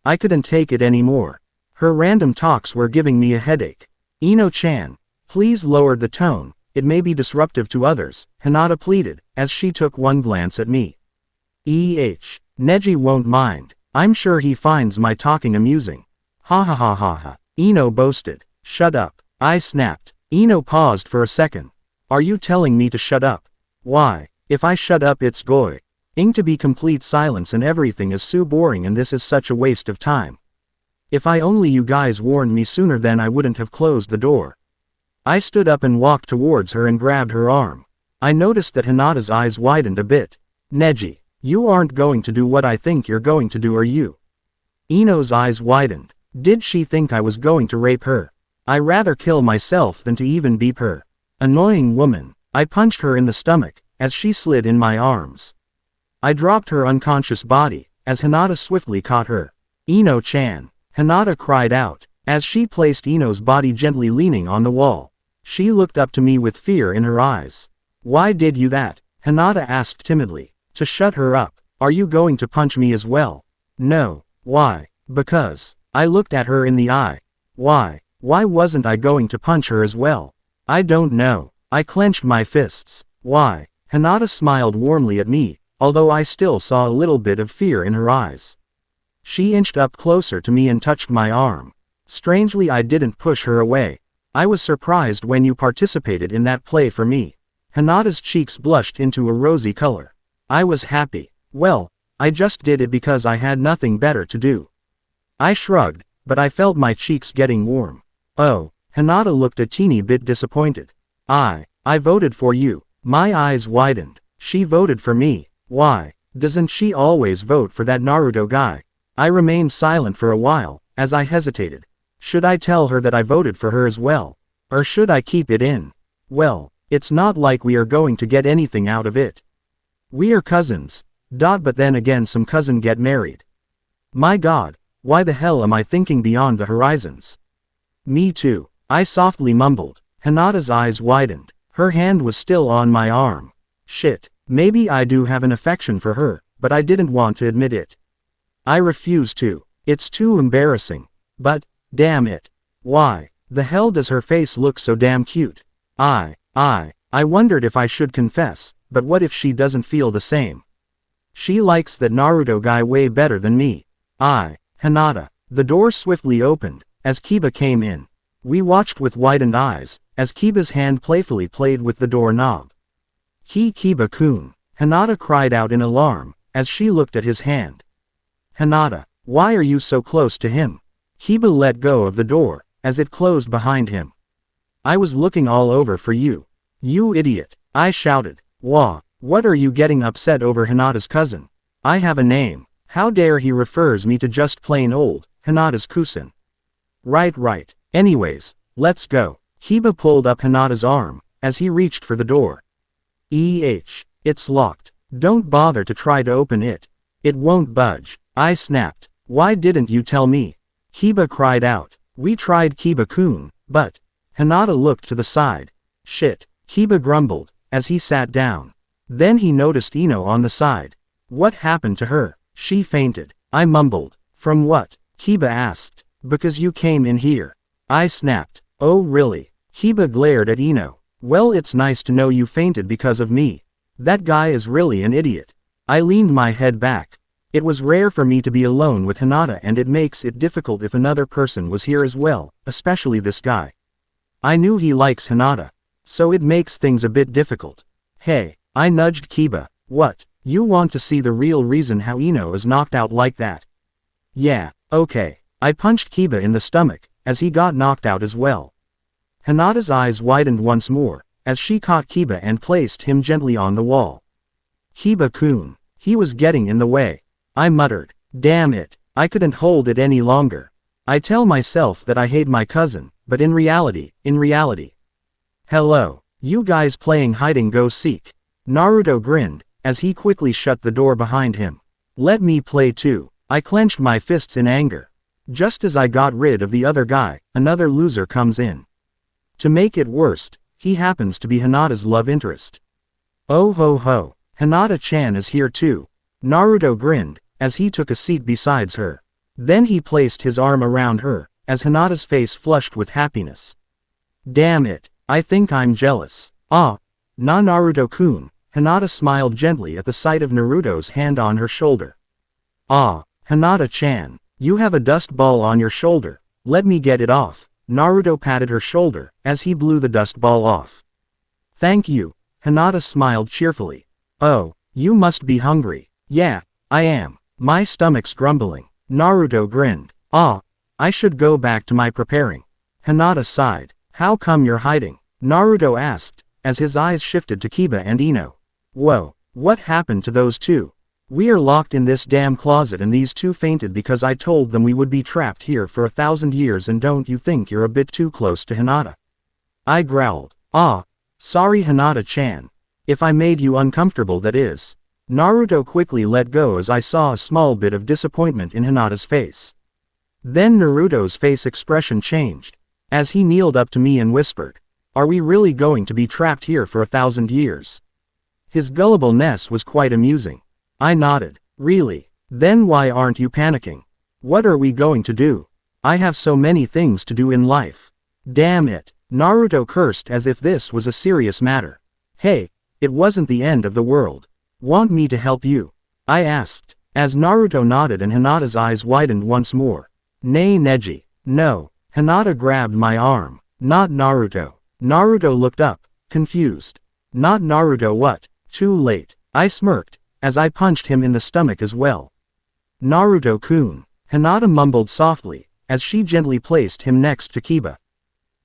I couldn't take it anymore. Her random talks were giving me a headache. Ino-chan, please lower the tone, it may be disruptive to others, Hinata pleaded, as she took one glance at me. Neji won't mind. I'm sure he finds my talking amusing. Ha ha ha ha ha. Ino boasted. Shut up. I snapped. Ino paused for a second. Are you telling me to shut up? Why, if I shut up it's going to be complete silence and everything is so boring and this is such a waste of time. If I only you guys warned me sooner, then I wouldn't have closed the door. I stood up and walked towards her and grabbed her arm. I noticed that Hinata's eyes widened a bit. Neji, you aren't going to do what I think you're going to do, are you? Ino's eyes widened. Did she think I was going to rape her? I'd rather kill myself than to even beep her. Annoying woman. I punched her in the stomach, as she slid in my arms. I dropped her unconscious body, as Hinata swiftly caught her. Ino-chan. Hinata cried out, as she placed Ino's body gently leaning on the wall. She looked up to me with fear in her eyes. Why did you that? Hinata asked timidly. To shut her up. Are you going to punch me as well? No. Why? Because. I looked at her in the eye. Why? Why wasn't I going to punch her as well? I don't know. I clenched my fists. Why? Hinata smiled warmly at me, although I still saw a little bit of fear in her eyes. She inched up closer to me and touched my arm. Strangely, I didn't push her away. I was surprised when you participated in that play for me. Hinata's cheeks blushed into a rosy color. I was happy. Well, I just did it because I had nothing better to do. I shrugged, but I felt my cheeks getting warm. Oh, Hinata looked a teeny bit disappointed. I voted for you. My eyes widened. She voted for me. Why? Doesn't she always vote for that Naruto guy? I remained silent for a while, as I hesitated. Should I tell her that I voted for her as well? Or should I keep it in? Well, it's not like we are going to get anything out of it. We are cousins. But then again, some cousin get married. My god, why the hell am I thinking beyond the horizons? Me too. I softly mumbled. Hinata's eyes widened. Her hand was still on my arm. Shit, maybe I do have an affection for her, but I didn't want to admit it. I refuse to. It's too embarrassing. But, damn it. Why the hell does her face look so damn cute? I wondered if I should confess, but what if she doesn't feel the same? She likes that Naruto guy way better than me. Hinata. The door swiftly opened, as Kiba came in. We watched with widened eyes, as Kiba's hand playfully played with the doorknob. Kiba-kun. Hinata cried out in alarm, as she looked at his hand. Hinata, why are you so close to him? Kiba let go of the door, as it closed behind him. I was looking all over for you. You idiot, I shouted. Wah, what are you getting upset over? Hinata's cousin? I have a name. How dare he refers me to just plain old Hinata's cousin? Right. Anyways, let's go. Kiba pulled up Hinata's arm, as he reached for the door. It's locked. Don't bother to try to open it. It won't budge. I snapped. Why didn't you tell me? Kiba cried out. We tried, Kiba-kun, but... Hinata looked to the side. Shit, Kiba grumbled, as he sat down. Then he noticed Ino on the side. What happened to her? She fainted. I mumbled. From what? Kiba asked. Because you came in here. I snapped. Oh really? Kiba glared at Ino. Well, it's nice to know you fainted because of me. That guy is really an idiot. I leaned my head back. It was rare for me to be alone with Hinata, and it makes it difficult if another person was here as well, especially this guy. I knew he likes Hinata, so it makes things a bit difficult. Hey, I nudged Kiba. What? You want to see the real reason how Ino is knocked out like that? Yeah, okay. I punched Kiba in the stomach, as he got knocked out as well. Hinata's eyes widened once more, as she caught Kiba and placed him gently on the wall. Kiba-kun. He was getting in the way. I muttered. Damn it, I couldn't hold it any longer. I tell myself that I hate my cousin, but in reality. Hello, you guys playing hide-and-go-seek? Naruto grinned, as he quickly shut the door behind him. Let me play too. I clenched my fists in anger. Just as I got rid of the other guy, another loser comes in. To make it worse, he happens to be Hinata's love interest. Oh ho ho, Hinata-chan is here too. Naruto grinned, as he took a seat beside her. Then he placed his arm around her, as Hinata's face flushed with happiness. Damn it, I think I'm jealous. Ah, nah, Naruto-kun. Hinata smiled gently at the sight of Naruto's hand on her shoulder. Ah, Hinata-chan, you have a dust ball on your shoulder. Let me get it off. Naruto patted her shoulder, as he blew the dust ball off. Thank you. Hinata smiled cheerfully. Oh, you must be hungry. Yeah, I am. My stomach's grumbling. Naruto grinned. Ah, I should go back to my preparing. Hinata sighed. How come you're hiding? Naruto asked, as his eyes shifted to Kiba and Ino. Whoa, what happened to those two? We are locked in this damn closet and these two fainted because I told them we would be trapped here for 1,000 years, and don't you think you're a bit too close to Hinata? I growled. Ah, sorry Hinata-chan. If I made you uncomfortable, that is. Naruto quickly let go as I saw a small bit of disappointment in Hinata's face. Then Naruto's face expression changed, as he kneeled up to me and whispered, Are we really going to be trapped here for 1,000 years? His gullibleness was quite amusing. I nodded. Really? Then why aren't you panicking? What are we going to do? I have so many things to do in life. Damn it. Naruto cursed as if this was a serious matter. Hey, it wasn't the end of the world. Want me to help you? I asked, as Naruto nodded and Hinata's eyes widened once more. Nay Neji. No. Hinata grabbed my arm. Not Naruto. Naruto looked up, confused. Not Naruto what? Too late. I smirked, as I punched him in the stomach as well. Naruto-kun. Hinata mumbled softly, as she gently placed him next to Kiba.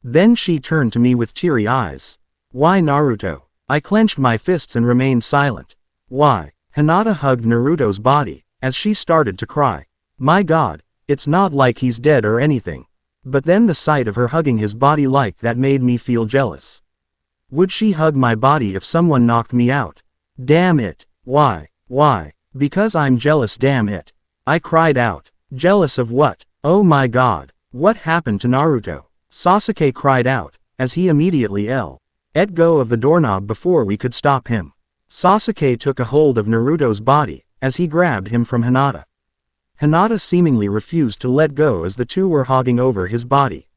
Then she turned to me with teary eyes. Why Naruto? I clenched my fists and remained silent. Why? Hinata hugged Naruto's body, as she started to cry. My god, it's not like he's dead or anything. But then the sight of her hugging his body like that made me feel jealous. Would she hug my body if someone knocked me out? Damn it. Why? Why? Because I'm jealous, damn it. I cried out. Jealous of what? Oh my god. What happened to Naruto? Sasuke cried out, as he immediately let go of the doorknob before we could stop him. Sasuke took a hold of Naruto's body, as he grabbed him from Hinata. Hinata seemingly refused to let go as the two were hogging over his body.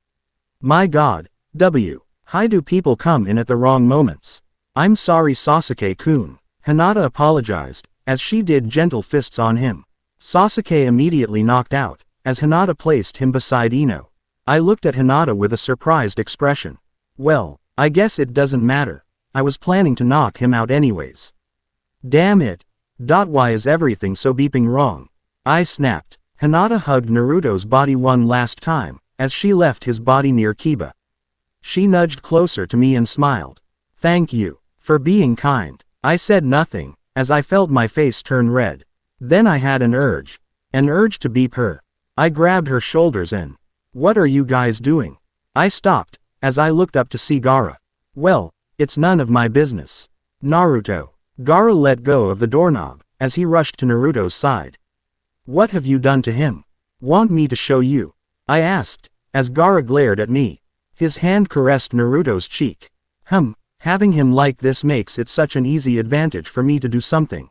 My god. Why do people come in at the wrong moments? I'm sorry Sasuke-kun. Hinata apologized, as she did gentle fists on him. Sasuke immediately knocked out, as Hinata placed him beside Ino. I looked at Hinata with a surprised expression. Well, I guess it doesn't matter. I was planning to knock him out anyways. Damn it. Why is everything so beeping wrong? I snapped. Hinata hugged Naruto's body one last time, as she left his body near Kiba. She nudged closer to me and smiled. Thank you for being kind. I said nothing, as I felt my face turn red. Then I had an urge to beep her. I grabbed her shoulders and, what are you guys doing? I stopped, as I looked up to see Gaara. Well, it's none of my business. Naruto, Gaara let go of the doorknob, as he rushed to Naruto's side. What have you done to him? Want me to show you? I asked, as Gaara glared at me. His hand caressed Naruto's cheek. Having him like this makes it such an easy advantage for me to do something.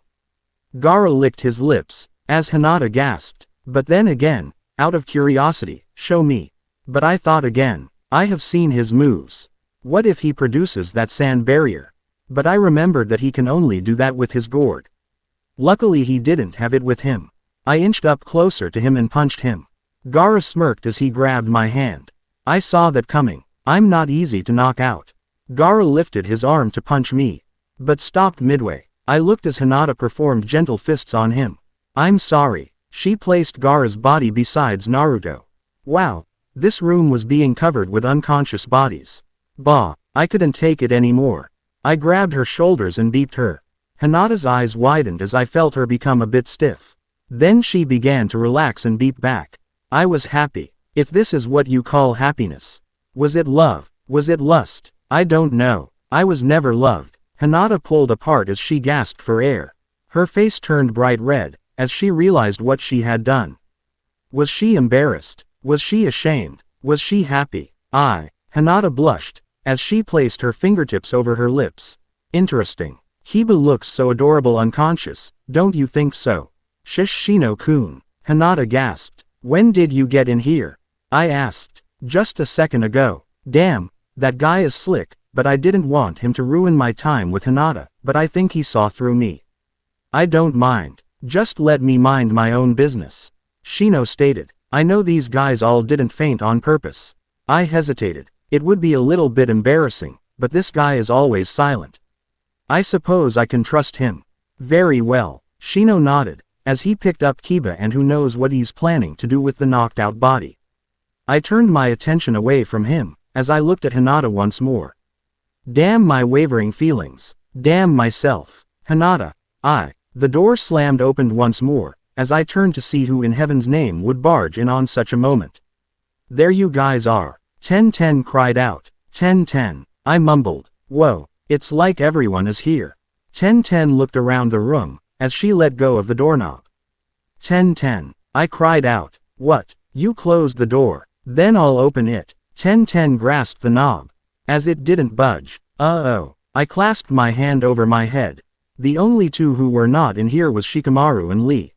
Gaara licked his lips, as Hinata gasped, but then again, out of curiosity, show me. But I thought again, I have seen his moves. What if he produces that sand barrier? But I remembered that he can only do that with his gourd. Luckily he didn't have it with him. I inched up closer to him and punched him. Gaara smirked as he grabbed my hand. I saw that coming. I'm not easy to knock out. Gaara lifted his arm to punch me, but stopped midway. I looked as Hinata performed gentle fists on him. I'm sorry. She placed Gaara's body beside Naruto. Wow, this room was being covered with unconscious bodies. Bah, I couldn't take it anymore. I grabbed her shoulders and beeped her. Hinata's eyes widened as I felt her become a bit stiff. Then she began to relax and beep back. I was happy. If this is what you call happiness. Was it love? Was it lust? I don't know. I was never loved. Hinata pulled apart as she gasped for air. Her face turned bright red, as she realized what she had done. Was she embarrassed? Was she ashamed? Was she happy? Hinata blushed, as she placed her fingertips over her lips. Interesting. Kiba looks so adorable unconscious, don't you think so? Shishino-kun. Hinata gasped. When did you get in here? I asked. Just a second ago. Damn, that guy is slick, but I didn't want him to ruin my time with Hinata, but I think he saw through me. I don't mind. Just let me mind my own business. Shino stated. I know these guys all didn't faint on purpose. I hesitated. It would be a little bit embarrassing, but this guy is always silent. I suppose I can trust him. Very well. Shino nodded, as he picked up Kiba and who knows what he's planning to do with the knocked out body. I turned my attention away from him, as I looked at Hinata once more. Damn my wavering feelings. Damn myself. Hinata. The door slammed opened once more, as I turned to see who in heaven's name would barge in on such a moment. There you guys are. 10-10 cried out. 10-10. I mumbled. Whoa, it's like everyone is here. 10-10 looked around the room, as she let go of the doorknob. 10-10. I cried out. What? You closed the door. Then I'll open it. 10-10 grasped the knob. As it didn't budge. Uh-oh. I clasped my hand over my head. The only two who were not in here was Shikamaru and Lee.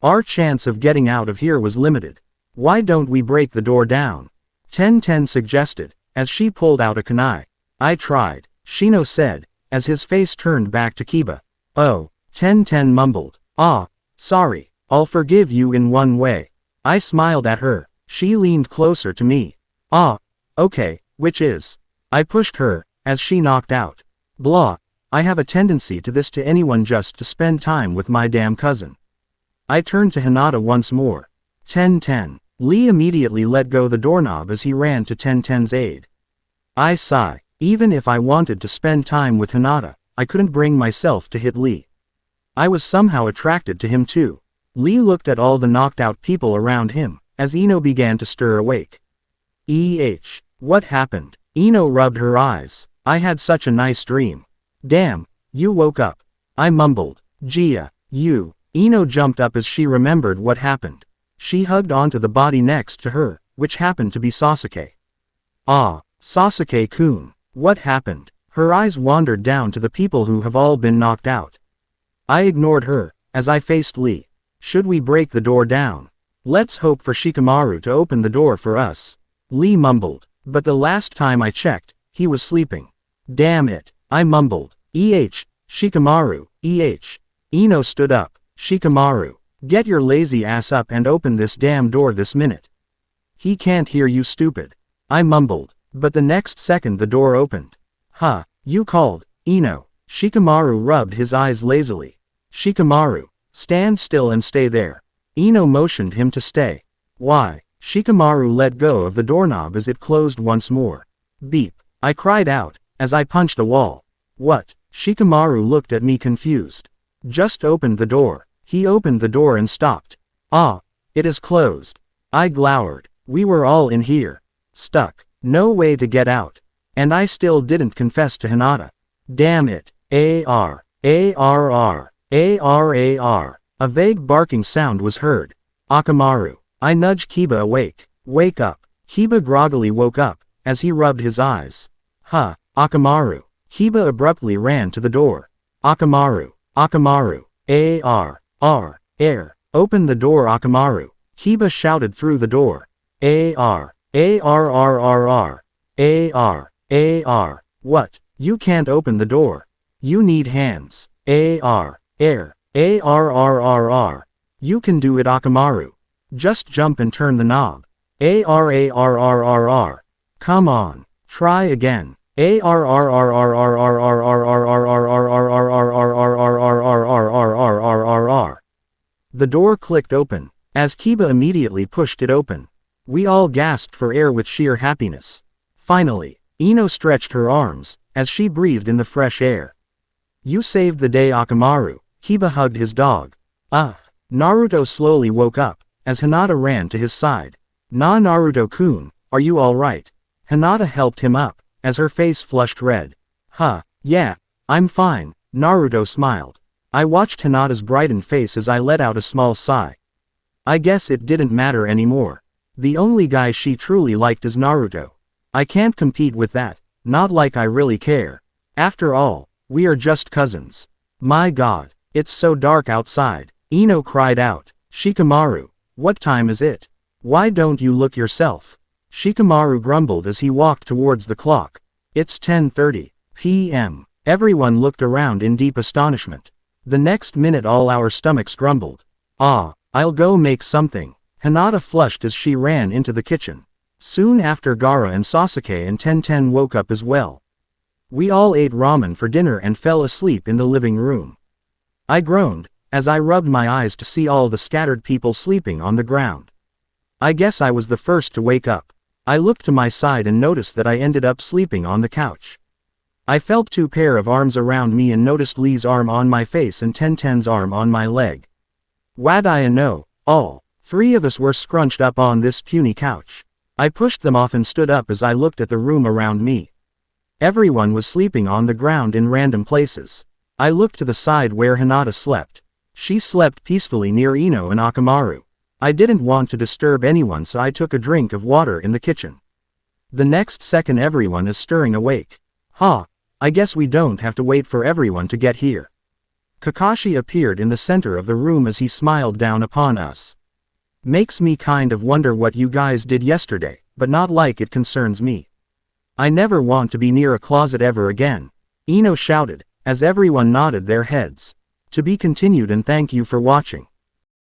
Our chance of getting out of here was limited. Why don't we break the door down? 10-10 suggested, as she pulled out a kunai. I tried, Shino said, as his face turned back to Kiba. Oh, 10-10 mumbled. Sorry, I'll forgive you in one way. I smiled at her. She leaned closer to me. Okay, which is? I pushed her, as she knocked out. Blah. I have a tendency to this to anyone just to spend time with my damn cousin. I turned to Hinata once more. 10-10. Lee immediately let go the doorknob as he ran to 10-10's aid. I sigh. Even if I wanted to spend time with Hinata, I couldn't bring myself to hit Lee. I was somehow attracted to him too. Lee looked at all the knocked out people around him, as Ino began to stir awake. What happened? Ino rubbed her eyes. I had such a nice dream. Damn, you woke up. I mumbled. Gia, you. Ino jumped up as she remembered what happened. She hugged onto the body next to her, which happened to be Sasuke. Sasuke-kun. What happened? Her eyes wandered down to the people who have all been knocked out. I ignored her, as I faced Lee. Should we break the door down? Let's hope for Shikamaru to open the door for us. Lee mumbled. But the last time I checked, he was sleeping. Damn it. I mumbled. Shikamaru, Ino stood up. Shikamaru, get your lazy ass up and open this damn door this minute. He can't hear you, stupid. I mumbled. But the next second the door opened. You called, Ino. Shikamaru rubbed his eyes lazily. Shikamaru, stand still and stay there. Ino motioned him to stay. Why? Shikamaru let go of the doorknob as it closed once more. Beep. I cried out, as I punched the wall. What? Shikamaru looked at me confused. Just opened the door. He opened the door and stopped. It is closed. I glowered. We were all in here. Stuck. No way to get out. And I still didn't confess to Hinata. Damn it. Arr. Arr. A vague barking sound was heard. Akamaru. I nudged Kiba awake. Wake up. Kiba groggily woke up, as he rubbed his eyes. Huh, Akamaru. Kiba abruptly ran to the door. Akamaru. Akamaru. Air. Open the door, Akamaru. Kiba shouted through the door. Arr. What? You can't open the door. You need hands. Air. You can do it, Akamaru. Just jump and turn the knob. Come on. Try again. The door clicked open, as Kiba immediately pushed it open. We all gasped for air with sheer happiness. Finally, Ino stretched her arms, as she breathed in the fresh air. You saved the day, Akamaru. Kiba hugged his dog. Naruto slowly woke up, as Hinata ran to his side. Naruto-kun, are you alright? Hinata helped him up, as her face flushed red. Yeah, I'm fine, Naruto smiled. I watched Hinata's brightened face as I let out a small sigh. I guess it didn't matter anymore. The only guy she truly liked is Naruto. I can't compete with that, not like I really care. After all, we are just cousins. My god, it's so dark outside. Ino cried out. Shikamaru, what time is it? Why don't you look yourself? Shikamaru grumbled as he walked towards the clock. It's 10:30 p.m. Everyone looked around in deep astonishment. The next minute all our stomachs grumbled. I'll go make something. Hinata flushed as she ran into the kitchen. Soon after, Gaara and Sasuke and Tenten woke up as well. We all ate ramen for dinner and fell asleep in the living room. I groaned, as I rubbed my eyes to see all the scattered people sleeping on the ground. I guess I was the first to wake up. I looked to my side and noticed that I ended up sleeping on the couch. I felt two pair of arms around me and noticed Lee's arm on my face and Tenten's arm on my leg. Wadaya no, all three of us were scrunched up on this puny couch. I pushed them off and stood up as I looked at the room around me. Everyone was sleeping on the ground in random places. I looked to the side where Hinata slept. She slept peacefully near Ino and Akamaru. I didn't want to disturb anyone, so I took a drink of water in the kitchen. The next second everyone is stirring awake. I guess we don't have to wait for everyone to get here. Kakashi appeared in the center of the room as he smiled down upon us. Makes me kind of wonder what you guys did yesterday, but not like it concerns me. I never want to be near a closet ever again. Ino shouted, as everyone nodded their heads. To be continued, and thank you for watching.